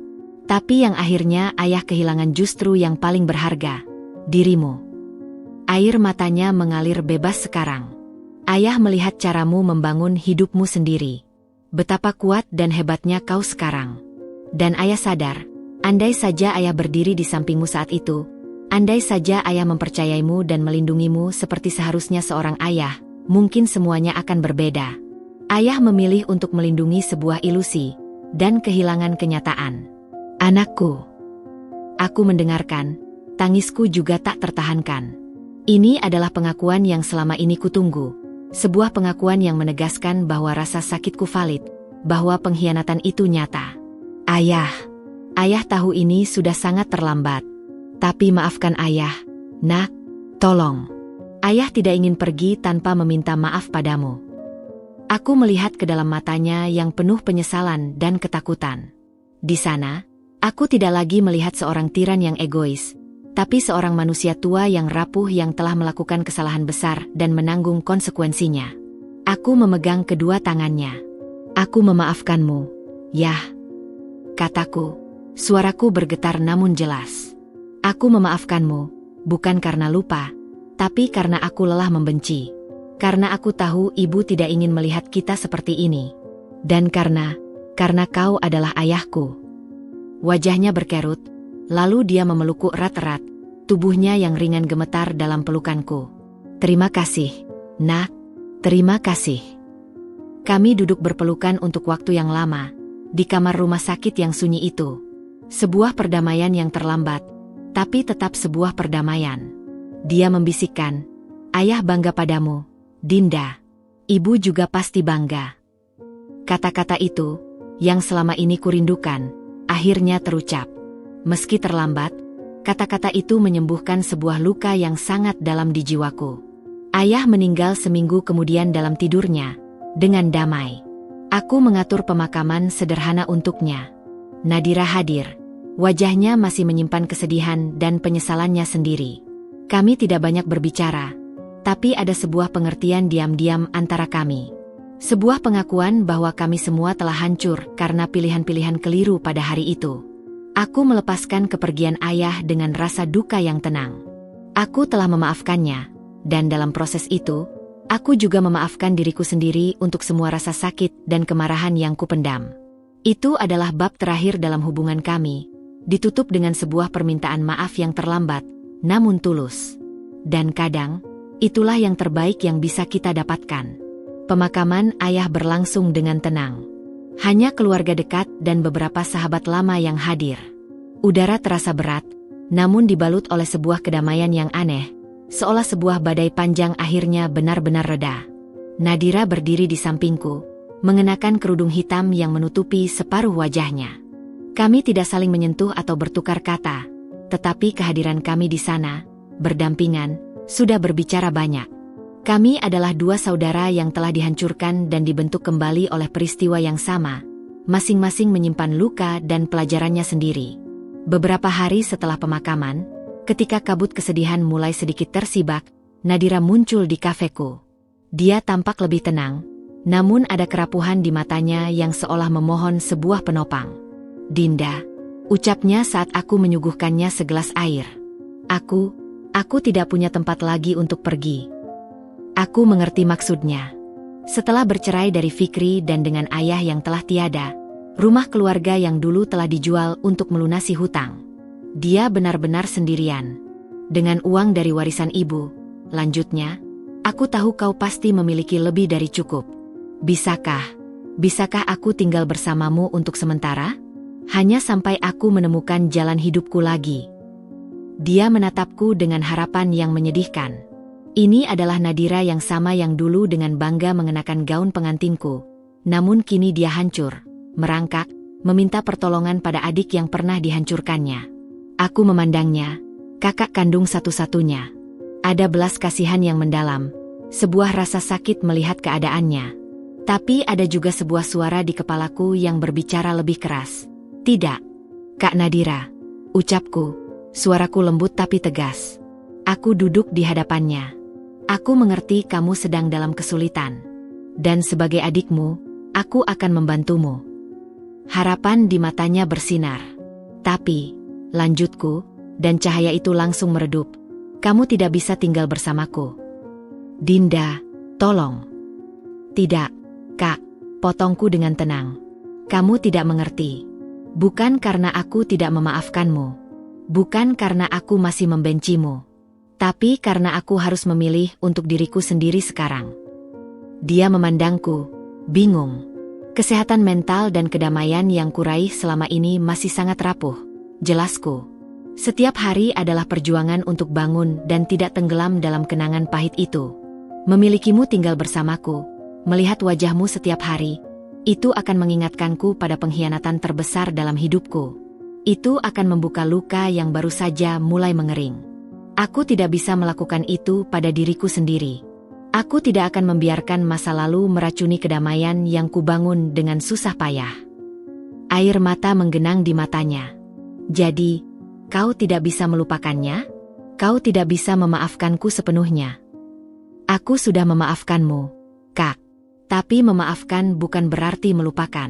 Tapi yang akhirnya ayah kehilangan justru yang paling berharga, dirimu. Air matanya mengalir bebas sekarang. Ayah melihat caramu membangun hidupmu sendiri. Betapa kuat dan hebatnya kau sekarang. Dan ayah sadar, andai saja ayah berdiri di sampingmu saat itu, andai saja ayah mempercayaimu dan melindungimu seperti seharusnya seorang ayah, mungkin semuanya akan berbeda. Ayah memilih untuk melindungi sebuah ilusi dan kehilangan kenyataan. Anakku. Aku mendengarkan, tangisku juga tak tertahankan. Ini adalah pengakuan yang selama ini kutunggu. Sebuah pengakuan yang menegaskan bahwa rasa sakitku valid, bahwa pengkhianatan itu nyata. Ayah tahu ini sudah sangat terlambat. Tapi maafkan ayah, nak, tolong. Ayah tidak ingin pergi tanpa meminta maaf padamu. Aku melihat ke dalam matanya yang penuh penyesalan dan ketakutan. Di sana, aku tidak lagi melihat seorang tiran yang egois, tapi seorang manusia tua yang rapuh yang telah melakukan kesalahan besar dan menanggung konsekuensinya. Aku memegang kedua tangannya. Aku memaafkanmu, Yah. Kataku, suaraku bergetar namun jelas. Aku memaafkanmu, bukan karena lupa, tapi karena aku lelah membenci. Karena aku tahu ibu tidak ingin melihat kita seperti ini. Dan karena kau adalah ayahku. Wajahnya berkerut, lalu dia memelukku erat-erat, tubuhnya yang ringan gemetar dalam pelukanku. Terima kasih, nak, terima kasih. Kami duduk berpelukan untuk waktu yang lama, di kamar rumah sakit yang sunyi itu. Sebuah perdamaian yang terlambat, tapi tetap sebuah perdamaian. Dia membisikkan, ayah bangga padamu, Dinda. Ibu juga pasti bangga. Kata-kata itu, yang selama ini kurindukan, akhirnya terucap. Meski terlambat, kata-kata itu menyembuhkan sebuah luka yang sangat dalam di jiwaku. Ayah meninggal seminggu kemudian dalam tidurnya, dengan damai. Aku mengatur pemakaman sederhana untuknya. Nadira hadir. Wajahnya masih menyimpan kesedihan dan penyesalannya sendiri. Kami tidak banyak berbicara, tapi ada sebuah pengertian diam-diam antara kami. Sebuah pengakuan bahwa kami semua telah hancur karena pilihan-pilihan keliru pada hari itu. Aku melepaskan kepergian ayah dengan rasa duka yang tenang. Aku telah memaafkannya, dan dalam proses itu, aku juga memaafkan diriku sendiri untuk semua rasa sakit dan kemarahan yang kupendam. Itu adalah bab terakhir dalam hubungan kami, ditutup dengan sebuah permintaan maaf yang terlambat, namun tulus. Dan kadang, itulah yang terbaik yang bisa kita dapatkan. Pemakaman ayah berlangsung dengan tenang. Hanya keluarga dekat dan beberapa sahabat lama yang hadir. Udara terasa berat, namun dibalut oleh sebuah kedamaian yang aneh, seolah sebuah badai panjang akhirnya benar-benar reda. Nadira berdiri di sampingku, mengenakan kerudung hitam yang menutupi separuh wajahnya. Kami tidak saling menyentuh atau bertukar kata, tetapi kehadiran kami di sana, berdampingan, sudah berbicara banyak. Kami adalah dua saudara yang telah dihancurkan dan dibentuk kembali oleh peristiwa yang sama, masing-masing menyimpan luka dan pelajarannya sendiri. Beberapa hari setelah pemakaman, ketika kabut kesedihan mulai sedikit tersibak, Nadira muncul di kafeku. Dia tampak lebih tenang, namun ada kerapuhan di matanya yang seolah memohon sebuah penopang. Dinda, ucapnya saat aku menyuguhkannya segelas air. Aku tidak punya tempat lagi untuk pergi. Aku mengerti maksudnya. Setelah bercerai dari Fikri dan dengan ayah yang telah tiada, rumah keluarga yang dulu telah dijual untuk melunasi hutang. Dia benar-benar sendirian. Dengan uang dari warisan ibu, lanjutnya, aku tahu kau pasti memiliki lebih dari cukup. Bisakah aku tinggal bersamamu untuk sementara? Hanya sampai aku menemukan jalan hidupku lagi. Dia menatapku dengan harapan yang menyedihkan. Ini adalah Nadira yang sama yang dulu dengan bangga mengenakan gaun pengantinku. Namun kini dia hancur, merangkak, meminta pertolongan pada adik yang pernah dihancurkannya. Aku memandangnya, kakak kandung satu-satunya. Ada belas kasihan yang mendalam, sebuah rasa sakit melihat keadaannya. Tapi ada juga sebuah suara di kepalaku yang berbicara lebih keras. Tidak, Kak Nadira, ucapku, suaraku lembut tapi tegas. Aku duduk di hadapannya. Aku mengerti kamu sedang dalam kesulitan. Dan sebagai adikmu, aku akan membantumu. Harapan di matanya bersinar. Tapi, lanjutku, dan cahaya itu langsung meredup. Kamu tidak bisa tinggal bersamaku. Dinda, tolong. Tidak, Kak, potongku dengan tenang. Kamu tidak mengerti. Bukan karena aku tidak memaafkanmu. Bukan karena aku masih membencimu. Tapi karena aku harus memilih untuk diriku sendiri sekarang. Dia memandangku, bingung. Kesehatan mental dan kedamaian yang kuraih selama ini masih sangat rapuh. Jelasku. Setiap hari adalah perjuangan untuk bangun dan tidak tenggelam dalam kenangan pahit itu. Memilikimu tinggal bersamaku, melihat wajahmu setiap hari, itu akan mengingatkanku pada pengkhianatan terbesar dalam hidupku. Itu akan membuka luka yang baru saja mulai mengering. Aku tidak bisa melakukan itu pada diriku sendiri. Aku tidak akan membiarkan masa lalu meracuni kedamaian yang kubangun dengan susah payah. Air mata menggenang di matanya. Jadi, kau tidak bisa melupakannya? Kau tidak bisa memaafkanku sepenuhnya. Aku sudah memaafkanmu, Kak. Tapi memaafkan bukan berarti melupakan.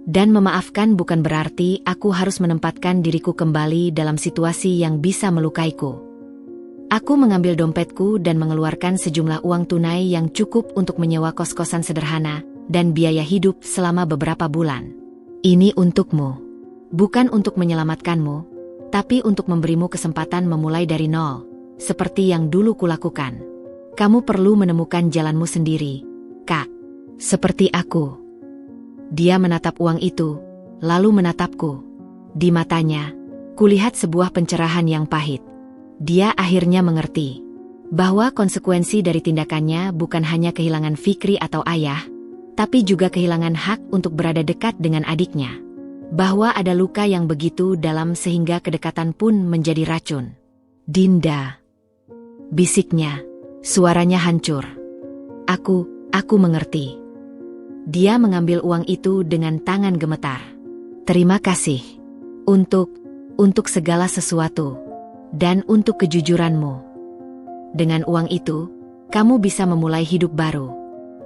Dan memaafkan bukan berarti aku harus menempatkan diriku kembali dalam situasi yang bisa melukaiku. Aku mengambil dompetku dan mengeluarkan sejumlah uang tunai yang cukup untuk menyewa kos-kosan sederhana dan biaya hidup selama beberapa bulan. Ini untukmu. Bukan untuk menyelamatkanmu, tapi untuk memberimu kesempatan memulai dari nol, seperti yang dulu kulakukan. Kamu perlu menemukan jalanmu sendiri, Kak. Seperti aku. Dia menatap uang itu, lalu menatapku. Di matanya, kulihat sebuah pencerahan yang pahit. Dia akhirnya mengerti bahwa konsekuensi dari tindakannya bukan hanya kehilangan Fikri atau ayah, tapi juga kehilangan hak untuk berada dekat dengan adiknya. Bahwa ada luka yang begitu dalam sehingga kedekatan pun menjadi racun. Dinda, bisiknya, suaranya hancur. Aku mengerti. Dia mengambil uang itu dengan tangan gemetar. Terima kasih. Untuk segala sesuatu. Dan untuk kejujuranmu. Dengan uang itu, kamu bisa memulai hidup baru.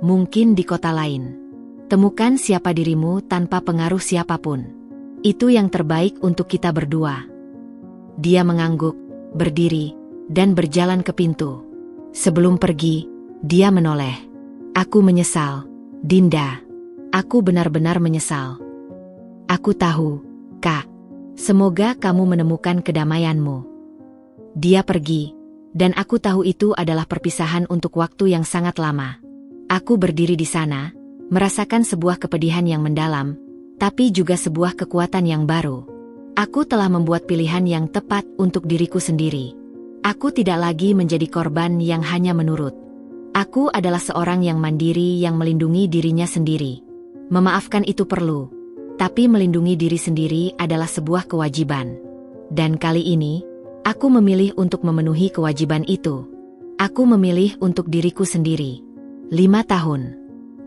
Mungkin di kota lain. Temukan siapa dirimu tanpa pengaruh siapapun. Itu yang terbaik untuk kita berdua. Dia mengangguk, berdiri, dan berjalan ke pintu. Sebelum pergi, dia menoleh. Aku menyesal, Dinda. Aku benar-benar menyesal. Aku tahu, Kak. Semoga kamu menemukan kedamaianmu. Dia pergi, dan aku tahu itu adalah perpisahan untuk waktu yang sangat lama. Aku berdiri di sana, merasakan sebuah kepedihan yang mendalam, tapi juga sebuah kekuatan yang baru. Aku telah membuat pilihan yang tepat untuk diriku sendiri. Aku tidak lagi menjadi korban yang hanya menurut. Aku adalah seorang yang mandiri yang melindungi dirinya sendiri. Memaafkan itu perlu, tapi melindungi diri sendiri adalah sebuah kewajiban. Dan kali ini, aku memilih untuk memenuhi kewajiban itu. Aku memilih untuk diriku sendiri. 5 tahun.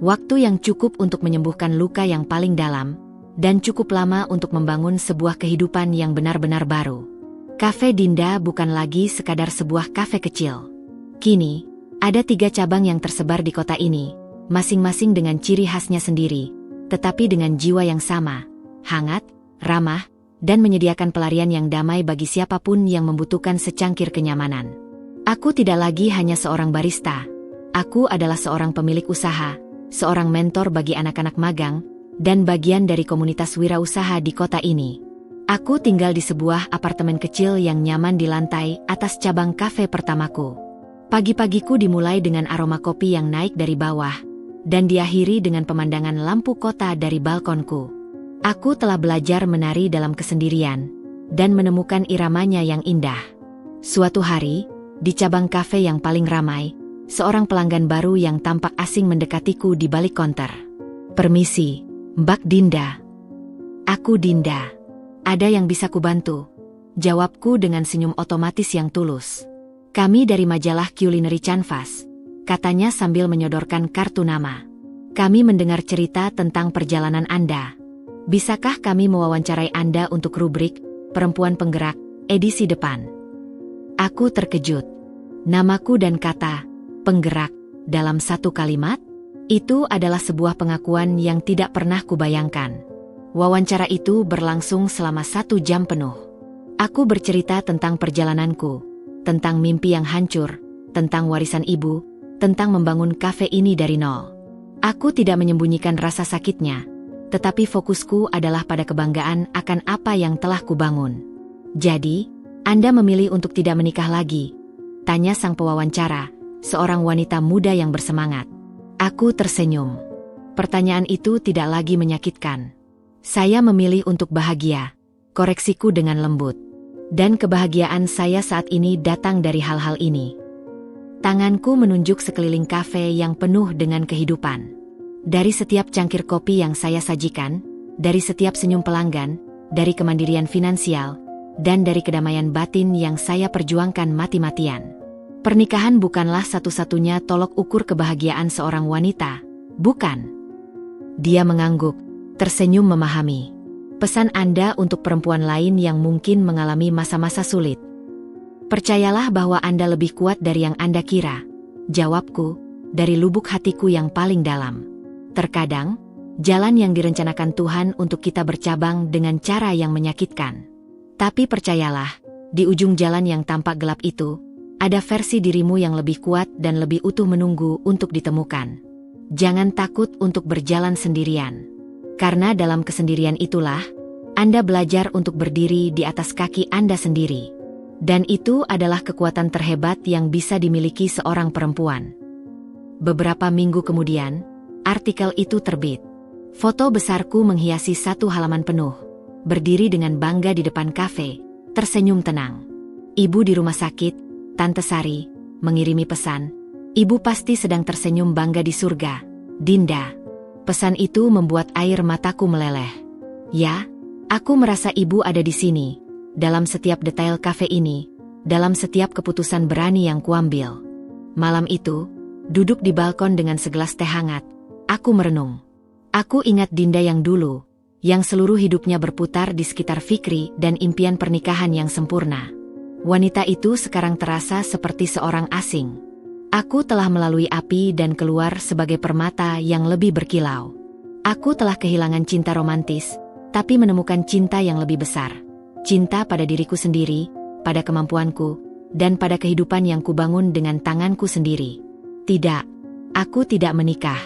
Waktu yang cukup untuk menyembuhkan luka yang paling dalam, dan cukup lama untuk membangun sebuah kehidupan yang benar-benar baru. Cafe Dinda bukan lagi sekadar sebuah kafe kecil. Kini, ada 3 cabang yang tersebar di kota ini, masing-masing dengan ciri khasnya sendiri, tetapi dengan jiwa yang sama, hangat, ramah, dan menyediakan pelarian yang damai bagi siapapun yang membutuhkan secangkir kenyamanan. Aku tidak lagi hanya seorang barista. Aku adalah seorang pemilik usaha, seorang mentor bagi anak-anak magang, dan bagian dari komunitas wirausaha di kota ini. Aku tinggal di sebuah apartemen kecil yang nyaman di lantai atas cabang kafe pertamaku. Pagi-pagiku dimulai dengan aroma kopi yang naik dari bawah, dan diakhiri dengan pemandangan lampu kota dari balkonku. Aku telah belajar menari dalam kesendirian, dan menemukan iramanya yang indah. Suatu hari, di cabang kafe yang paling ramai, seorang pelanggan baru yang tampak asing mendekatiku di balik konter. Permisi, Mbak Dinda. Aku Dinda. Ada yang bisa kubantu? Jawabku dengan senyum otomatis yang tulus. Kami dari majalah Culinary Canvas, katanya sambil menyodorkan kartu nama. Kami mendengar cerita tentang perjalanan Anda. Bisakah kami mewawancarai Anda untuk rubrik Perempuan Penggerak, edisi depan? Aku terkejut. Namaku dan kata penggerak dalam satu kalimat, itu adalah sebuah pengakuan yang tidak pernah kubayangkan. Wawancara itu berlangsung selama 1 jam penuh. Aku bercerita tentang perjalananku, tentang mimpi yang hancur, tentang warisan ibu, tentang membangun kafe ini dari nol. Aku tidak menyembunyikan rasa sakitnya, tetapi fokusku adalah pada kebanggaan akan apa yang telah kubangun. Jadi, Anda memilih untuk tidak menikah lagi? Tanya sang pewawancara, seorang wanita muda yang bersemangat. Aku tersenyum. Pertanyaan itu tidak lagi menyakitkan. Saya memilih untuk bahagia, koreksiku dengan lembut. Dan kebahagiaan saya saat ini datang dari hal-hal ini. Tanganku menunjuk sekeliling kafe yang penuh dengan kehidupan. Dari setiap cangkir kopi yang saya sajikan, dari setiap senyum pelanggan, dari kemandirian finansial, dan dari kedamaian batin yang saya perjuangkan mati-matian. Pernikahan bukanlah satu-satunya tolok ukur kebahagiaan seorang wanita, bukan? Dia mengangguk, tersenyum memahami. Pesan Anda untuk perempuan lain yang mungkin mengalami masa-masa sulit. Percayalah bahwa Anda lebih kuat dari yang Anda kira. Jawabku, dari lubuk hatiku yang paling dalam. Terkadang, jalan yang direncanakan Tuhan untuk kita bercabang dengan cara yang menyakitkan. Tapi percayalah, di ujung jalan yang tampak gelap itu, ada versi dirimu yang lebih kuat dan lebih utuh menunggu untuk ditemukan. Jangan takut untuk berjalan sendirian. Karena dalam kesendirian itulah, Anda belajar untuk berdiri di atas kaki Anda sendiri. Dan itu adalah kekuatan terhebat yang bisa dimiliki seorang perempuan. Beberapa minggu kemudian, artikel itu terbit. Foto besarku menghiasi 1 halaman penuh. Berdiri dengan bangga di depan kafe, tersenyum tenang. Ibu di rumah sakit, Tante Sari, mengirimi pesan. Ibu pasti sedang tersenyum bangga di surga, Dinda. Pesan itu membuat air mataku meleleh. Ya, aku merasa ibu ada di sini, dalam setiap detail kafe ini, dalam setiap keputusan berani yang kuambil. Malam itu, duduk di balkon dengan segelas teh hangat, aku merenung. Aku ingat Dinda yang dulu, yang seluruh hidupnya berputar di sekitar Fikri dan impian pernikahan yang sempurna. Wanita itu sekarang terasa seperti seorang asing. Aku telah melalui api dan keluar sebagai permata yang lebih berkilau. Aku telah kehilangan cinta romantis, tapi menemukan cinta yang lebih besar. Cinta pada diriku sendiri, pada kemampuanku, dan pada kehidupan yang kubangun dengan tanganku sendiri. Tidak, aku tidak menikah.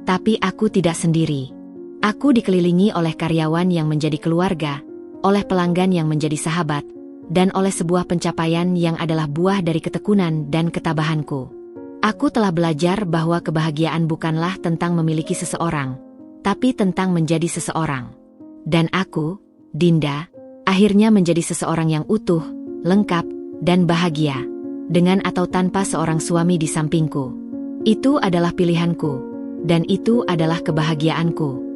Tapi aku tidak sendiri. Aku dikelilingi oleh karyawan yang menjadi keluarga, oleh pelanggan yang menjadi sahabat, dan oleh sebuah pencapaian yang adalah buah dari ketekunan dan ketabahanku. Aku telah belajar bahwa kebahagiaan bukanlah tentang memiliki seseorang, tapi tentang menjadi seseorang. Dan aku, Dinda, akhirnya menjadi seseorang yang utuh, lengkap, dan bahagia, dengan atau tanpa seorang suami di sampingku. Itu adalah pilihanku, dan itu adalah kebahagiaanku.